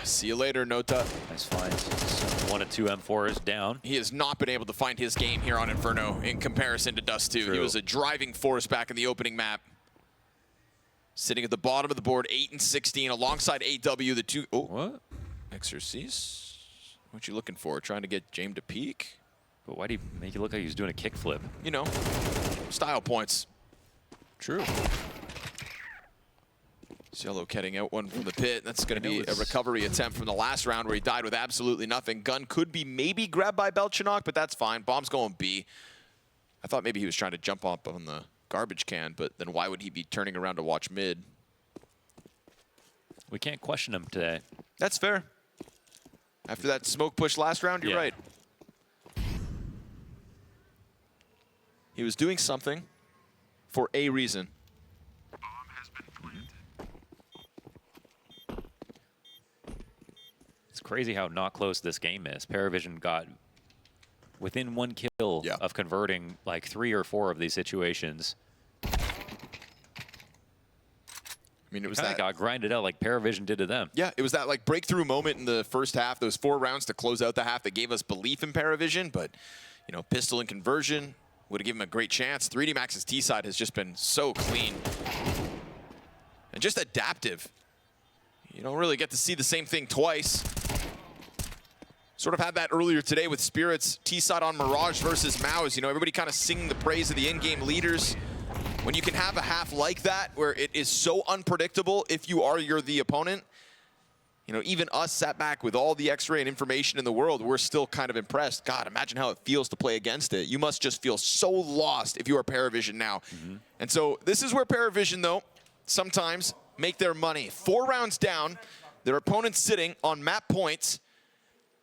See you later, Nota. Nice finds. 1 of 2 M4s down. He has not been able to find his game here on Inferno in comparison to Dust2. True. He was a driving force back in the opening map. Sitting at the bottom of the board, 8 and 16, alongside AW, the two. Oh, what? Exorcise. What you looking for? Trying to get James to peek? But why do you make it look like he was doing a kickflip? You know, style points. True. Zello getting out one from the pit. That's going to be a recovery attempt from the last round where he died with absolutely nothing. Gun could be maybe grabbed by Belchinok, but that's fine. Bomb's going B. I thought maybe he was trying to jump up on the garbage can, but then why would he be turning around to watch mid? We can't question him today. That's fair. After that smoke push last round, you're right. He was doing something for a reason. It's crazy how not close this game is. PVISION got within 1 kill of converting like 3 or 4 of these situations. I mean, it was Kinda that got grinded out like PVISION did to them. Yeah, it was that like breakthrough moment in the first half, those 4 rounds to close out the half that gave us belief in PVISION, but you know, pistol and conversion would have given him a great chance. 3D Max's T side has just been so clean and just adaptive. You don't really get to see the same thing twice. Sort of had that earlier today with Spirit's T side on Mirage versus Maus. You know, everybody kind of singing the praise of the in-game leaders. When you can have a half like that, where it is so unpredictable if you're the opponent, you know, even us sat back with all the X-ray and information in the world, we're still kind of impressed. God, imagine how it feels to play against it. You must just feel so lost if you are PVISION now. And so this is where PVISION, though, sometimes make their money. 4 rounds down, their opponent's sitting on map points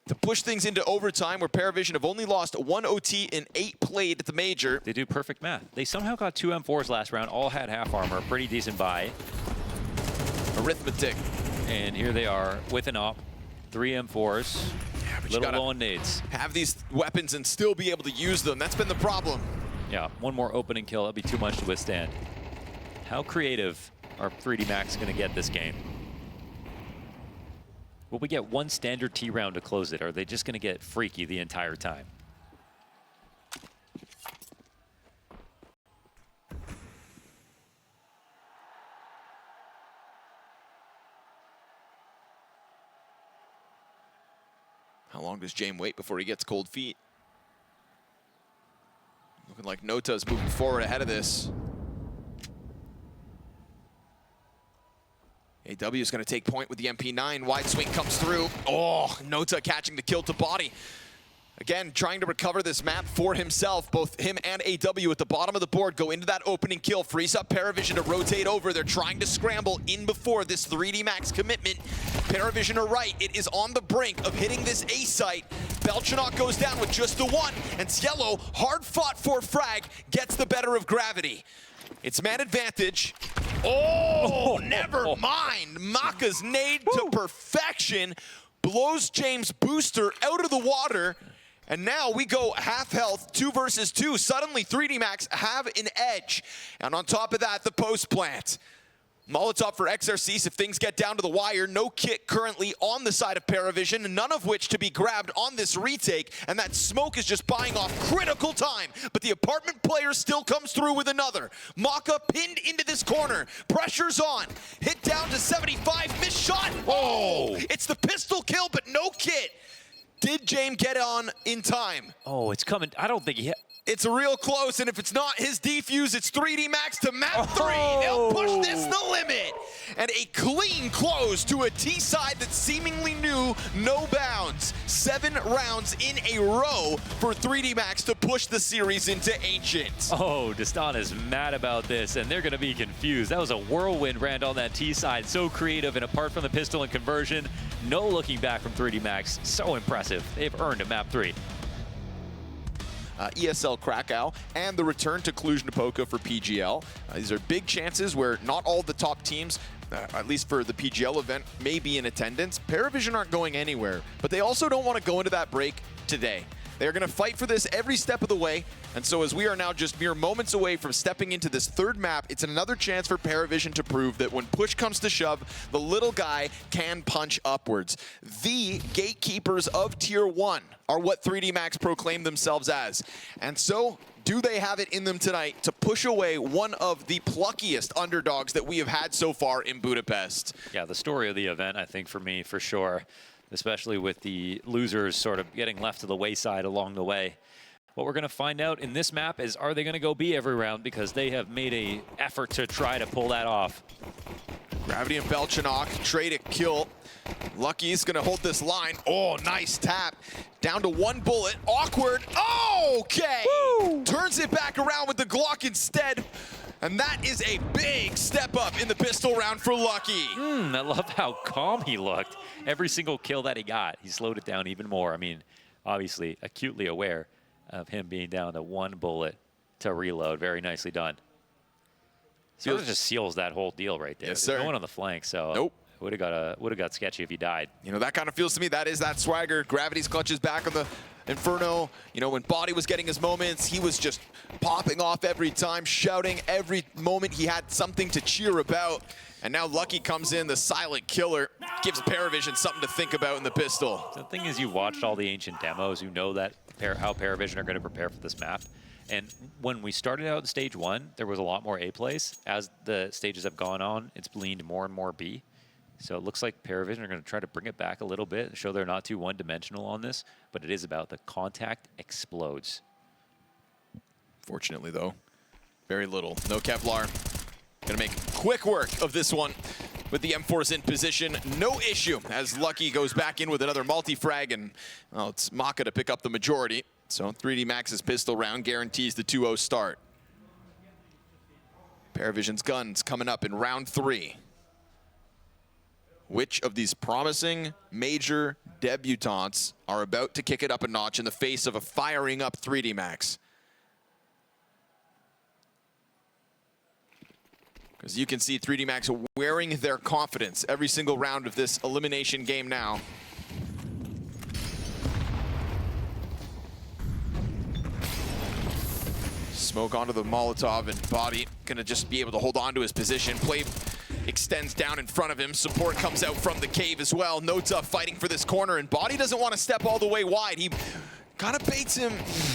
to push things into overtime, where PVISION have only lost 1 OT in 8 played at the Major. They do perfect math. They somehow got 2 M4s last round, all had half armor, pretty decent buy. Arithmetic. And here they are with an op, 3 M4s, Yeah, but little low on nades. have these weapons and still be able to use them. That's been the problem. Yeah, one more opening kill, that'd be too much to withstand. How creative are 3D Max gonna get this game? Will we get one standard T round to close it, or are they just gonna get freaky the entire time? How long does James wait before he gets cold feet? Looking like Nota's moving forward ahead of this. AW is going to take point with the MP9. Wide swing comes through. Oh, Nota catching the kill to body. Again, trying to recover this map for himself. Both him and AW at the bottom of the board go into that opening kill. Frees up PVISION to rotate over. They're trying to scramble in before this 3D Max commitment. PVISION are right. It is on the brink of hitting this A site. Belchanok goes down with just the 1. And Cielo, hard fought for frag, gets the better of gravity. It's man advantage. Oh, never mind. Maka's nade to perfection. Blows James' booster out of the water. And now we go half health, 2 versus 2. Suddenly 3D Max have an edge. And on top of that, the post plant. Molotov for XRCs if things get down to the wire. No kit currently on the side of PVISION, none of which to be grabbed on this retake. And that smoke is just buying off critical time. But the apartment player still comes through with another. Maka pinned into this corner. Pressure's on. Hit down to 75. Missed shot. Oh, it's the pistol kill, but no kit. Did James get on in time? Oh, it's coming. I don't think he hit. It's real close, and if it's not his defuse, it's 3D Max to map 3. They'll push this the limit. And a clean close to a T side that seemingly knew no bounds. 7 rounds in a row for 3D Max to push the series into Ancient. Oh, Dust2 is mad about this, and they're going to be confused. That was a whirlwind rand on that T side. So creative, and apart from the pistol and conversion, no looking back from 3D Max. So impressive. They've earned a map 3. ESL Krakow, and the return to Cluj-Napoca for PGL. These are big chances where not all the top teams, at least for the PGL event, may be in attendance. PVISION aren't going anywhere, but they also don't want to go into that break today. They're going to fight for this every step of the way, and so as we are now just mere moments away from stepping into this 3rd map, it's another chance for PVISION to prove that when push comes to shove, the little guy can punch upwards. The gatekeepers of Tier 1 are what 3D Max proclaim themselves as. And so, do they have it in them tonight to push away one of the pluckiest underdogs that we have had so far in Budapest? Yeah, the story of the event, I think, for me, for sure, especially with the losers sort of getting left to the wayside along the way. What we're going to find out in this map is, are they going to go B every round, because they have made an effort to try to pull that off. Gravity and Belchanok trade a kill. Lucky's gonna hold this line. Oh, nice tap. Down to 1 bullet. Awkward. Okay. Woo! Turns it back around with the Glock instead. And that is a big step up in the pistol round for Lucky. I love how calm he looked. Every single kill that he got, he slowed it down even more. I mean, obviously, acutely aware of him being down to 1 bullet to reload. Very nicely done. So it just seals that whole deal right there. Yes, There's sir. no one on the flank, so nope. Would have got sketchy if he died. You know, that kind of feels to me, that is that swagger. Gravity's clutches back on the Inferno. You know, when Body was getting his moments, he was just popping off every time, shouting every moment he had something to cheer about. And now Lucky comes in, the silent killer, gives PVISION something to think about in the pistol. The thing is, you watched all the ancient demos, you know that how PVISION are going to prepare for this map. And when we started out in stage 1, there was a lot more A plays. As the stages have gone on, it's leaned more and more B. So it looks like PVISION are going to try to bring it back a little bit and show they're not too one-dimensional on this, but it is about the contact explodes. Fortunately, though, very little. No Kevlar. Gonna make quick work of this one with the M4s in position. No issue as Lucky goes back in with another multi-frag, and well, it's Maka to pick up the majority. So 3D Max's pistol round guarantees the 2-0 start. PVISION's guns coming up in round 3. Which of these promising major debutantes are about to kick it up a notch in the face of a firing up 3D Max? Because you can see 3D Max wearing their confidence every single round of this elimination game now. Smoke onto the Molotov, and Body gonna just be able to hold on to his position. Play extends down in front of him. Support comes out from the cave as well. Nota fighting for this corner, and Body doesn't want to step all the way wide. He kind of baits him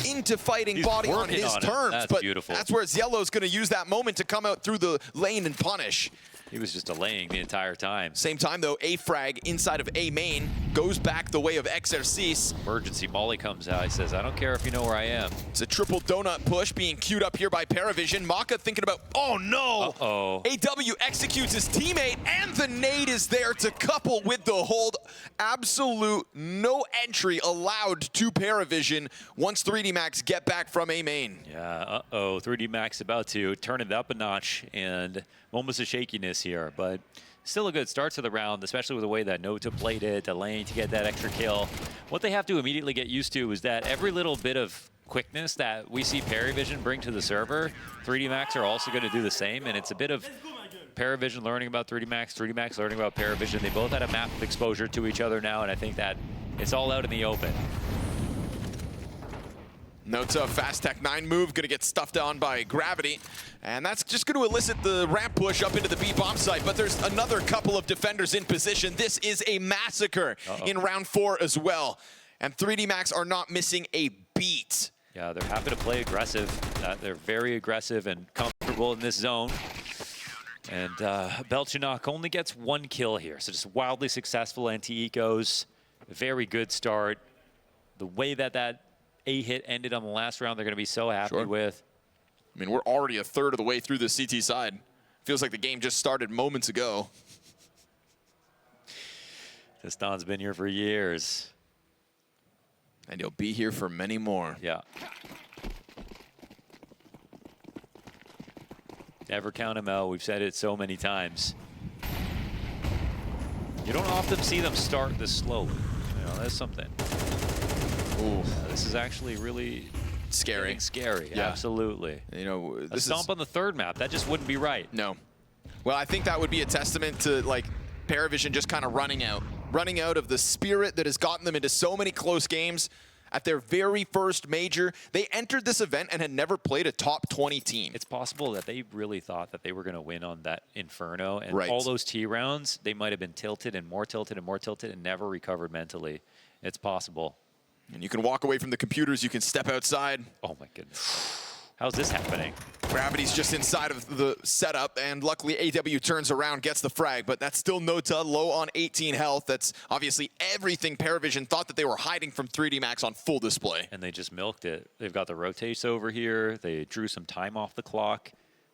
into fighting Body on his terms. That's but beautiful. That's where Yellow's going to use that moment to come out through the lane and punish. He was just delaying the entire time. Same time, though, A frag inside of A main goes back the way of Exercice. Emergency Molly comes out. He says, I don't care if you know where I am. It's a triple donut push being queued up here by PVISION. Maka thinking about, oh no! Uh-oh. AW executes his teammate, and the nade is there to couple with the hold. Absolute no entry allowed to PVISION once 3D Max get back from A main. Yeah, 3D Max about to turn it up a notch, and moments of shakiness here, but still a good start to the round, especially with the way that Nota played it, delaying to get that extra kill. What they have to immediately get used to is that every little bit of quickness that we see PVISION bring to the server, 3D Max are also going to do the same, and it's a bit of PVISION learning about 3D Max learning about PVISION. They both had a map of exposure to each other now, and I think that it's all out in the open. Nota, fast tech 9 move, gonna get stuffed on by Gravity. And that's just gonna elicit the ramp push up into the B bomb site, but there's another couple of defenders in position. This is a massacre in round 4 as well. And 3D Max are not missing a beat. Yeah, they're happy to play aggressive. They're very aggressive and comfortable in this zone. And Belchinok only gets 1 kill here, so just wildly successful anti-ecos. Very good start. The way that A hit ended on the last round, they're going to be so happy with. I mean, we're already a third of the way through the CT side. Feels like the game just started moments ago. This Don's been here for years. And he'll be here for many more. Yeah. Never count him out. We've said it so many times. You don't often see them start this slowly. You know, that's something. Ooh, this is actually really scary. Scary, yeah. Absolutely. You know, this stomp on the 3rd map, that just wouldn't be right. No. Well, I think that would be a testament to like PVISION just kind of running out of the spirit that has gotten them into so many close games. At their very first major, they entered this event and had never played a top 20 team. It's possible that they really thought that they were going to win on that Inferno, and all those T rounds, they might have been tilted and more tilted and more tilted and never recovered mentally. It's possible. And you can walk away from the computers, you can step outside. Oh my goodness. How's this happening? Gravity's just inside of the setup, and luckily AW turns around, gets the frag, but that's still Nota, low on 18 health. That's obviously everything PVISION thought that they were hiding from 3D Max on full display. And they just milked it. They've got the rotates over here. They drew some time off the clock.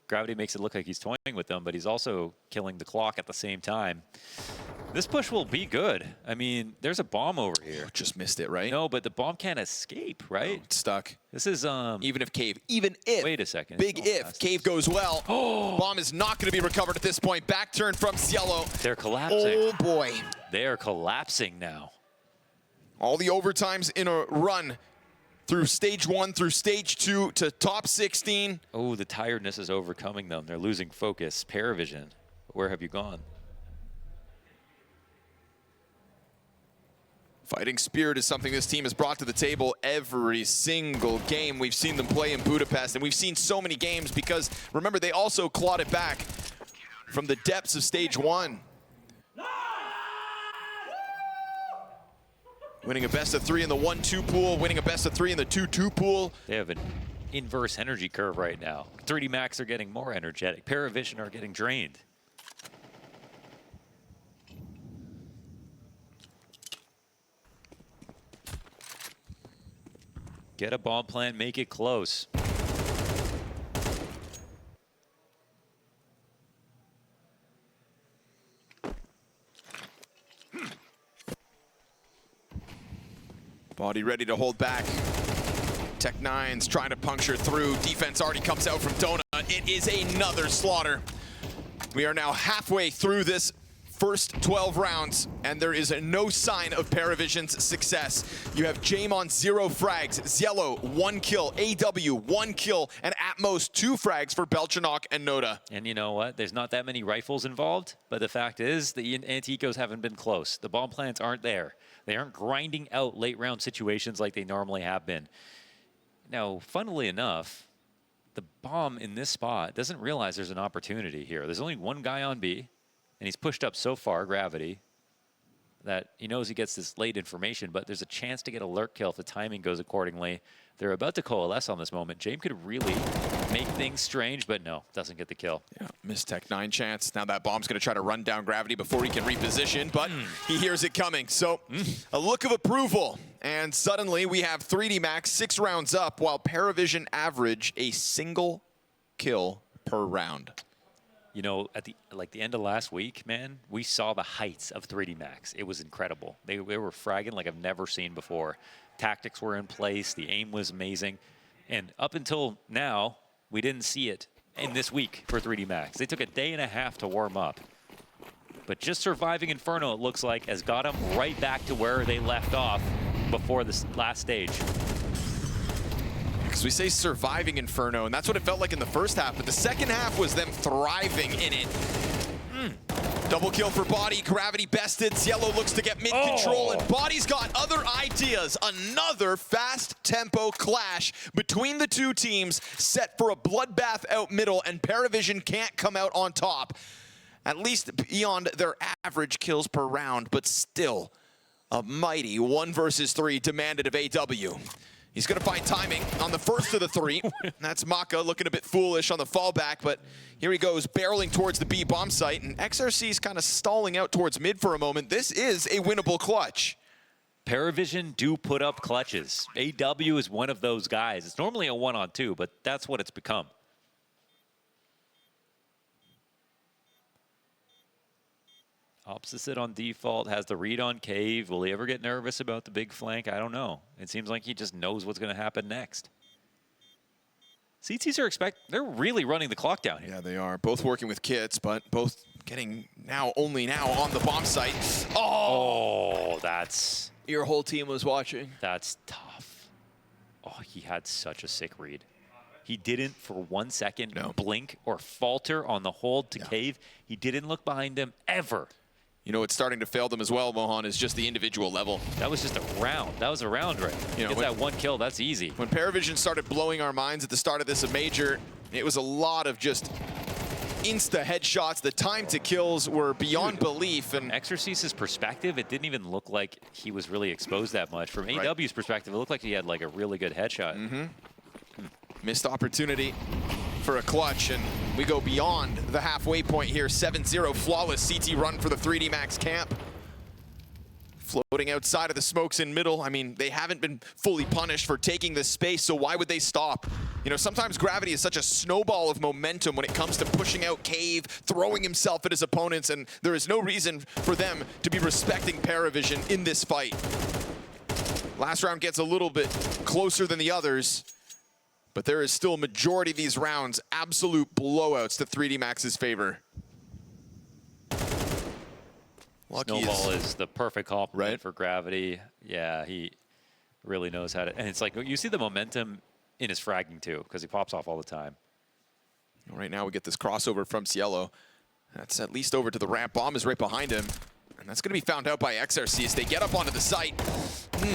Gravity makes it look like he's toying with them, but he's also killing the clock at the same time. This push will be good. I mean, there's a bomb over here. Just missed it, right? No, but the bomb can't escape, right? Oh, it's stuck. This is even if wait a second. Big if cave goes well. Bomb is not going to be recovered at this point. Back turn from Cielo. They're collapsing. Oh boy. They are collapsing now. All the overtimes in a run through stage 1 through stage 2 to top 16. Oh, the tiredness is overcoming them. They're losing focus. PVISION, where have you gone? Fighting spirit is something this team has brought to the table every single game we've seen them play in Budapest, and we've seen so many games because, remember, they also clawed it back from the depths of stage 1. Winning a best of 3 in the 1-2 pool, winning a best of 3 in the 2-2 pool. They have an inverse energy curve right now. 3D Max are getting more energetic. PVISION are getting drained. Get a bomb plant, make it close. Body ready to hold back. Tech9's trying to puncture through. Defense already comes out from Donut. It is another slaughter. We are now halfway through this first 12 rounds, and there is no sign of PVISION's success. You have Jamon 0 frags, Ziello 1 kill, AW 1 kill, and at most 2 frags for Belchanok and Noda. And you know what? There's not that many rifles involved, but the fact is the anti-ecos haven't been close. The bomb plants aren't there. They aren't grinding out late round situations like they normally have been. Now, funnily enough, the bomb in this spot doesn't realize there's an opportunity here. There's only one guy on B, and he's pushed up so far, Gravity, that he knows he gets this late information, but there's a chance to get a lurk kill if the timing goes accordingly. They're about to coalesce on this moment. James could really make things strange, but no, doesn't get the kill. Yeah, missed Tech9 chance. Now that bomb's going to try to run down Gravity before he can reposition, but he hears it coming. So a look of approval, and suddenly we have 3D Max 6 rounds up, while PVISION average a single kill per round. You know, at the end of last week, man, we saw the heights of 3D Max. It was incredible. They were fragging like I've never seen before. Tactics were in place. The aim was amazing. And up until now, we didn't see it in this week for 3D Max. They took a day and a half to warm up. But just surviving Inferno, it looks like, has got them right back to where they left off before this last stage. Because we say surviving Inferno, and that's what it felt like in the first half, but the second half was them thriving in it. Double kill for Body, Gravity bested, Ziello looks to get mid-control, and Body's got other ideas. Another fast tempo clash between the two teams, set for a bloodbath out middle, and PVISION can't come out on top. At least beyond their average kills per round, but still a mighty 1 versus 3 demanded of AW. He's going to find timing on the first of the 3. That's Maka looking a bit foolish on the fallback, but here he goes, barreling towards the B bomb site, and XRC's kind of stalling out towards mid for a moment. This is a winnable clutch. PVISION do put up clutches. AW is one of those guys. It's normally a 1-on-2, but that's what it's become. Opposite on default, has the read on Cave. Will he ever get nervous about the big flank? I don't know. It seems like he just knows what's going to happen next. CTs are they're really running the clock down here. Yeah, they are. Both working with kits, but both getting only now on the bomb site. Oh, that's... Your whole team was watching. That's tough. Oh, he had such a sick read. He didn't for 1 second blink or falter on the hold to Cave. He didn't look behind him ever. You know, what's starting to fail them as well, Mohan, is just the individual level. That was just a round. That was a round right. You know, get that 1 kill, that's easy. When PVISION started blowing our minds at the start of this major, it was a lot of just insta headshots. The time to kills were beyond belief. And Exorcis's perspective, it didn't even look like he was really exposed that much. From AW's perspective, it looked like he had like a really good headshot. Missed opportunity for a clutch, and we go beyond the halfway point here. 7-0 flawless CT run for the 3D Max camp. Floating outside of the smokes in middle. I mean, they haven't been fully punished for taking this space, so why would they stop? You know, sometimes Gravity is such a snowball of momentum when it comes to pushing out Cave, throwing himself at his opponents, and there is no reason for them to be respecting PVISION in this fight. Last round gets a little bit closer than the others, but there is still a majority of these rounds absolute blowouts to 3D Max's favor. Snowball is the perfect complement for Gravity. Yeah, he really knows how to, and it's like, you see the momentum in his fragging too, because he pops off all the time. Right now we get this crossover from Ziello. That's at least over to the ramp. Bomb is right behind him, and that's going to be found out by XRC as they get up onto the site.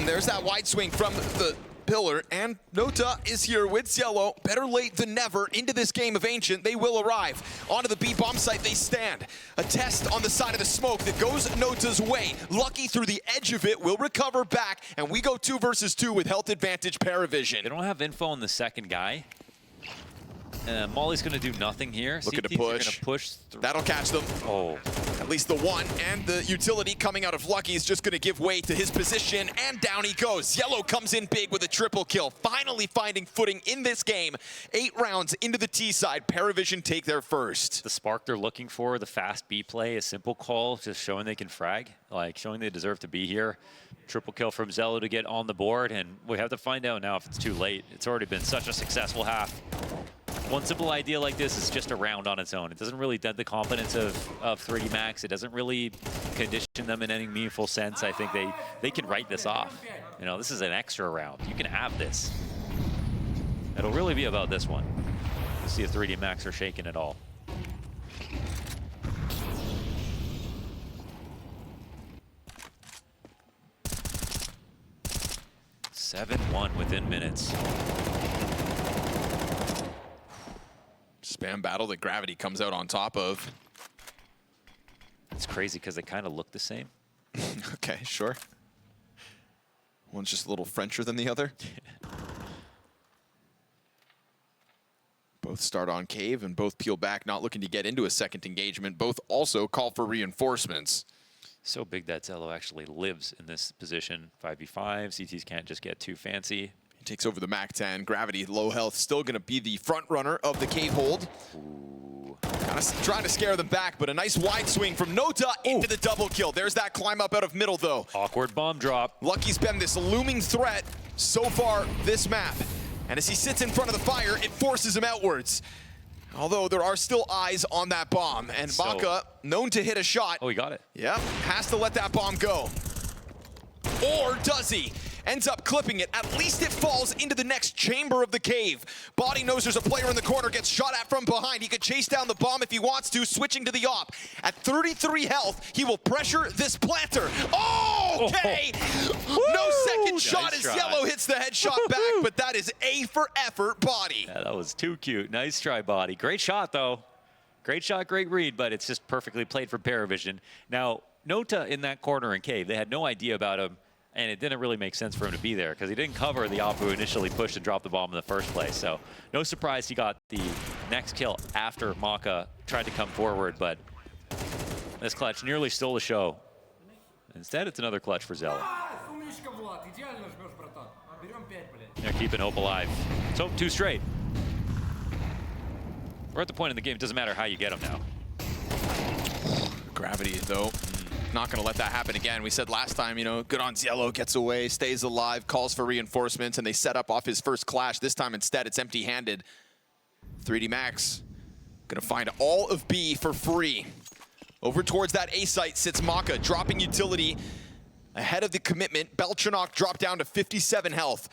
There's that wide swing from the pillar, and Nota is here with Cielo. Better late than never into this game of Ancient. They will arrive. Onto the B bomb site they stand. A test on the side of the smoke that goes Nota's way. Lucky through the edge of it will recover back, and we go 2 versus 2 with health advantage PVISION. They don't have info on the second guy. Molly's going to do nothing here. Looking to CTs are push. gonna push through. That'll catch them. Oh. At least the one, and the utility coming out of Lucky is just going to give way to his position, and down he goes. Yellow comes in big with a triple kill, finally finding footing in this game. 8 rounds into the T side, PVISION take their first. The spark they're looking for, the fast B play, a simple call, just showing they can frag, like showing they deserve to be here. Triple kill from Zello to get on the board, and we have to find out now if it's too late. It's already been such a successful half. One simple idea like this is just a round on its own. It doesn't really dent the confidence of 3D Max. It doesn't really condition them in any meaningful sense. I think they can write this off. You know, this is an extra round. You can have this. It'll really be about this one. We'll see if 3D Max are shaking at all. (7-1) within minutes. Spam battle that Gravity comes out on top of. It's crazy because they kind of look the same. Okay, sure. One's just a little Frencher than the other. Both start on cave and both peel back, not looking to get into a second engagement. Both also call for reinforcements. So big that Zello actually lives in this position. 5v5, CTs can't just get too fancy. He takes over the MAC-10. Gravity, low health, still going to be the front runner of the cave hold. Kind of trying to scare them back, but a nice wide swing from Nota into the double kill. There's that climb up out of middle, though. Awkward bomb drop. Lucky's been this looming threat so far this map. And as he sits in front of the fire, it forces him outwards. Although there are still eyes on that bomb. And Maka, known to hit a shot. Oh, he got it. Yep, has to let that bomb go. Or does he? Ends up clipping it. At least it falls into the next chamber of the cave. Body knows there's a player in the corner, gets shot at from behind. He could chase down the bomb if he wants to, switching to the op. At 33 health, he will pressure this planter. Oh, okay! No second shot as Yellow hits the headshot back, but that is A for effort, Body. Yeah, that was too cute. Nice try, Body. Great shot, though. Great shot, great read, but it's just perfectly played for PVISION. Now, Nota in that corner in cave, they had no idea about him. And it didn't really make sense for him to be there because he didn't cover the op who initially pushed and dropped the bomb in the first place. So no surprise he got the next kill after Maka tried to come forward, but this clutch nearly stole the show. Instead, it's another clutch for Zello. They're keeping hope alive. So 2 straight. We're at the point in the game, it doesn't matter how you get them now. Gravity, though. Not going to let that happen again. We said last time, you know, good on Cielo, gets away, stays alive, calls for reinforcements, and they set up off his first clash. This time, instead, it's empty-handed. 3D Max going to find all of B for free. Over towards that A site sits Maka, dropping utility ahead of the commitment. Beltranok dropped down to 57 health.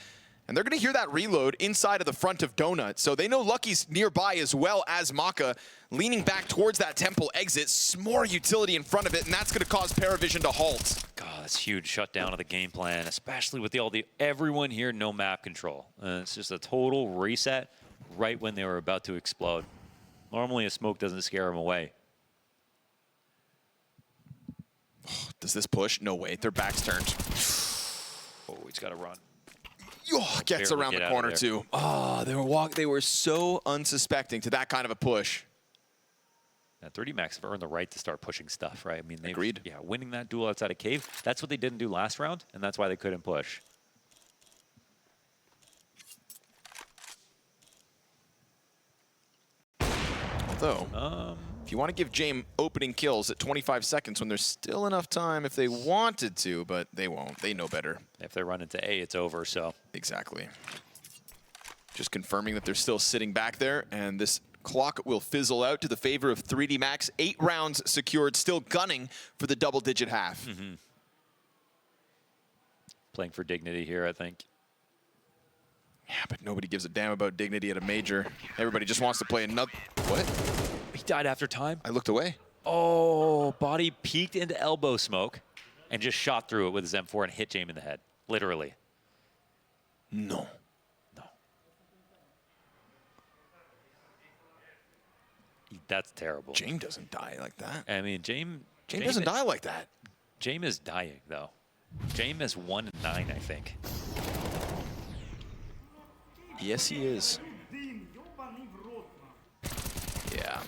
And they're going to hear that reload inside of the front of Donut. So they know Lucky's nearby as well as Maka, leaning back towards that temple exit. More utility in front of it, and that's going to cause PVISION to halt. God, that's huge shutdown of the game plan, especially with everyone here, no map control. It's just a total reset right when they were about to explode. Normally, a smoke doesn't scare them away. Does this push? No way. Their back's turned. Oh, he's got to run. Oh, gets around the corner too. Oh, they were so unsuspecting to that kind of a push. Now, 3D Max have earned the right to start pushing stuff, right? I mean, they agreed. Yeah, winning that duel outside of cave. That's what they didn't do last round, and that's why they couldn't push. Although, if you want to give James opening kills at 25 seconds when there's still enough time if they wanted to, but they won't. They know better. If they run into A, it's over, so. Exactly. Just confirming that they're still sitting back there, and this clock will fizzle out to the favor of 3D Max. 8 rounds secured, still gunning for the double-digit half. Playing for dignity here, I think. Yeah, but nobody gives a damn about dignity at a major. Everybody just wants to play another... What? He died after time. I looked away. Oh, Body peeked into elbow smoke and just shot through it with his M4 and hit James in the head, literally. No. No. That's terrible. Jame doesn't die like that. I mean, Jame doesn't die like that. Jame is dying, though. Jame is 1-9, I think. Yes, he is. Yeah.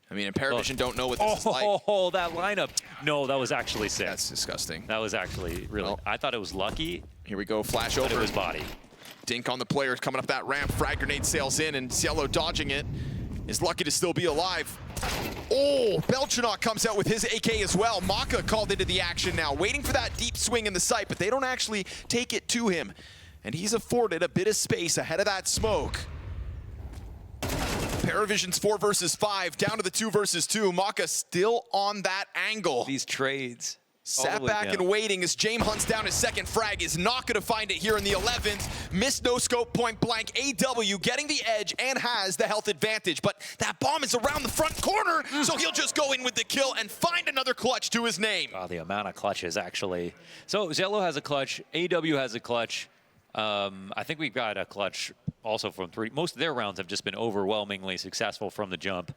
I mean, PVISION don't know what this is like. Oh, that lineup. No, that was actually sick. That's disgusting. That was actually really... Well, I thought it was lucky. Here we go, flash But over. it was body. Dink on the player coming up that ramp. Frag grenade sails in, and Cielo dodging it. Is lucky to still be alive. Oh, Belchanok comes out with his AK as well. Maka called into the action now, waiting for that deep swing in the sight, but they don't actually take it to him. And he's afforded a bit of space ahead of that smoke. PVISION's 4 versus 5, down to the 2 versus 2. Maka still on that angle. These trades. Sat back and waiting as Jame hunts down his second frag. Is not going to find it here in the 11th. Missed no scope, point blank. AW getting the edge and has the health advantage. But that bomb is around the front corner, so he'll just go in with the kill and find another clutch to his name. Oh, the amount of clutches, actually. So Zello has a clutch. AW has a clutch. I think we've got a clutch also from 3. Most of their rounds have just been overwhelmingly successful from the jump.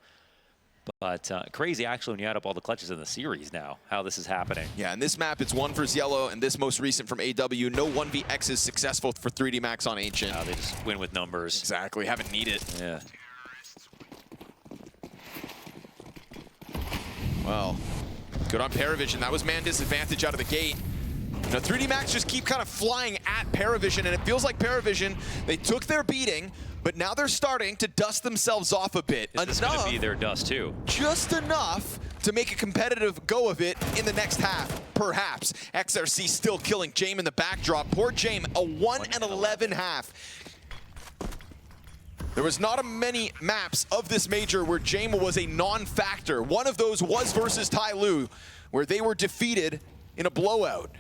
But crazy, actually, when you add up all the clutches in the series now, how this is happening. Yeah, in this map, it's 1 for Yellow, and this most recent from AW. No 1vX is successful for 3D Max on Ancient. They just win with numbers. Exactly, haven't need it. Yeah. Well, good on PVISION. That was man disadvantage out of the gate. Now, 3D Max just keep kind of flying at PVISION, and it feels like PVISION, they took their beating, but now they're starting to dust themselves off a bit. Is this going to be their Dust2? Just enough to make a competitive go of it in the next half, perhaps. XRC still killing Jame in the backdrop. Poor Jame, a 1-11 half. There was not many maps of this major where Jame was a non-factor. One of those was versus Tai Lu, where they were defeated in a blowout.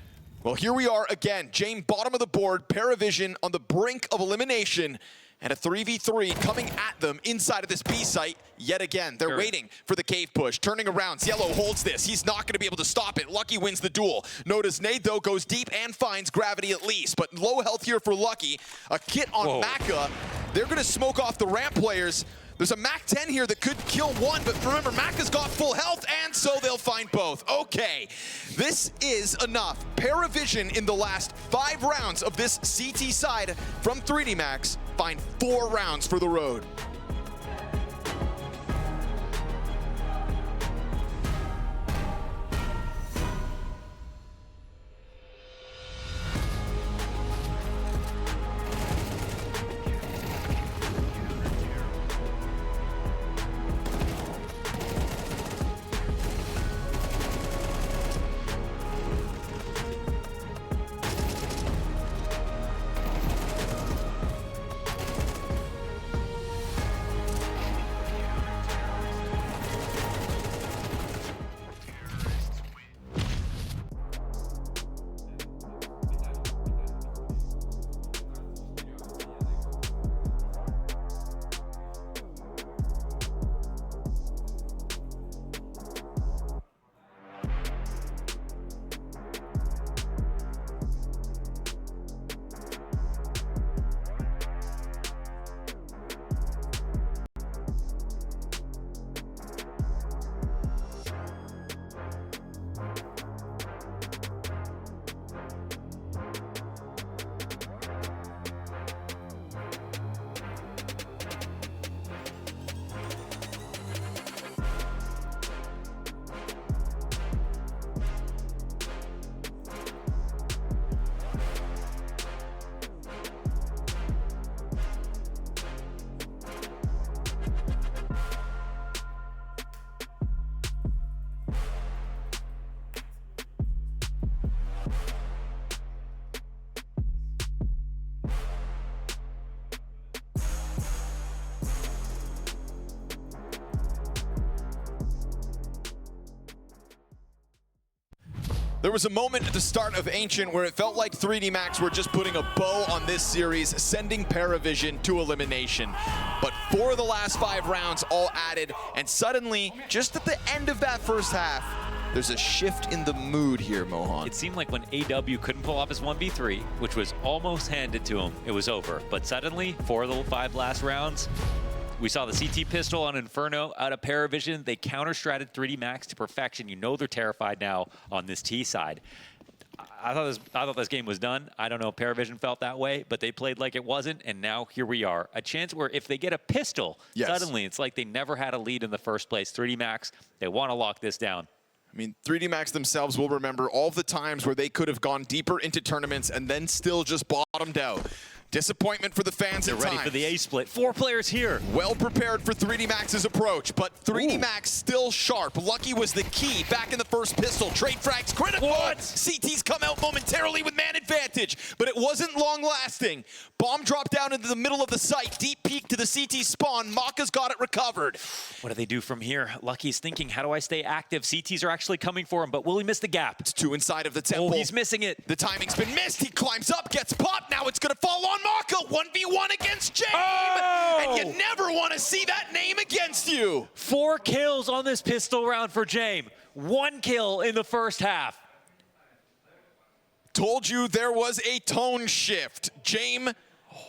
Well, here we are again. Jame bottom of the board, PVISION on the brink of elimination, and a 3v3 coming at them inside of this B site yet again. They're waiting for the cave push, turning around. Cielo holds this. He's not going to be able to stop it. Lucky wins the duel. Notice Nade, though, goes deep and finds gravity at least, but low health here for Lucky. A kit on Maka. They're going to smoke off the ramp players. There's a Mac 10 here that could kill one, but remember, Maka's got full health, and so they'll find both. Okay, this is enough. PVISION in the last 5 rounds of this CT side from 3D Max find 4 rounds for the road. There was a moment at the start of Ancient where it felt like 3D Max were just putting a bow on this series, sending PVISION to elimination. But 4 of the last 5 rounds all added, and suddenly, just at the end of that first half, there's a shift in the mood here, Mohan. It seemed like when AW couldn't pull off his 1v3, which was almost handed to him, it was over. But suddenly, 4 of the 5 last rounds, we saw the CT pistol on Inferno out of PVISION. They counter-stratted 3D Max to perfection. You know they're terrified now on this T side. I thought this game was done. I don't know if PVISION felt that way, but they played like it wasn't, and now here we are. A chance where if they get a pistol, suddenly it's like they never had a lead in the first place. 3D Max, they want to lock this down. I mean, 3D Max themselves will remember all the times where they could have gone deeper into tournaments and then still just bottomed out. Disappointment for the fans at times. They're ready for the A-split. 4 players here. Well prepared for 3D Max's approach, but 3D Max still sharp. Lucky was the key back in the first pistol. Trade frags critical. What? CT's come out momentarily with man advantage, but it wasn't long lasting. Bomb dropped down into the middle of the site. Deep peek to the CT spawn. Maka's got it recovered. What do they do from here? Lucky's thinking, how do I stay active? CTs are actually coming for him, but will he miss the gap? It's 2 inside of the temple. Oh, he's missing it. The timing's been missed. He climbs up, gets popped. Now it's going to fall on Maka. 1v1 against James. Oh! And you never want to see that name against you. 4 kills on this pistol round for James. 1 kill in the first half. Told you there was a tone shift. James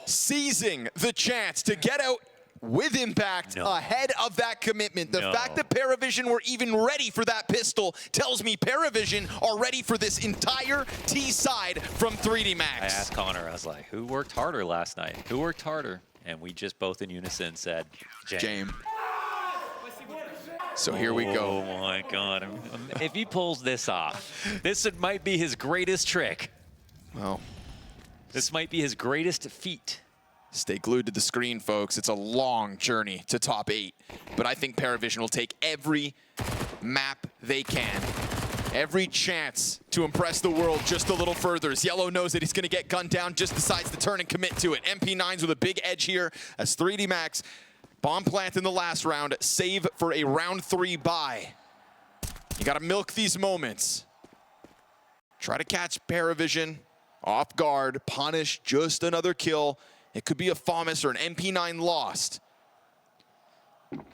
seizing the chance to get out with impact ahead of that commitment. The fact that PVISION were even ready for that pistol tells me PVISION are ready for this entire T side from 3D Max. I asked Connor, I was like, who worked harder last night? Who worked harder? And we just both in unison said, James. So here we go. Oh my God. If he pulls this off, this might be his greatest trick. Well, this might be his greatest feat. Stay glued to the screen, folks. It's a long journey to top 8. But I think PVISION will take every map they can. Every chance to impress the world just a little further. As Yellow knows that he's going to get gunned down, just decides to turn and commit to it. MP9s with a big edge here as 3D Max bomb plant in the last round, save for a round 3 bye. You got to milk these moments. Try to catch PVISION off guard, punish just another kill. It could be a FAMAS or an MP9 lost.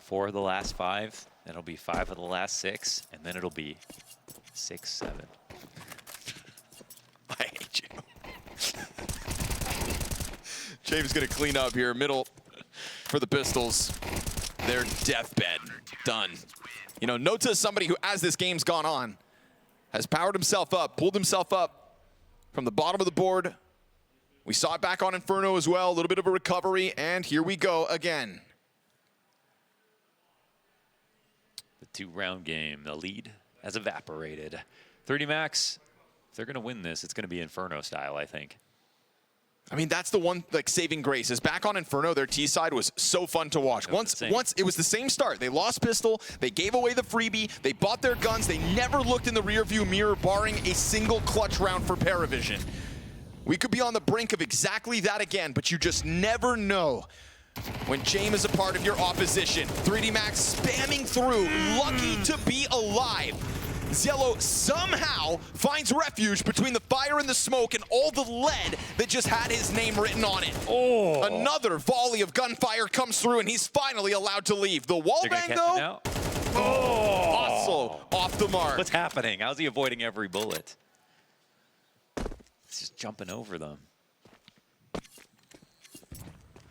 4 of the last 5, then it'll be 5 of the last 6, and then it'll be 6, 7. I hate you. James gonna clean up here, middle for the pistols. Their deathbed, done. You know, note to somebody who, as this game's gone on, has powered himself up, pulled himself up from the bottom of the board. We saw it back on Inferno as well, a little bit of a recovery, and here we go again. The 2-round game, the lead has evaporated. 3D Max, if they're gonna win this, it's gonna be Inferno style, I think. I mean, that's the one, like, saving grace is back on Inferno, their T side was so fun to watch. Once it was the same start. They lost pistol, they gave away the freebie, they bought their guns, they never looked in the rearview mirror, barring a single clutch round for PVISION. We could be on the brink of exactly that again, but you just never know when James is a part of your opposition. 3D Max spamming through, lucky to be alive. Zello somehow finds refuge between the fire and the smoke and all the lead that just had his name written on it. Oh. Another volley of gunfire comes through, and he's finally allowed to leave. The wall bang, though, also off the mark. What's happening? How's he avoiding every bullet? He's just jumping over them.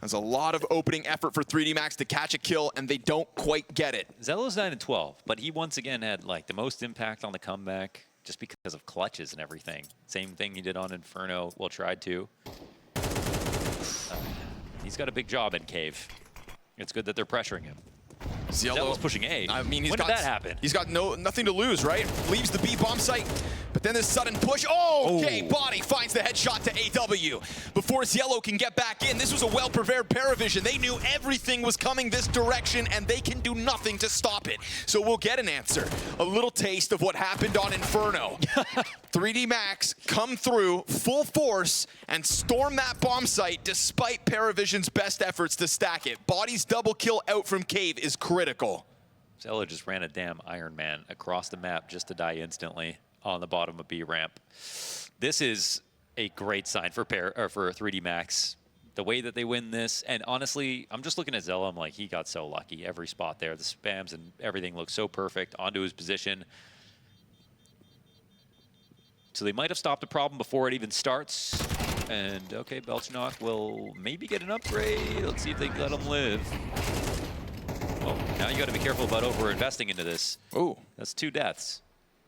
There's a lot of opening effort for 3D Max to catch a kill, and they don't quite get it. Zello's 9-12, but he once again had like the most impact on the comeback just because of clutches and everything. Same thing he did on Inferno, well, tried to. He's got a big job in Cave. It's good that they're pressuring him. Zello's pushing A. I mean, when did that happen? He's got nothing to lose, right? Leaves the B bomb site, but then this sudden push. Oh, okay, Body finds the headshot to AW. Before Yellow can get back in, this was a well-prepared PVISION. They knew everything was coming this direction, and they can do nothing to stop it. So we'll get an answer. A little taste of what happened on Inferno. 3D Max come through full force and storm that bomb site despite PVISION's best efforts to stack it. Body's double kill out from Cave is critical. Zello just ran a damn Iron Man across the map just to die instantly on the bottom of B ramp. This is a great sign for 3D Max. The way that they win this, and honestly, I'm just looking at Zello, I'm like, he got so lucky. Every spot there, the spams and everything looks so perfect onto his position. So they might have stopped the problem before it even starts. And okay, Belchenok will maybe get an upgrade. Let's see if they let him live. Oh, now you got to be careful about over-investing into this. Ooh. That's 2 deaths.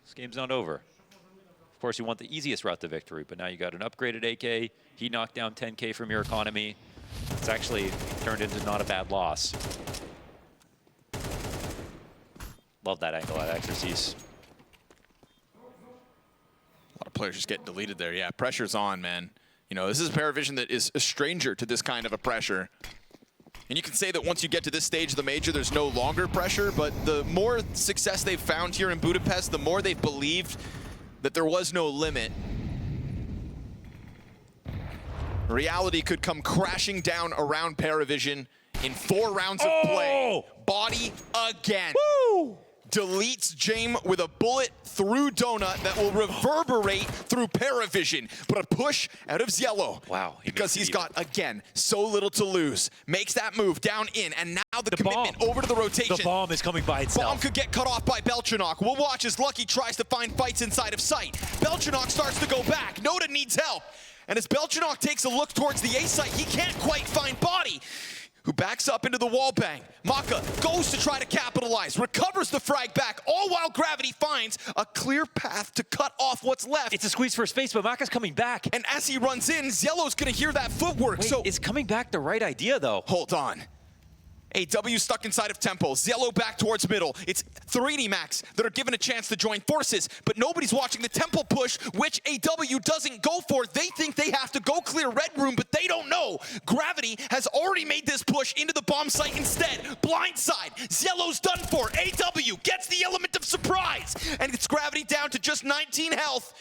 This game's not over. Of course, you want the easiest route to victory, but now you got an upgraded AK. He knocked down 10K from your economy. It's actually turned into not a bad loss. Love that angle at Exercise. A lot of players just getting deleted there. Yeah, pressure's on, man. You know, this is a PVISION that is a stranger to this kind of a pressure. And you can say that once you get to this stage of the major, there's no longer pressure, but the more success they've found here in Budapest, the more they've believed that there was no limit. Reality could come crashing down around PVISION in 4 rounds of play. Body again. Woo! Deletes James with a bullet through Donut that will reverberate through PVISION. But a push out of Zielo. Wow. Because he's got, again, so little to lose. Makes that move down in, and now the commitment bomb. over to the rotation. The bomb is coming by itself. Bomb could get cut off by Belchenok. We'll watch as Lucky tries to find fights inside of sight. Belchenok starts to go back. Noda needs help. And as Belchenok takes a look towards the A site, he can't quite find Body, who backs up into the wall bang. Maka goes to try to capitalize, recovers the frag back, all while Gravity finds a clear path to cut off what's left. It's a squeeze for his face, but Maka's coming back. And as he runs in, Zielo's gonna hear that footwork. Wait, so is coming back the right idea, though? Hold on. AW stuck inside of Tempo. Zielo back towards middle. It's 3D Max that are given a chance to join forces, but nobody's watching the Temple push, which AW doesn't go for. They think they have to go clear red room, but they don't know. Gravity has already made this push into the bomb site instead. Blindside. Zielo's done for. AW gets the element of surprise, and it's Gravity down to just 19 health.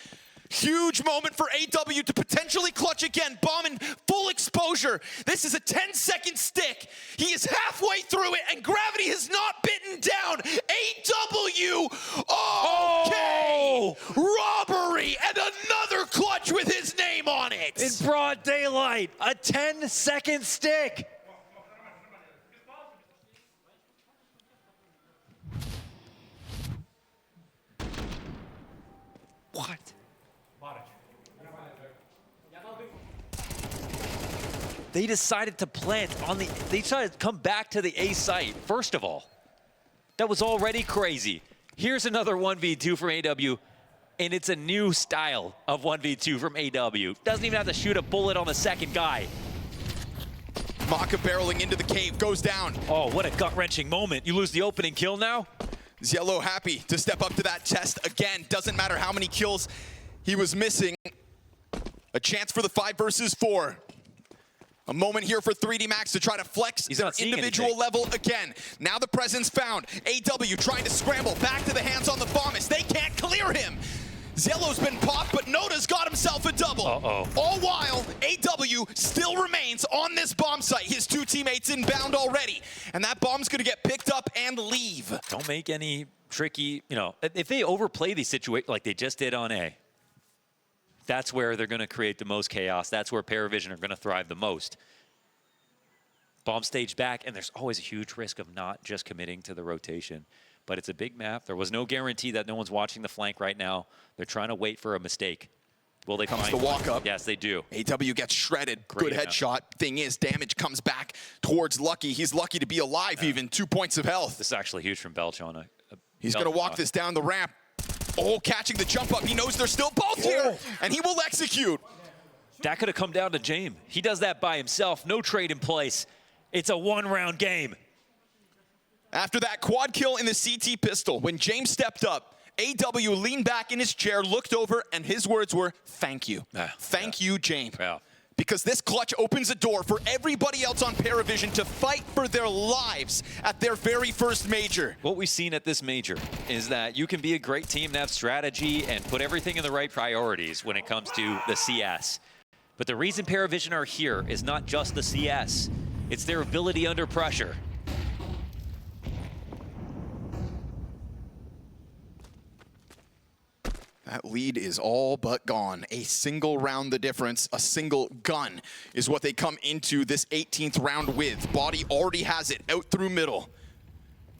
Huge moment for AW to potentially clutch again. Bomb in full exposure. This is a 10-second stick. He is halfway through it, and Gravity has not bitten down. AW, okay. Robbery, and another clutch with his name on it. In broad daylight, a 10-second stick. What? They decided to plant on the, they decided to come back to the A site, first of all. That was already crazy. Here's another 1v2 from AW, and it's a new style of 1v2 from AW. Doesn't even have to shoot a bullet on the second guy. Maka barreling into the cave, goes down. Oh, what a gut-wrenching moment. You lose the opening kill now? Zielo happy to step up to that test again. Doesn't matter how many kills he was missing. A chance for the 5 versus 4. A moment here for 3D Max to try to flex their individual level again. Now the presence found. AW trying to scramble back to the hands on the Bombus. They can't clear him. Zielo's been popped, but Noda's got himself a double. All while, AW still remains on this bomb site. His 2 teammates inbound already. And that bomb's gonna get picked up and leave. Don't make any tricky, you know, if they overplay these situations like they just did on A, that's where they're going to create the most chaos. That's where PVISION are going to thrive the most. Bomb stage back, and there's always a huge risk of not just committing to the rotation. But it's a big map. There was no guarantee that no one's watching the flank right now. They're trying to wait for a mistake. Will they comes find the walk up? Yes, they do. AW gets shredded. Great Good headshot. Thing is, damage comes back towards Lucky. He's lucky to be alive even. 2 points of health. This is actually huge from Belch on a He's going to walk this down the ramp. Oh, catching the jump up. He knows they're still both here, and he will execute. That could have come down to James. He does that by himself. No trade in place. It's a 1-round game. After that quad kill in the CT pistol, when James stepped up, AW leaned back in his chair, looked over, and his words were, thank you. Thank you, James. Yeah. Because this clutch opens a door for everybody else on PVISION to fight for their lives at their very first major. What we've seen at this major is that you can be a great team and have strategy and put everything in the right priorities when it comes to the CS. But the reason PVISION are here is not just the CS. It's their ability under pressure. That lead is all but gone. A single round the difference, a single gun is what they come into this 18th round with. Body already has it out through middle.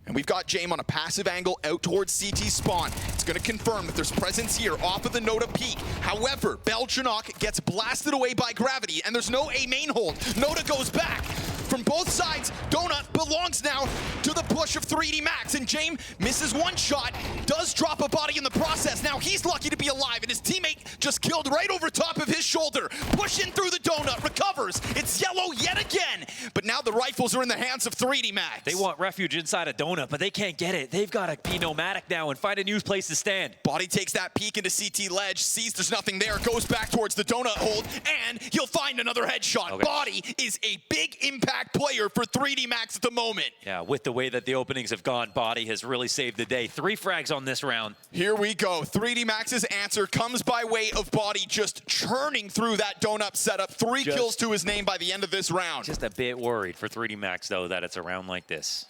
And we've got James on a passive angle out towards CT spawn. It's It's going to confirm that there's presence here off of the Noda peak. However, Belchinock gets blasted away by gravity, and there's no A main hold. Noda goes back. From both sides, Donut belongs now to the push of 3D Max, and James misses one shot, does drop a body in the process. Now he's lucky to be alive, and his teammate just killed right over top of his shoulder. Pushing through the Donut, recovers. It's yellow yet again, but now the rifles are in the hands of 3D Max. They want refuge inside a Donut, but they can't get it. They've got to be nomadic now and find a new place to stand. Body takes that peek into CT ledge, sees there's nothing there, goes back towards the Donut hold, and he'll find another headshot. Okay. Body is a big impact player for 3D Max at the moment. Yeah, with the way that the openings have gone, Body has really saved the day. 3 frags on this round. Here we go. 3D Max's answer comes by way of Body just churning through that Donut setup. 3 kills to his name by the end of this round. Just a bit worried for 3D Max, though, that it's a round like this.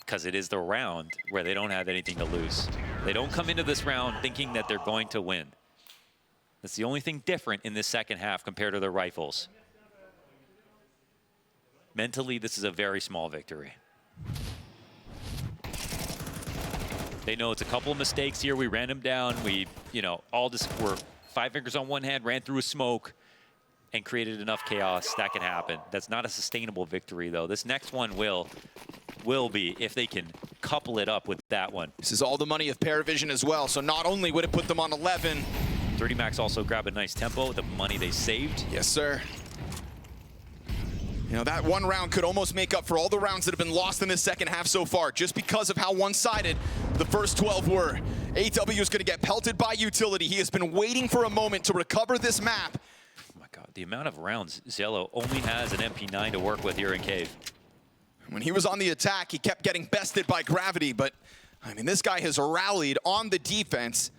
Because it is the round where they don't have anything to lose. They don't come into this round thinking that they're going to win. That's the only thing different in this second half compared to their rifles. Mentally, this is a very small victory. They know it's a couple of mistakes here. We ran them down. We, all just were 5 fingers on one hand, ran through a smoke, and created enough chaos that can happen. That's not a sustainable victory, though. This next one will be, if they can couple it up with that one. This is all the money of PVISION as well, so not only would it put them on 11. 3D Max also grab a nice tempo, the money they saved. Yes, sir. That one round could almost make up for all the rounds that have been lost in this second half so far, just because of how one-sided the first 12 were. AW is going to get pelted by utility. He has been waiting for a moment to recover this map. Oh my God, the amount of rounds Ziello only has an MP9 to work with here in Cave. When he was on the attack, he kept getting bested by gravity, but this guy has rallied on the defense.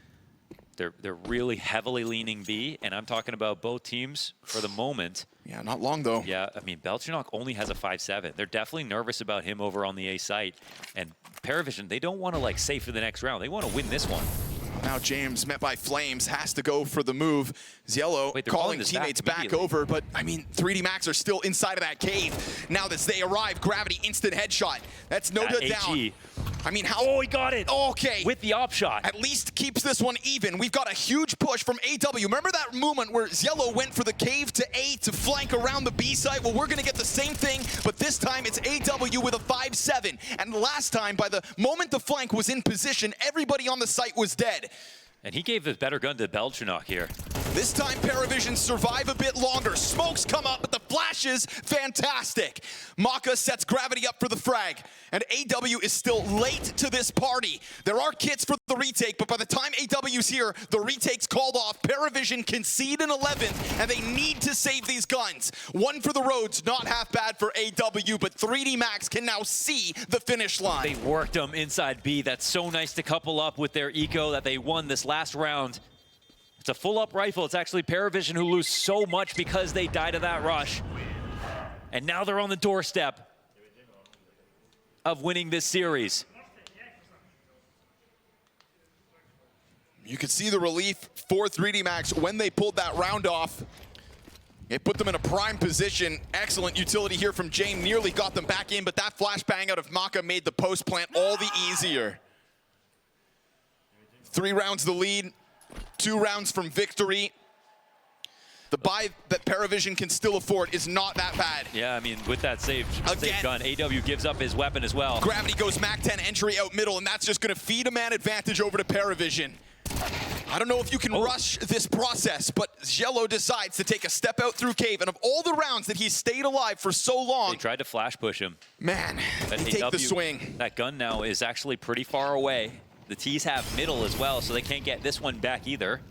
They're really heavily leaning B, and I'm talking about both teams for the moment. Yeah, not long though. Yeah, Belchinock only has a 5-7. They're definitely nervous about him over on the A site. And PVISION, they don't want to save for the next round. They want to win this one. Now James, met by Flames, has to go for the move. Ziello calling teammates back over, but 3D Max are still inside of that cave. Now that they arrive, gravity, instant headshot. That's Noda down. How? Oh, he got it. Okay. With the op shot. At least keeps this one even. We've got a huge push from AW. Remember that moment where Ziello went for the cave to A to flank around the B site? Well, we're going to get the same thing, but this time it's AW with a 5-7. And last time, by the moment the flank was in position, everybody on the site was dead. And he gave the better gun to Belchinock here. This time, PVISION survive a bit longer. Smokes come up, but the flashes, fantastic. Maka sets gravity up for the frag, and AW is still late to this party. There are kits for the retake, but by the time AW's here, the retake's called off. PVISION concede an 11th, and they need to save these guns. One for the roads, not half bad for AW, but 3D Max can now see the finish line. They worked them inside B. That's so nice to couple up with their eco that they won this last round. It's a full-up rifle. It's actually PVISION who lose so much because they died of that rush. And now they're on the doorstep of winning this series. You could see the relief for 3D Max when they pulled that round off. It put them in a prime position. Excellent utility here from James. Nearly got them back in, but that flashbang out of Maka made the post plant all the easier. 3 rounds the lead, 2 rounds from victory. The buy that PVISION can still afford is not that bad. Yeah, with that save gun, AW gives up his weapon as well. Gravity goes Mac 10 entry out middle, and that's just going to feed a man advantage over to PVISION. I don't know if you can rush this process, but Ziello decides to take a step out through cave, and of all the rounds that he's stayed alive for so long... They tried to flash push him. Man, they take the swing. That gun now is actually pretty far away. The T's have middle as well, so they can't get this one back either.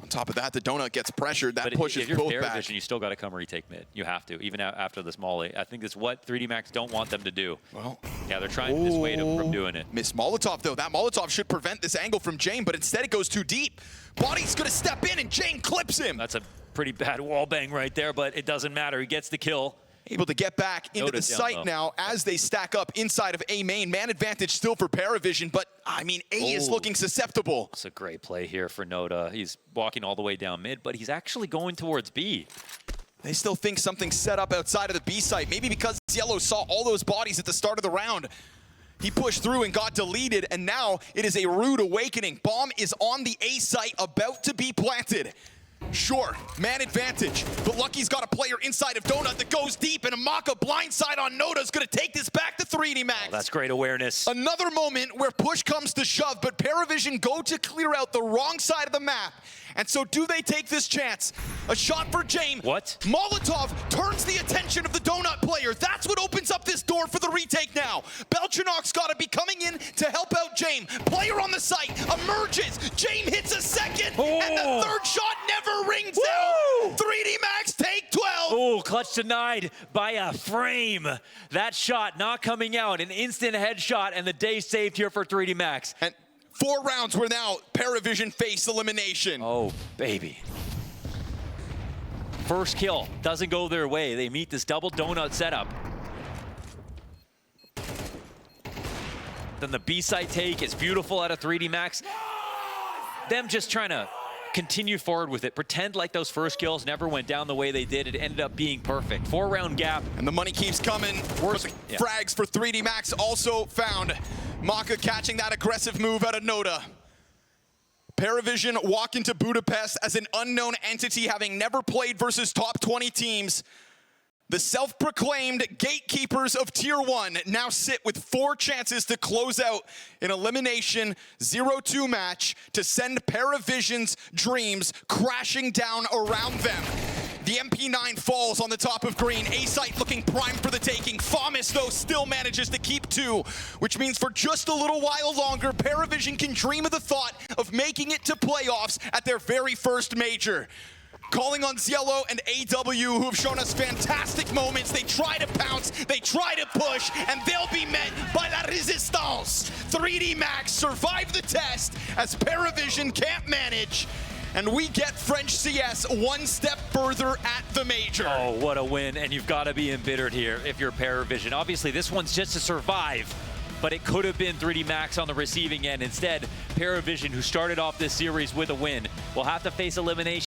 On top of that, the Donut gets pressured. That pushes both back. If you're PVISION, you still got to come retake mid. You have to, even after this molly. I think it's what 3D Max don't want them to do. Well, yeah, they're trying to dissuade him from doing it. Miss Molotov, though. That Molotov should prevent this angle from Jane, but instead it goes too deep. Body's going to step in, and Jane clips him. That's a pretty bad wall bang right there, but it doesn't matter. He gets the kill. Able to get back into the site now as they stack up inside of A main. Man advantage still for PVISION, but A is looking susceptible. It's a great play here for Noda. He's walking all the way down mid, but he's actually going towards B. They still think something's set up outside of the B site. Maybe because Ziello saw all those bodies at the start of the round. He pushed through and got deleted, and now it is a rude awakening. Bomb is on the A site, about to be planted. Sure, man advantage, but Lucky's got a player inside of Donut that goes deep, and a Maka blindside on Noda is going to take this back to 3D Max. Oh, that's great awareness. Another moment where push comes to shove, but PVISION go to clear out the wrong side of the map. And so do they take this chance? A shot for James. What? Molotov turns the attention of the Donut player. That's what opens up this door for the retake now. Belchanok's got to be coming in to help out James. Player on the site emerges. James hits a second, and the third shot never rings out. 3D Max take 12. Oh, clutch denied by a frame. That shot not coming out. An instant headshot, and the day saved here for 3D Max. And 4 rounds where now PVISION face elimination. Oh, baby. First kill doesn't go their way. They meet this double donut setup. Then the B-side take is beautiful out of 3D Max. Them just trying to continue forward with it. Pretend like those first kills never went down the way they did. It ended up being perfect. 4-round gap. And the money keeps coming. Frags for 3D Max also found. Maka catching that aggressive move out of Noda. PVISION walk into Budapest as an unknown entity, having never played versus top 20 teams. The self-proclaimed gatekeepers of Tier 1 now sit with 4 chances to close out an elimination 0-2 match to send PVISION's dreams crashing down around them. The MP9 falls on the top of green. A-site looking primed for the taking. Famas, though, still manages to keep 2, which means for just a little while longer, PVISION can dream of the thought of making it to playoffs at their very first major. Calling on Ziello and AW, who have shown us fantastic moments. They try to pounce, they try to push, and they'll be met by La Resistance. 3D Max survive the test as PVISION can't manage. And we get French CS one step further at the major. Oh, what a win, and you've got to be embittered here if you're PVISION. Obviously, this one's just to survive, but it could have been 3D Max on the receiving end. Instead, PVISION, who started off this series with a win, will have to face elimination.